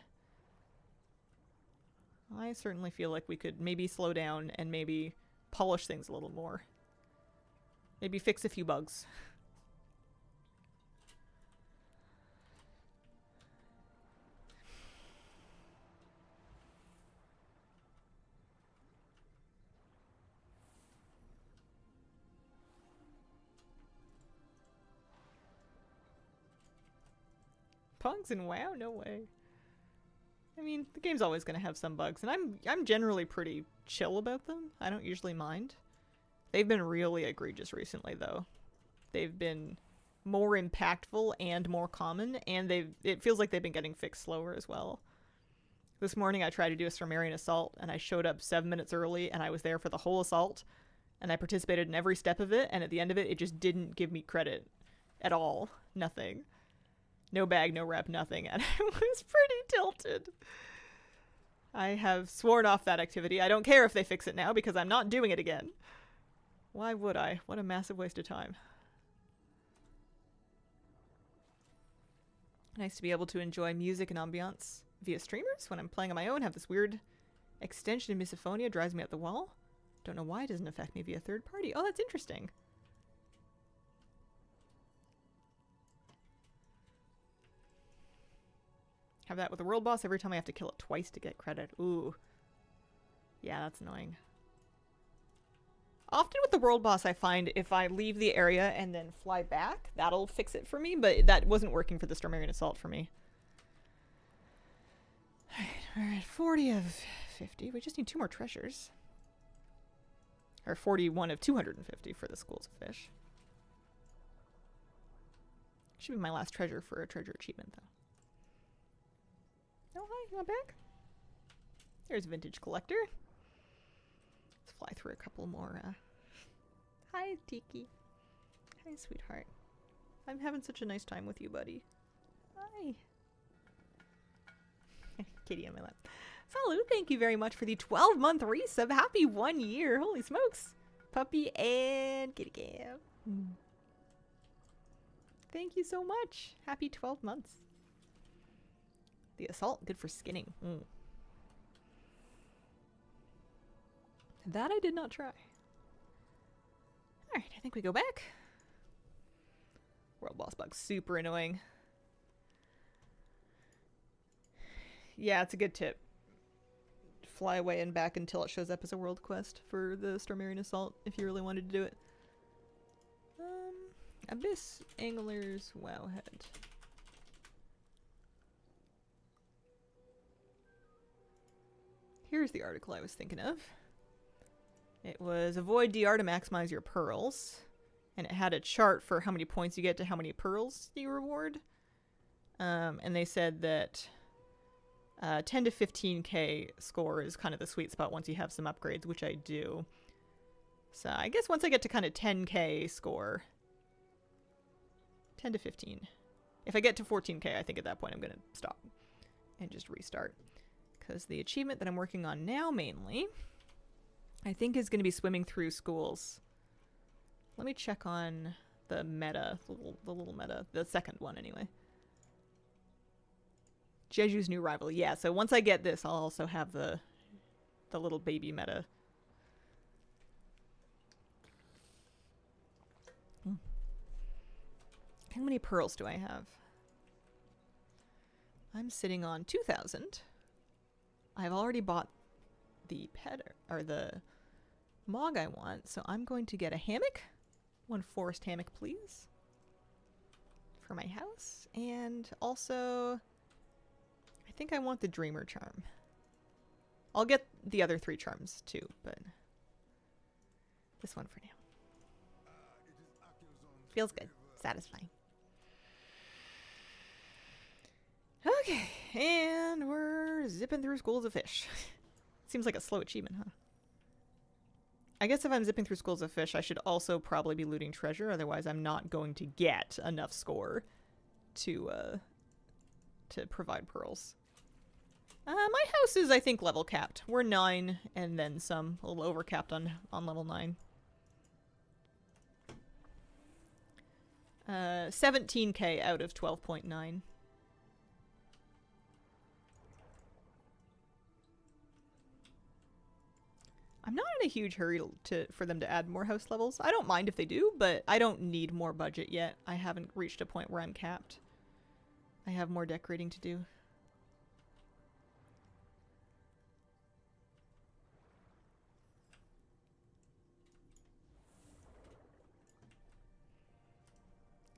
I certainly feel like we could maybe slow down and maybe polish things a little more. Maybe fix a few bugs. Bugs in WoW? No way. I mean, the game's always going to have some bugs, and I'm generally pretty chill about them. I don't usually mind. They've been really egregious recently, though. They've been more impactful and more common, and it feels like they've been getting fixed slower as well. This morning I tried to do a Starmarian assault, and I showed up 7 minutes early, and I was there for the whole assault, and I participated in every step of it, and at the end of it, it just didn't give me credit at all. Nothing. No bag, no rep, nothing, and I was pretty tilted. I have sworn off that activity. I don't care if they fix it now, because I'm not doing it again. Why would I? What a massive waste of time. Nice to be able to enjoy music and ambiance via streamers when I'm playing on my own. Have this weird extension of misophonia, drives me up the wall. Don't know why it doesn't affect me via third party. Oh, that's interesting. Have that with the world boss every time I have to kill it twice to get credit. Ooh. Yeah, that's annoying. Often with the world boss, I find if I leave the area and then fly back, that'll fix it for me, but that wasn't working for the Starmarian Assault for me. Alright, we're at 40 of 50. We just need 2 more treasures. Or 41 of 250 for the Schools of Fish. Should be my last treasure for a treasure achievement, though. Oh, hi, you want back? There's Vintage Collector. Let's fly through a couple more. Hi, Tiki. Hi, sweetheart. I'm having such a nice time with you, buddy. Hi. Kitty on my lap. Salu, thank you very much for the 12-month resub. Happy 1 year. Holy smokes. Puppy and kitty cat. Thank you so much. Happy 12 months. The assault, good for skinning. That I did not try. Alright, I think we go back. World boss bug, super annoying. Yeah, it's a good tip. Fly away and back until it shows up as a world quest for the Stormarian Assault, if you really wanted to do it. Abyss Angler's Wowhead. Here's the article I was thinking of. It was avoid DR to maximize your pearls. And it had a chart for how many points you get to how many pearls you reward. And they said that 10 to 15k score is kind of the sweet spot once you have some upgrades, which I do. So I guess once I get to kind of 10k score, 10 to 15. If I get to 14k, I think at that point I'm going to stop and just restart. Because the achievement that I'm working on now mainly, I think is going to be swimming through schools. Let me check on the meta, the little meta, the second one anyway. Jeju's new rival. Yeah, so once I get this, I'll also have the little baby meta. How many pearls do I have? I'm sitting on 2,000. I've already bought the pet or the Mog I want, so I'm going to get a hammock. One forest hammock, please. For my house. And also, I think I want the Dreamer charm. I'll get the other 3 charms too, but this one for now. Feels good. Satisfying. Okay, and we're zipping through schools of fish. Seems like a slow achievement, huh? I guess if I'm zipping through schools of fish, I should also probably be looting treasure, otherwise I'm not going to get enough score to provide pearls. My house is, I think, level capped. We're 9 and then some, a little over capped on level 9. 17k out of 12.9. I'm not in a huge hurry for them to add more house levels. I don't mind if they do, but I don't need more budget yet. I haven't reached a point where I'm capped. I have more decorating to do.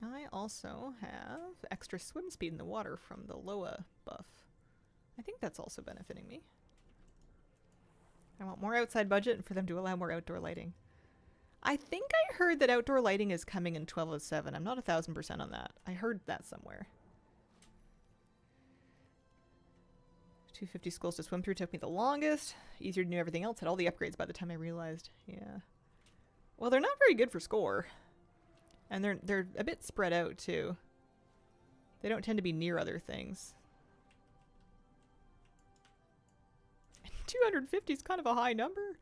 I also have extra swim speed in the water from the Loa buff. I think that's also benefiting me. I want more outside budget and for them to allow more outdoor lighting. I think I heard that outdoor lighting is coming in 1207. I'm not 1000% on that. I heard that somewhere. 250 schools to swim through took me the longest. Easier to do everything else. Had all the upgrades by the time I realized. Yeah. Well, they're not very good for score. And they're a bit spread out too. They don't tend to be near other things. 250 is kind of a high number.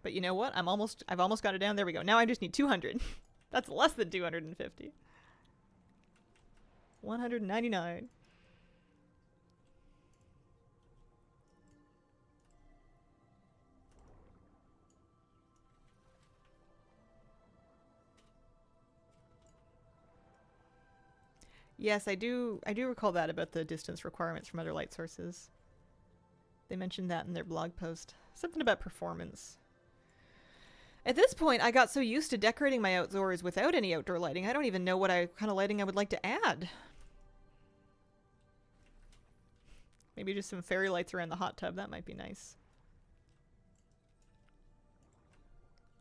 But you know what? I've almost got it down. There we go. Now I just need 200. That's less than 250. 199. Yes, I do recall that about the distance requirements from other light sources. They mentioned that in their blog post. Something about performance. At this point, I got so used to decorating my outdoors without any outdoor lighting, I don't even know what kind of lighting I would like to add. Maybe just some fairy lights around the hot tub, that might be nice.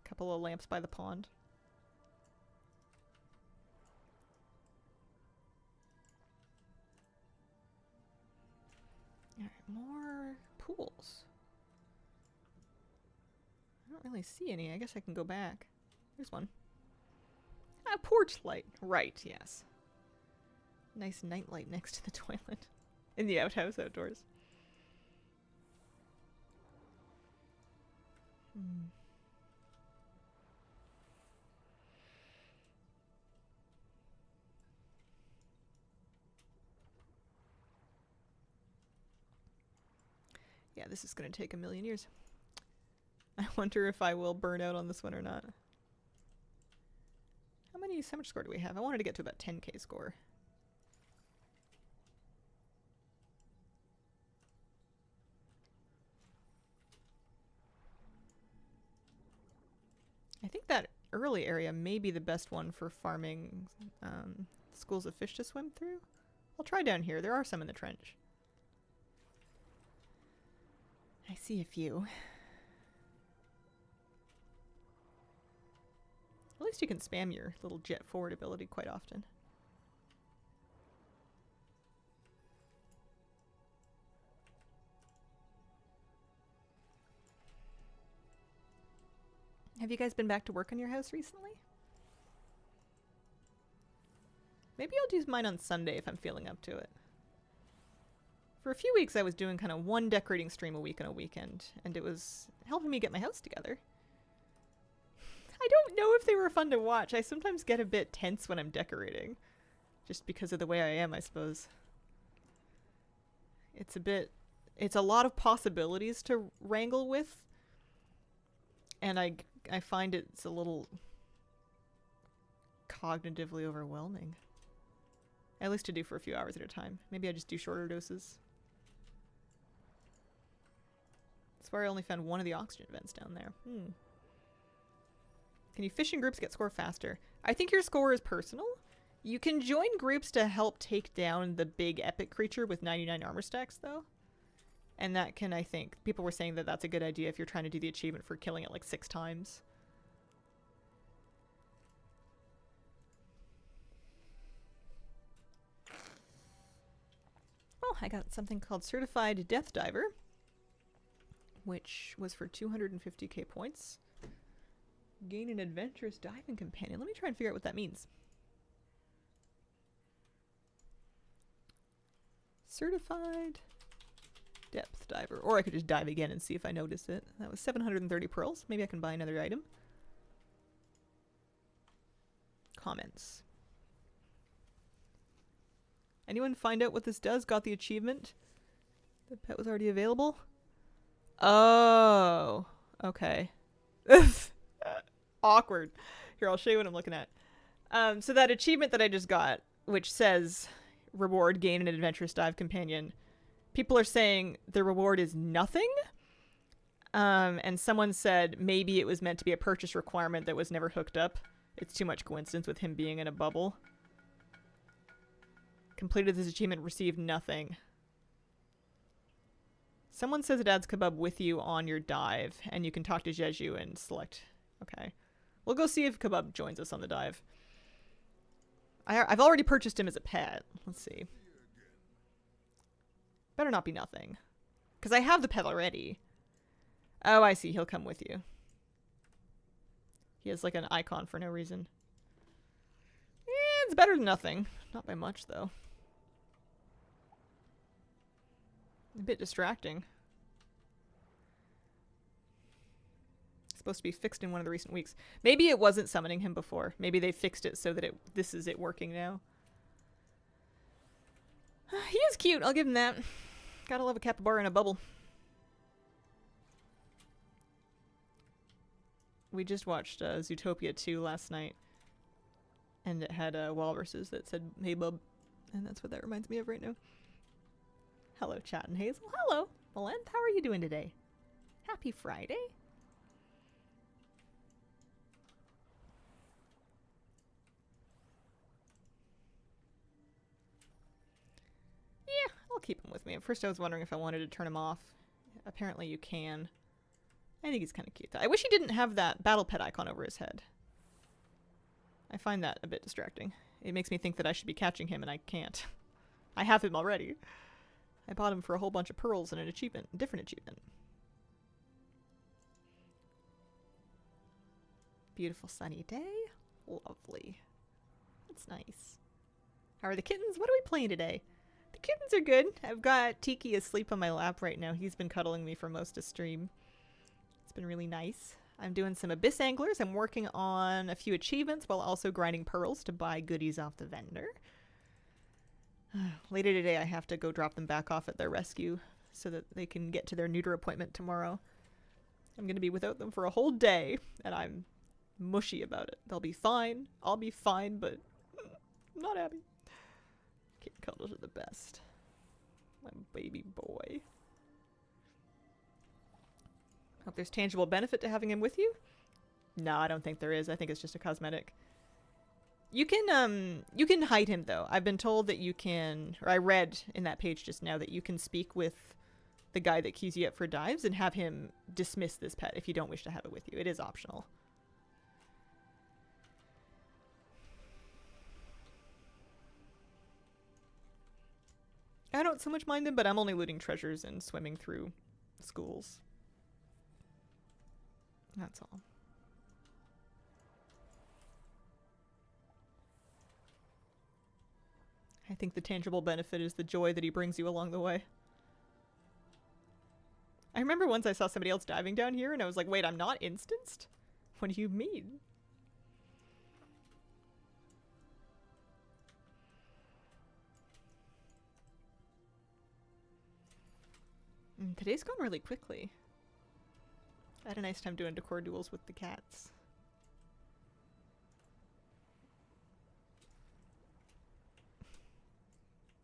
A couple of lamps by the pond. Alright, more pools. I don't really see any. I guess I can go back. There's one. Ah, porch light. Right, yes. Nice nightlight next to the toilet. In the outhouse outdoors. Hmm. Yeah, this is going to take a million years. I wonder if I will burn out on this one or not. How much score do we have? I wanted to get to about 10k score. I think that early area may be the best one for farming schools of fish to swim through. I'll try down here. There are some in the trench. I see a few. At least you can spam your little jet forward ability quite often. Have you guys been back to work on your house recently? Maybe I'll do mine on Sunday if I'm feeling up to it. For a few weeks I was doing kind of one decorating stream a week on a weekend, and it was helping me get my house together. I don't know if they were fun to watch. I sometimes get a bit tense when I'm decorating. Just because of the way I am, I suppose. It's a lot of possibilities to wrangle with. And I find it's a little cognitively overwhelming. At least to do for a few hours at a time. Maybe I just do shorter doses. That's where I only found one of the oxygen vents down there. Can you fish in groups get score faster? I think your score is personal. You can join groups to help take down the big epic creature with 99 armor stacks, though. And that can, I think, people were saying that that's a good idea if you're trying to do the achievement for killing it like 6 times. Oh, I got something called Certified Death Diver, which was for 250k points. Gain an adventurous diving companion. Let me try and figure out what that means. Certified Depth Diver. Or I could just dive again and see if I notice it. That was 730 pearls. Maybe I can buy another item. Comments. Anyone find out what this does? Got the achievement? The pet was already available? Oh. Okay. Awkward. Here, I'll show you what I'm looking at. So that achievement that I just got, which says reward, gain an adventurous dive companion. People are saying the reward is nothing. And someone said maybe it was meant to be a purchase requirement that was never hooked up. It's too much coincidence with him being in a bubble. Completed this achievement, received nothing. Someone says it adds Kebab with you on your dive, and you can talk to Jeju and select. Okay. We'll go see if Kebab joins us on the dive. I've already purchased him as a pet. Let's see. Better not be nothing. Because I have the pet already. Oh, I see. He'll come with you. He has like an icon for no reason. It's better than nothing. Not by much, though. A bit distracting. Supposed to be fixed in one of the recent weeks. Maybe it wasn't summoning him before. Maybe they fixed it so that this is it working now. He is cute. I'll give him that. Gotta love a capybara in a bubble. We just watched Zootopia 2 last night. And it had walruses that said, "Hey, bub." And that's what that reminds me of right now. Hello, Chat and Hazel. Hello, Melenth. How are you doing today? Happy Friday. Yeah, I'll keep him with me. At first I was wondering if I wanted to turn him off. Apparently you can. I think he's kind of cute. I wish he didn't have that battle pet icon over his head. I find that a bit distracting. It makes me think that I should be catching him and I can't. I have him already. I bought him for a whole bunch of pearls and an achievement, a different achievement. Beautiful sunny day. Lovely. That's nice. How are the kittens? What are we playing today? The kittens are good. I've got Tiki asleep on my lap right now. He's been cuddling me for most of stream. It's been really nice. I'm doing some Abyss Anglers. I'm working on a few achievements while also grinding pearls to buy goodies off the vendor. Later today I have to go drop them back off at their rescue so that they can get to their neuter appointment tomorrow. I'm going to be without them for a whole day, and I'm mushy about it. They'll be fine. I'll be fine, but I'm not happy. Kitten cuddles are the best. My baby boy. Hope there's tangible benefit to having him with you? No, I don't think there is. I think it's just a cosmetic. You can hide him though. I've been told that you can, or I read in that page just now that you can speak with the guy that queues you up for dives and have him dismiss this pet if you don't wish to have it with you. It is optional. I don't so much mind them, but I'm only looting treasures and swimming through schools. That's all. I think the tangible benefit is the joy that he brings you along the way. I remember once I saw somebody else diving down here and I was like, wait, I'm not instanced? What do you mean? Today's gone really quickly. I had a nice time doing decor duels with the cats.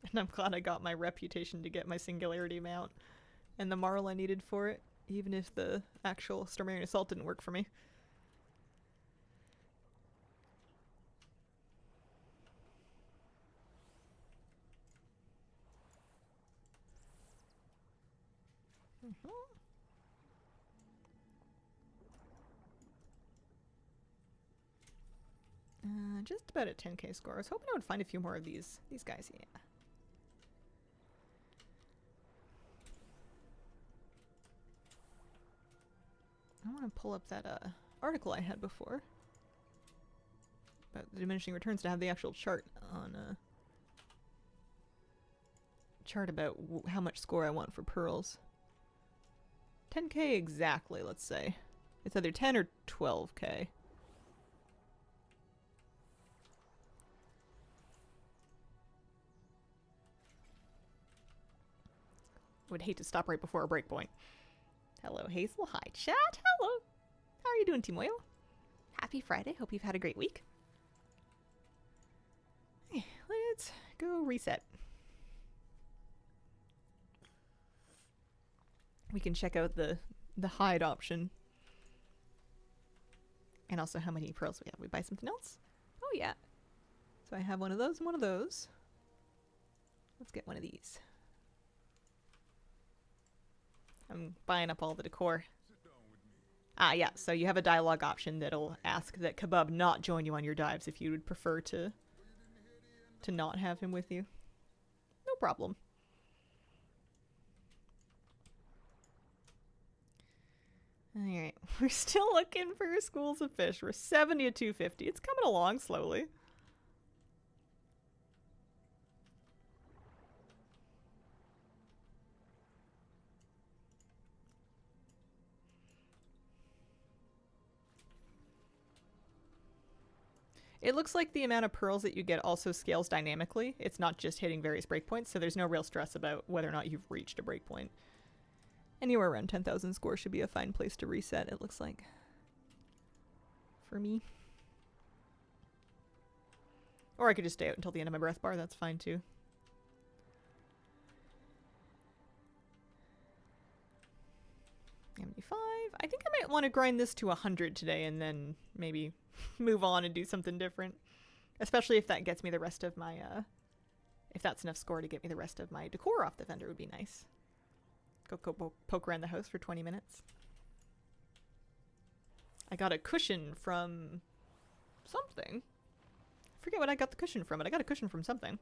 And I'm glad I got my reputation to get my Singularity mount and the Marl I needed for it, even if the actual Stormarian Assault didn't work for me. Just about at 10k score. I was hoping I would find a few more of these guys. Yeah. I want to pull up that article I had before about the diminishing returns to have the actual chart on chart about how much score I want for pearls. 10k exactly, let's say. It's either 10 or 12k. Would hate to stop right before a breakpoint. Hello, Hazel. Hi, chat. Hello. How are you doing, Timoyo? Happy Friday. Hope you've had a great week. Okay, let's go reset. We can check out the hide option. And also how many pearls we have. We buy something else? Oh, yeah. So I have one of those and one of those. Let's get one of these. I'm buying up all the decor. Ah, yeah, so you have a dialogue option that'll ask that Kebab not join you on your dives if you would prefer to not have him with you. No problem. Alright, we're still looking for schools of fish. We're 70 to 250. It's coming along slowly. It looks like the amount of pearls that you get also scales dynamically. It's not just hitting various breakpoints, so there's no real stress about whether or not you've reached a breakpoint. Anywhere around 10,000 score should be a fine place to reset, it looks like. For me. Or I could just stay out until the end of my breath bar, that's fine too. MD5. I think I might want to grind this to 100 today and then maybe move on and do something different. Especially if that gets me the rest of my, if that's enough score to get me the rest of my decor off the vendor would be nice. Go poke around the house for 20 minutes. I got a cushion from something. I forget what I got the cushion from, but I got a cushion from something.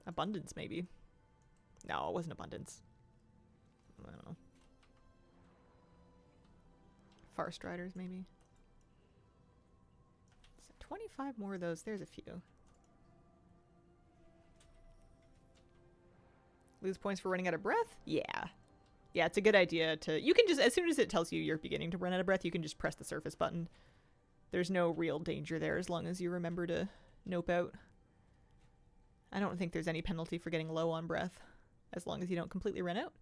Abundance, maybe. No, it wasn't Abundance. I don't know. Far Striders, maybe. So 25 more of those. There's a few. Lose points for running out of breath? Yeah. Yeah, it's a good idea to... You can just, as soon as it tells you you're beginning to run out of breath, you can just press the surface button. There's no real danger there as long as you remember to nope out. I don't think there's any penalty for getting low on breath, as long as you don't completely run out.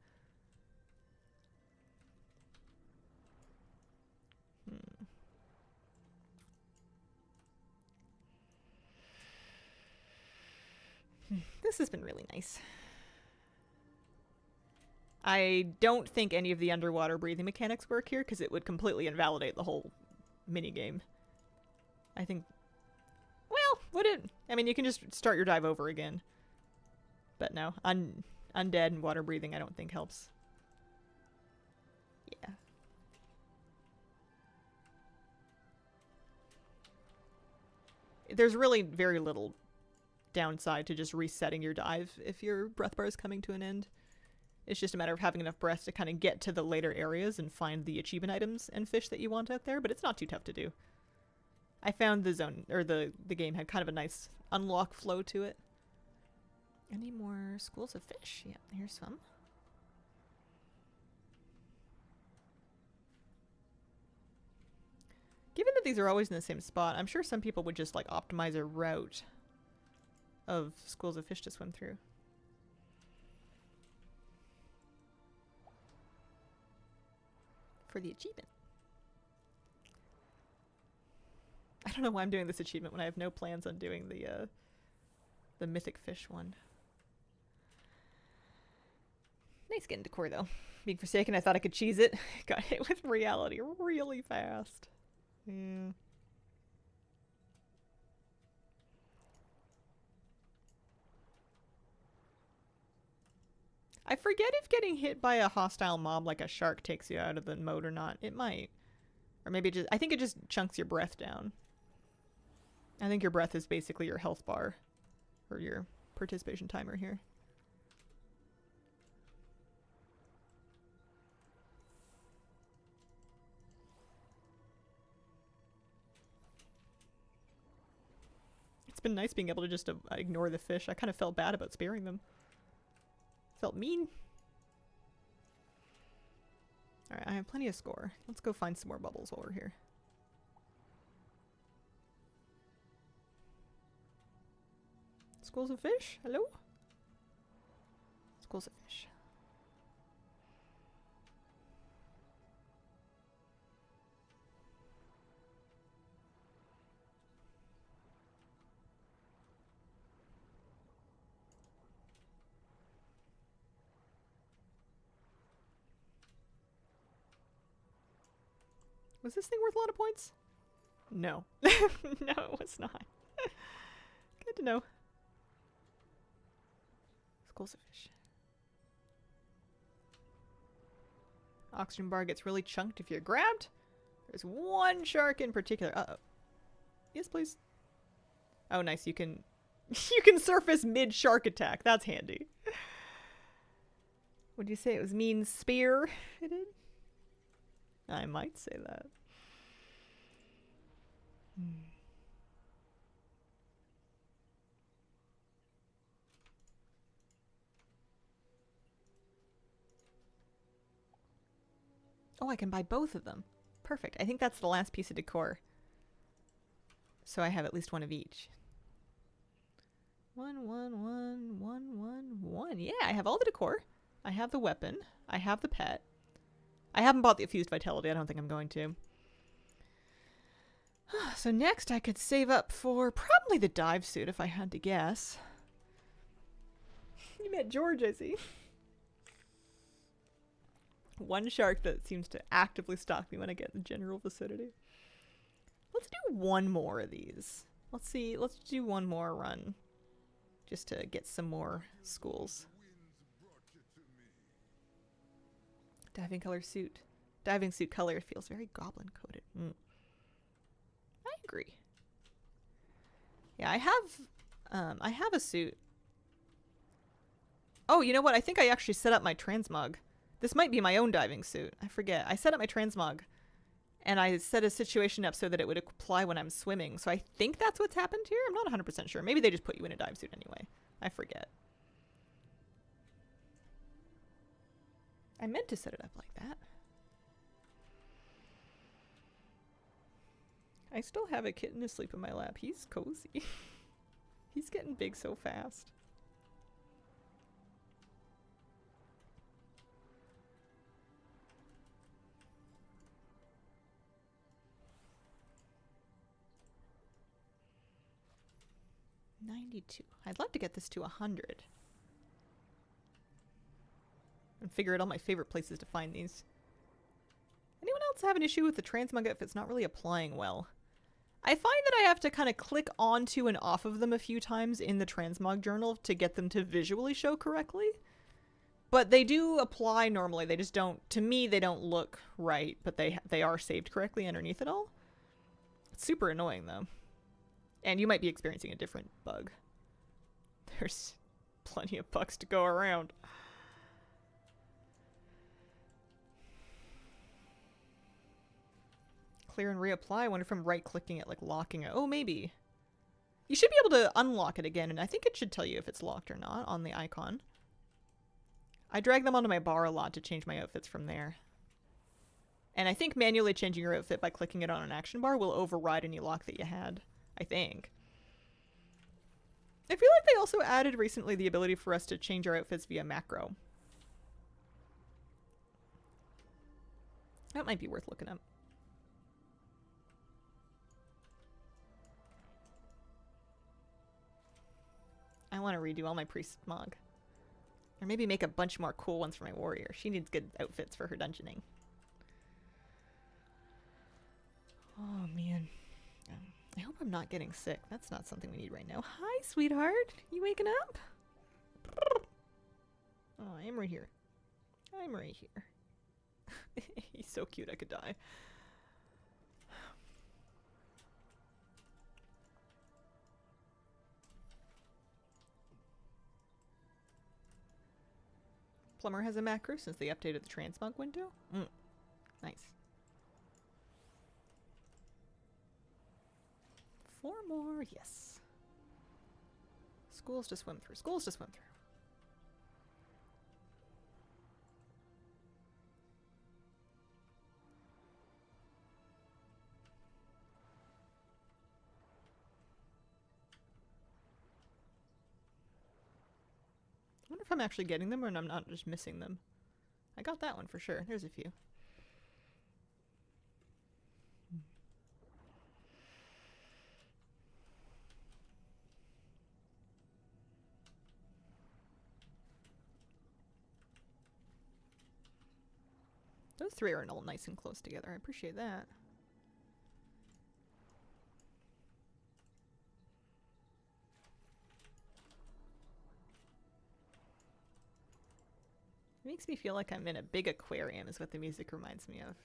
This has been really nice. I don't think any of the underwater breathing mechanics work here because it would completely invalidate the whole minigame. I think... Well, would it? I mean, you can just start your dive over again. But no, undead and water breathing I don't think helps. Yeah. There's really very little downside to just resetting your dive if your breath bar is coming to an end. It's just a matter of having enough breath to kind of get to the later areas and find the achievement items and fish that you want out there, but it's not too tough to do. I found the zone, or the game had kind of a nice unlock flow to it. Any more schools of fish? Yeah, here's some. Given that these are always in the same spot, I'm sure some people would just like optimize a route of schools of fish to swim through. For the achievement. I don't know why I'm doing this achievement when I have no plans on doing the mythic fish one. Nice getting decor though. Being Forsaken, I thought I could cheese it. Got hit with reality really fast. Yeah. I forget if getting hit by a hostile mob like a shark takes you out of the mode or not. It might. Or maybe it just... I think it just chunks your breath down. I think your breath is basically your health bar. Or your participation timer here. It's been nice being able to just ignore the fish. I kind of felt bad about sparing them. Felt mean. Alright, I have plenty of score. Let's go find some more bubbles while we're here. Schools of fish? Hello? Schools of fish. Was this thing worth a lot of points? No. No, it was not. Good to know. Schools of fish. Oxygen bar gets really chunked if you're grabbed. There's one shark in particular. Uh-oh. Yes, please. Oh, nice. You can surface mid-shark attack. That's handy. Would you say it was mean spear? It did? I might say that. Oh, I can buy both of them. Perfect. I think that's the last piece of decor. So I have at least one of each. 1, 1, 1, 1, 1, 1. Yeah, I have all the decor. I have the weapon. I have the pet. I haven't bought the Fused Vitality. I don't think I'm going to. So next I could save up for probably the dive suit if I had to guess. You met George, I see. One shark that seems to actively stalk me when I get in the general vicinity. Let's do one more of these. Let's see. Let's do one more run. Just to get some more schools. Diving color suit. Diving suit color feels very goblin coated. I agree. Yeah, I have a suit. Oh, you know what? I think I actually set up my transmog. This might be my own diving suit. I forget. I set up my transmog and I set a situation up so that it would apply when I'm swimming. So I think that's what's happened here. I'm not 100% sure. Maybe they just put you in a dive suit anyway. I forget. I meant to set it up like that. I still have a kitten asleep in my lap. He's cozy. He's getting big so fast. $92. I'd love to get this to 100. And figure out all my favorite places to find these. Anyone else have an issue with the transmog outfits not really applying well? I find that I have to kind of click onto and off of them a few times in the transmog journal to get them to visually show correctly. But they do apply normally. They just don't, to me, they don't look right, but they are saved correctly underneath it all. It's super annoying though. And you might be experiencing a different bug. There's plenty of bugs to go around. Clear and reapply. I wonder if I'm right-clicking it, like locking it. Oh, maybe. You should be able to unlock it again, and I think it should tell you if it's locked or not on the icon. I drag them onto my bar a lot to change my outfits from there. And I think manually changing your outfit by clicking it on an action bar will override any lock that you had. I think. I feel like they also added recently the ability for us to change our outfits via macro. That might be worth looking up. I want to redo all my priest smog. Or maybe make a bunch more cool ones for my warrior. She needs good outfits for her dungeoning. Oh, man. I hope I'm not getting sick. That's not something we need right now. Hi, sweetheart. You waking up? Oh, I am right here. I'm right here. He's so cute, I could die. Plumber has a macro since they updated the transmog window. Nice. 4 more, yes. Schools to swim through. Schools to swim through. I wonder if I'm actually getting them or I'm not just missing them. I got that one for sure. There's a few. Those 3 are all nice and close together. I appreciate that. It makes me feel like I'm in a big aquarium is what the music reminds me of.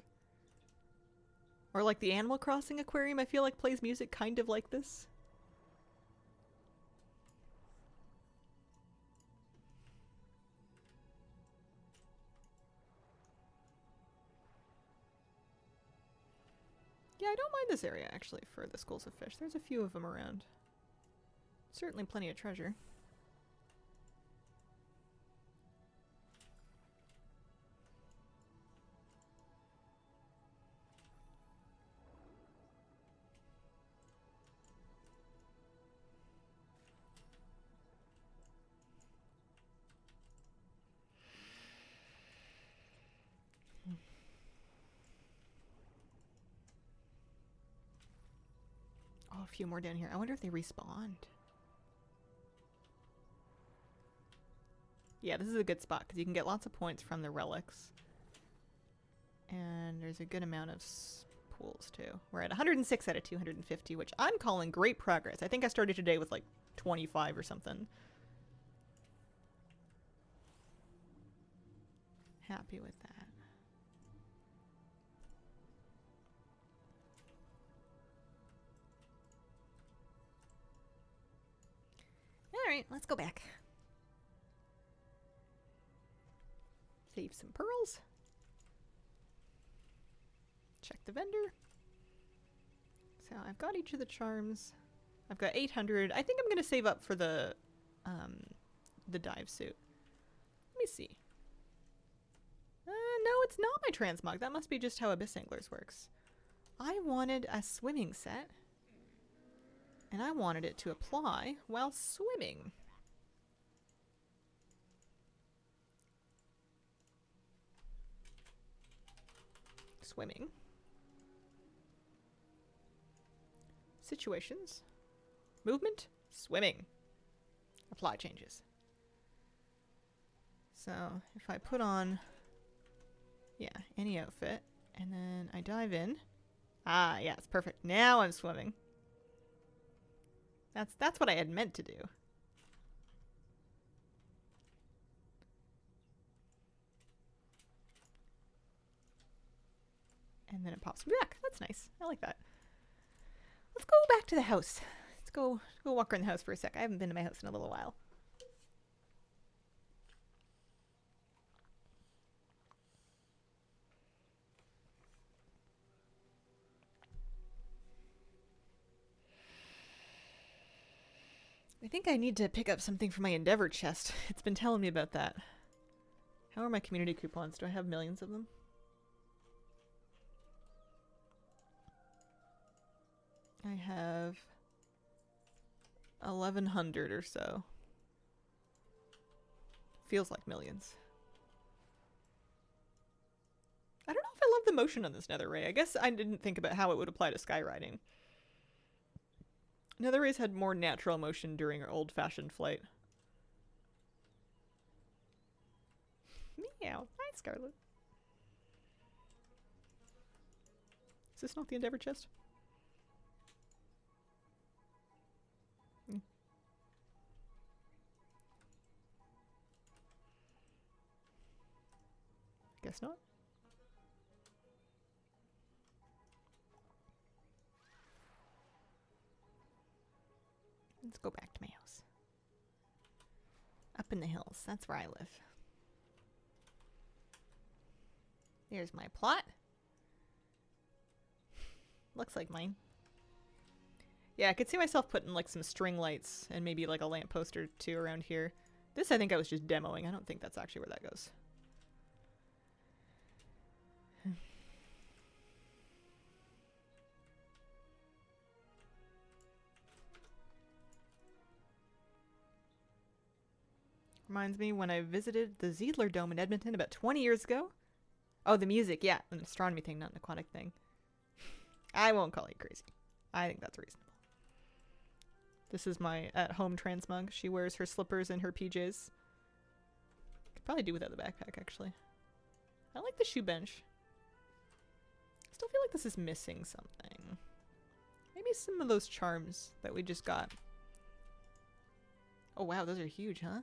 Or like the Animal Crossing aquarium I feel like plays music kind of like this. Yeah, I don't mind this area actually for the schools of fish. There's a few of them around. Certainly plenty of treasure. Oh, a few more down here. I wonder if they respawned. Yeah, this is a good spot because you can get lots of points from the relics. And there's a good amount of pools too. We're at 106 out of 250, which I'm calling great progress. I think I started today with like 25 or something. Happy with that. Alright, let's go back. Save some pearls. Check the vendor. So I've got each of the charms. I've got 800. I think I'm going to save up for the dive suit. Let me see. no, it's not my transmog. That must be just how Abyss Anglers works. I wanted a swimming set. And I wanted it to apply while swimming. Swimming. Situations. Movement. Swimming. Apply changes. So if I put on, yeah, any outfit, and then I dive in. Ah, yeah, it's perfect. Now I'm swimming. That's what I had meant to do. And then it pops me back. That's nice. I like that. Let's go back to the house. Let's go walk around the house for a sec. I haven't been to my house in a little while. I think I need to pick up something for my Endeavor chest. It's been telling me about that. How are my community coupons? Do I have millions of them? I have 1,100 or so. Feels like millions. I don't know if I love the motion on this nether ray. I guess I didn't think about how it would apply to skywriting. Nether rays had more natural motion during our old-fashioned flight. Meow. Hi, Scarlet. Is this not the Endeavor chest? Guess not. Let's go back to my house. Up in the hills. That's where I live. There's my plot. Looks like mine. Yeah, I could see myself putting like some string lights and maybe like a lamppost or two around here. This I think I was just demoing. I don't think that's actually where that goes. Reminds me when I visited the Ziedler Dome in Edmonton about 20 years ago. Oh, the music, yeah, an astronomy thing, not an aquatic thing. I won't call you crazy. I think that's reasonable. This is my at-home transmog. She wears her slippers and her PJs. Could probably do without the backpack, actually. I like the shoe bench. Still feel like this is missing something. Maybe some of those charms that we just got. Oh wow, those are huge, huh?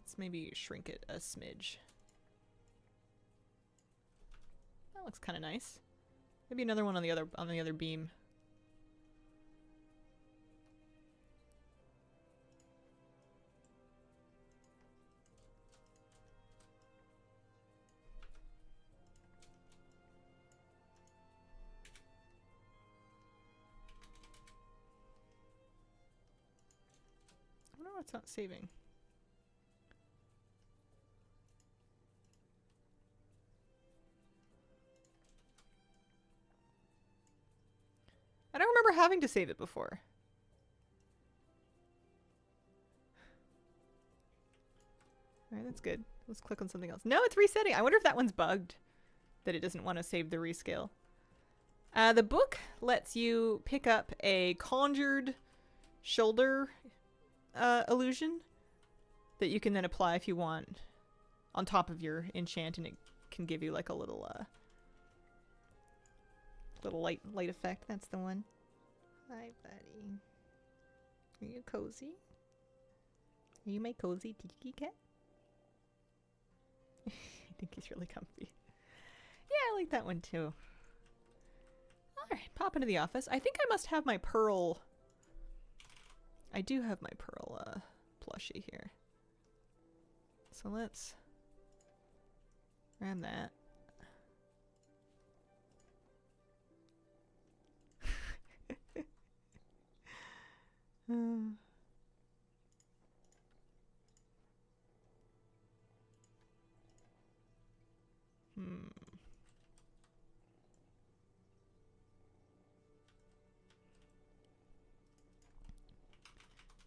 Let's maybe shrink it a smidge. That looks kind of nice. Maybe another one on the other beam. I wonder why it's not saving. I don't remember having to save it before. Alright, that's good. Let's click on something else. No, it's resetting. I wonder if that one's bugged. That it doesn't want to save the rescale. The book lets you pick up a conjured shoulder illusion that you can then apply if you want on top of your enchant, and it can give you like a little light effect. That's the one. Hi, buddy. Are you cozy? Are you my cozy tiki cat? I think he's really comfy. Yeah, I like that one too. Alright, pop into the office. I think I must have my pearl. I do have my pearl plushie here. So let's grab that.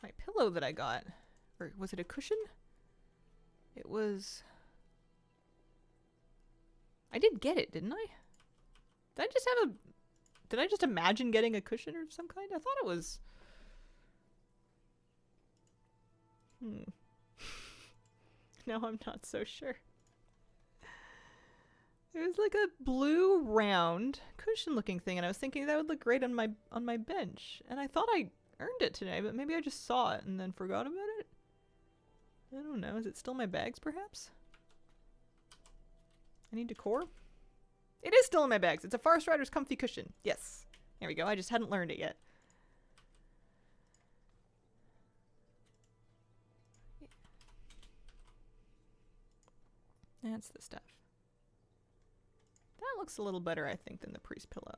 My pillow that I got, or was it a cushion? It was. I did get it, didn't I? Did I just have a? Did I just imagine getting a cushion or some kind? I thought it was. No, I'm not so sure. It was like a blue round cushion-looking thing, and I was thinking that would look great on my bench. And I thought I earned it today, but maybe I just saw it and then forgot about it. I don't know. Is it still in my bags, perhaps? I need decor. It is still in my bags. It's a Forest Riders comfy cushion. Yes. There we go. I just hadn't learned it yet. That's the stuff. That looks a little better, I think, than the priest pillow.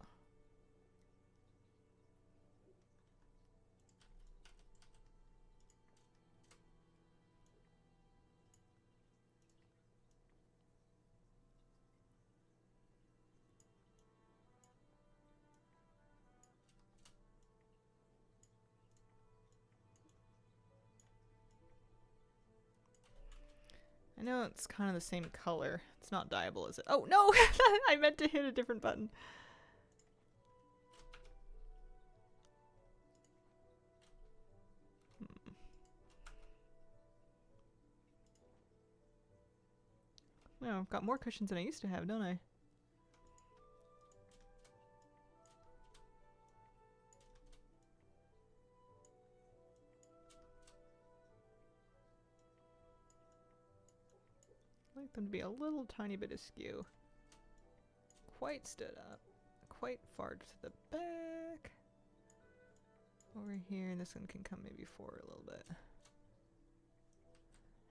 I know it's kind of the same color. It's not dyeable, is it? Oh, no! I meant to hit a different button. No, I've got more cushions than I used to have, don't I? I like them to be a little tiny bit askew. Quite stood up. Quite far to the back. Over here, and this one can come maybe forward a little bit.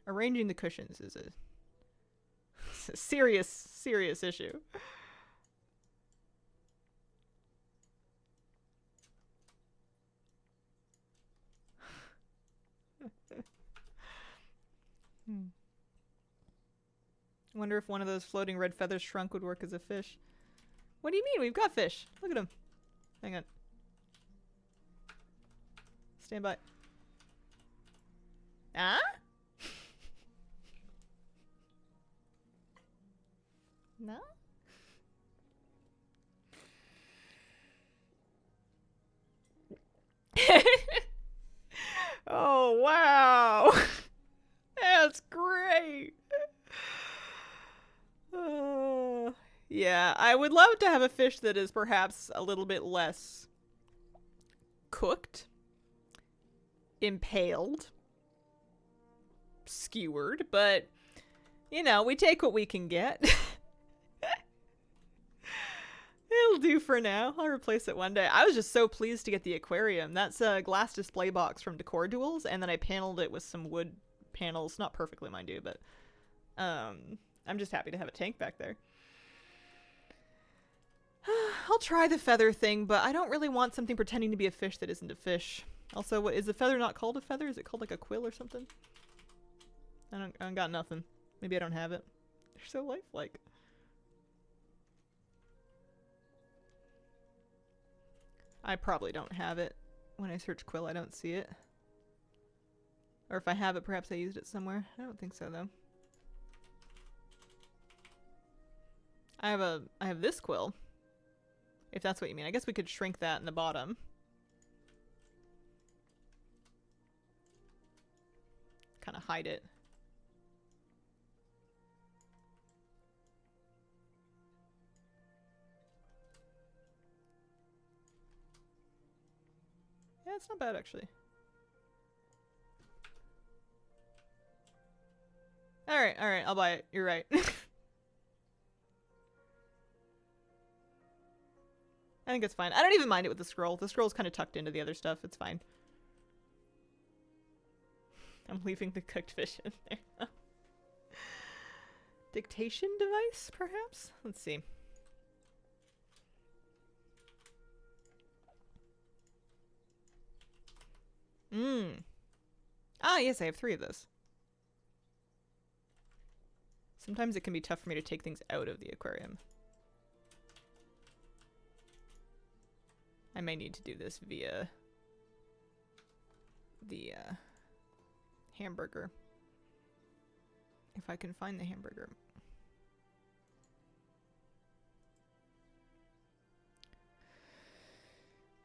Arranging the cushions is it's a serious issue. Wonder if one of those floating red feathers shrunk would work as a fish. What do you mean? We've got fish. Look at him. Hang on. Stand by. Ah? No? Oh, wow. That's great. Yeah, I would love to have a fish that is perhaps a little bit less cooked, impaled, skewered, but, you know, we take what we can get. It'll do for now. I'll replace it one day. I was just so pleased to get the aquarium. That's a glass display box from Decor Duels, and then I paneled it with some wood panels. Not perfectly, mind you, but I'm just happy to have a tank back there. I'll try the feather thing, but I don't really want something pretending to be a fish that isn't a fish. Also, what is the feather not called a feather? Is it called like a quill or something? I don't got nothing. Maybe I don't have it. They're so lifelike. I probably don't have it. When I search quill, I don't see it. Or if I have it, perhaps I used it somewhere. I don't think so, though. I have this quill. If that's what you mean. I guess we could shrink that in the bottom. Kind of hide it. Yeah, it's not bad, actually. Alright, I'll buy it. You're right. I think it's fine. I don't even mind it with the scroll. The scroll's kind of tucked into the other stuff. It's fine. I'm leaving the cooked fish in there. Dictation device, perhaps? Let's see. Ah, yes, I have 3 of those. Sometimes it can be tough for me to take things out of the aquarium. I may need to do this via the hamburger. If I can find the hamburger.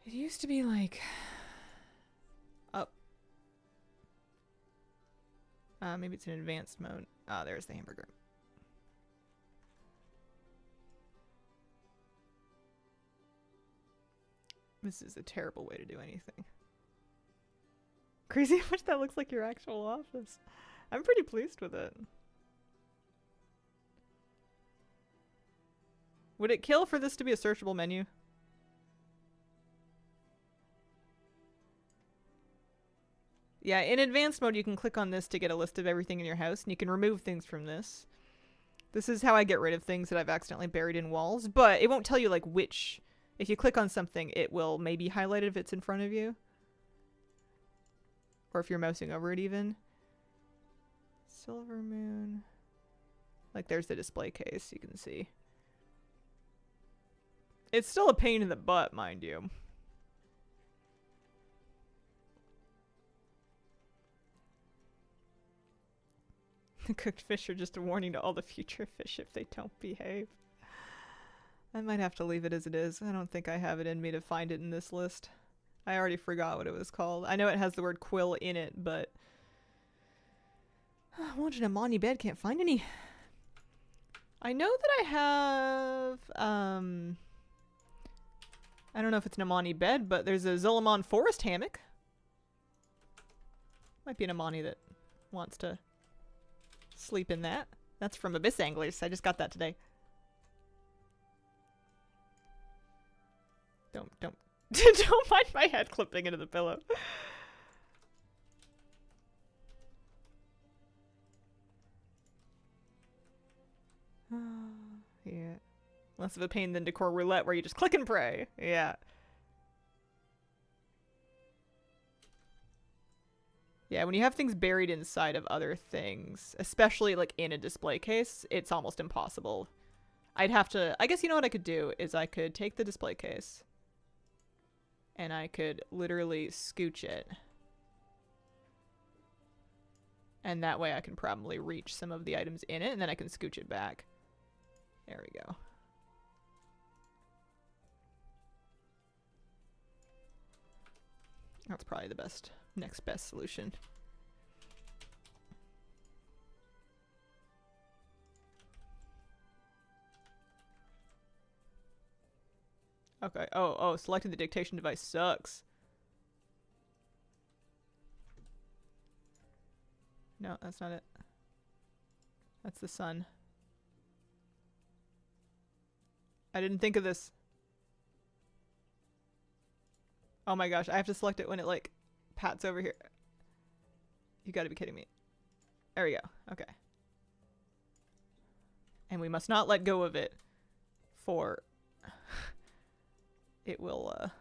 It used to be like up. Maybe it's in advanced mode. Ah, there's the hamburger. This is a terrible way to do anything. Crazy how much that looks like your actual office. I'm pretty pleased with it. Would it kill for this to be a searchable menu? Yeah, in advanced mode you can click on this to get a list of everything in your house, and you can remove things from this. This is how I get rid of things that I've accidentally buried in walls, but it won't tell you like which. If you click on something, it will maybe highlight it if it's in front of you. Or if you're mousing over it even. Silver Moon. Like there's the display case, you can see. It's still a pain in the butt, mind you. The cooked fish are just a warning to all the future fish if they don't behave. I might have to leave it as it is. I don't think I have it in me to find it in this list. I already forgot what it was called. I know it has the word quill in it, but... I wanted a Amani bed, can't find any. I know that I have... I don't know if it's an Amani bed, but there's a Zul'Aman forest hammock. Might be an Amani that wants to sleep in that. That's from Abyss Anglers. I just got that today. Don't don't mind my head clipping into the pillow. Yeah. Less of a pain than Decor Roulette where you just click and pray. Yeah. Yeah, when you have things buried inside of other things, especially like in a display case, it's almost impossible. I'd have to, I guess you know what I could do is I could take the display case and I could literally scooch it. And that way I can probably reach some of the items in it and then I can scooch it back. There we go. That's probably the best, next best solution. Okay. Oh, selecting the dictation device sucks. No, that's not it. That's the sun. I didn't think of this. Oh my gosh, I have to select it when it like pats over here. You gotta be kidding me. There we go. Okay. And we must not let go of it for it will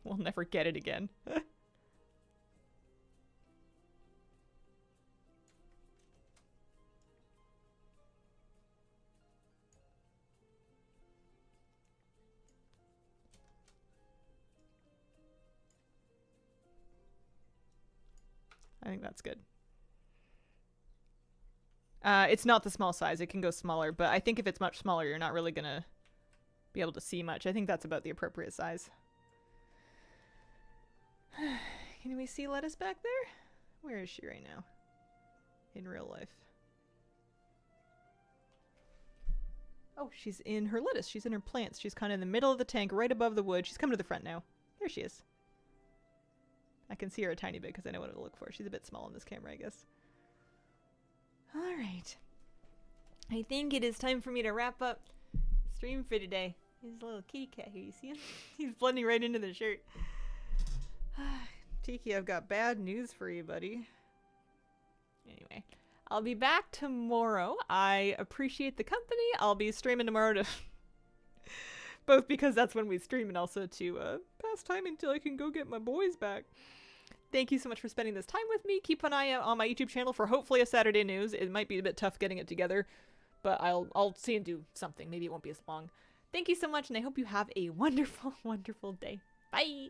we'll never get it again. I think that's good. It's not the small size. It can go smaller, but I think if it's much smaller, you're not really gonna be able to see much. I think that's about the appropriate size. Can we see Lettuce back there? Where is she right now? In real life. Oh, she's in her lettuce. She's in her plants. She's kind of in the middle of the tank, right above the wood. She's coming to the front now. There she is. I can see her a tiny bit because I know what to look for. She's a bit small on this camera, I guess. Alright. I think it is time for me to wrap up stream for today. There's a little kitty cat here, you see him? He's blending right into the shirt. Tiki, I've got bad news for you, buddy. Anyway, I'll be back tomorrow. I appreciate the company. I'll be streaming tomorrow to both because that's when we stream and also to pass time until I can go get my boys back. Thank you so much for spending this time with me. Keep an eye out on my YouTube channel for hopefully a Saturday news. It might be a bit tough getting it together, but I'll see and do something. Maybe it won't be as long. Thank you so much, and I hope you have a wonderful, wonderful day. Bye!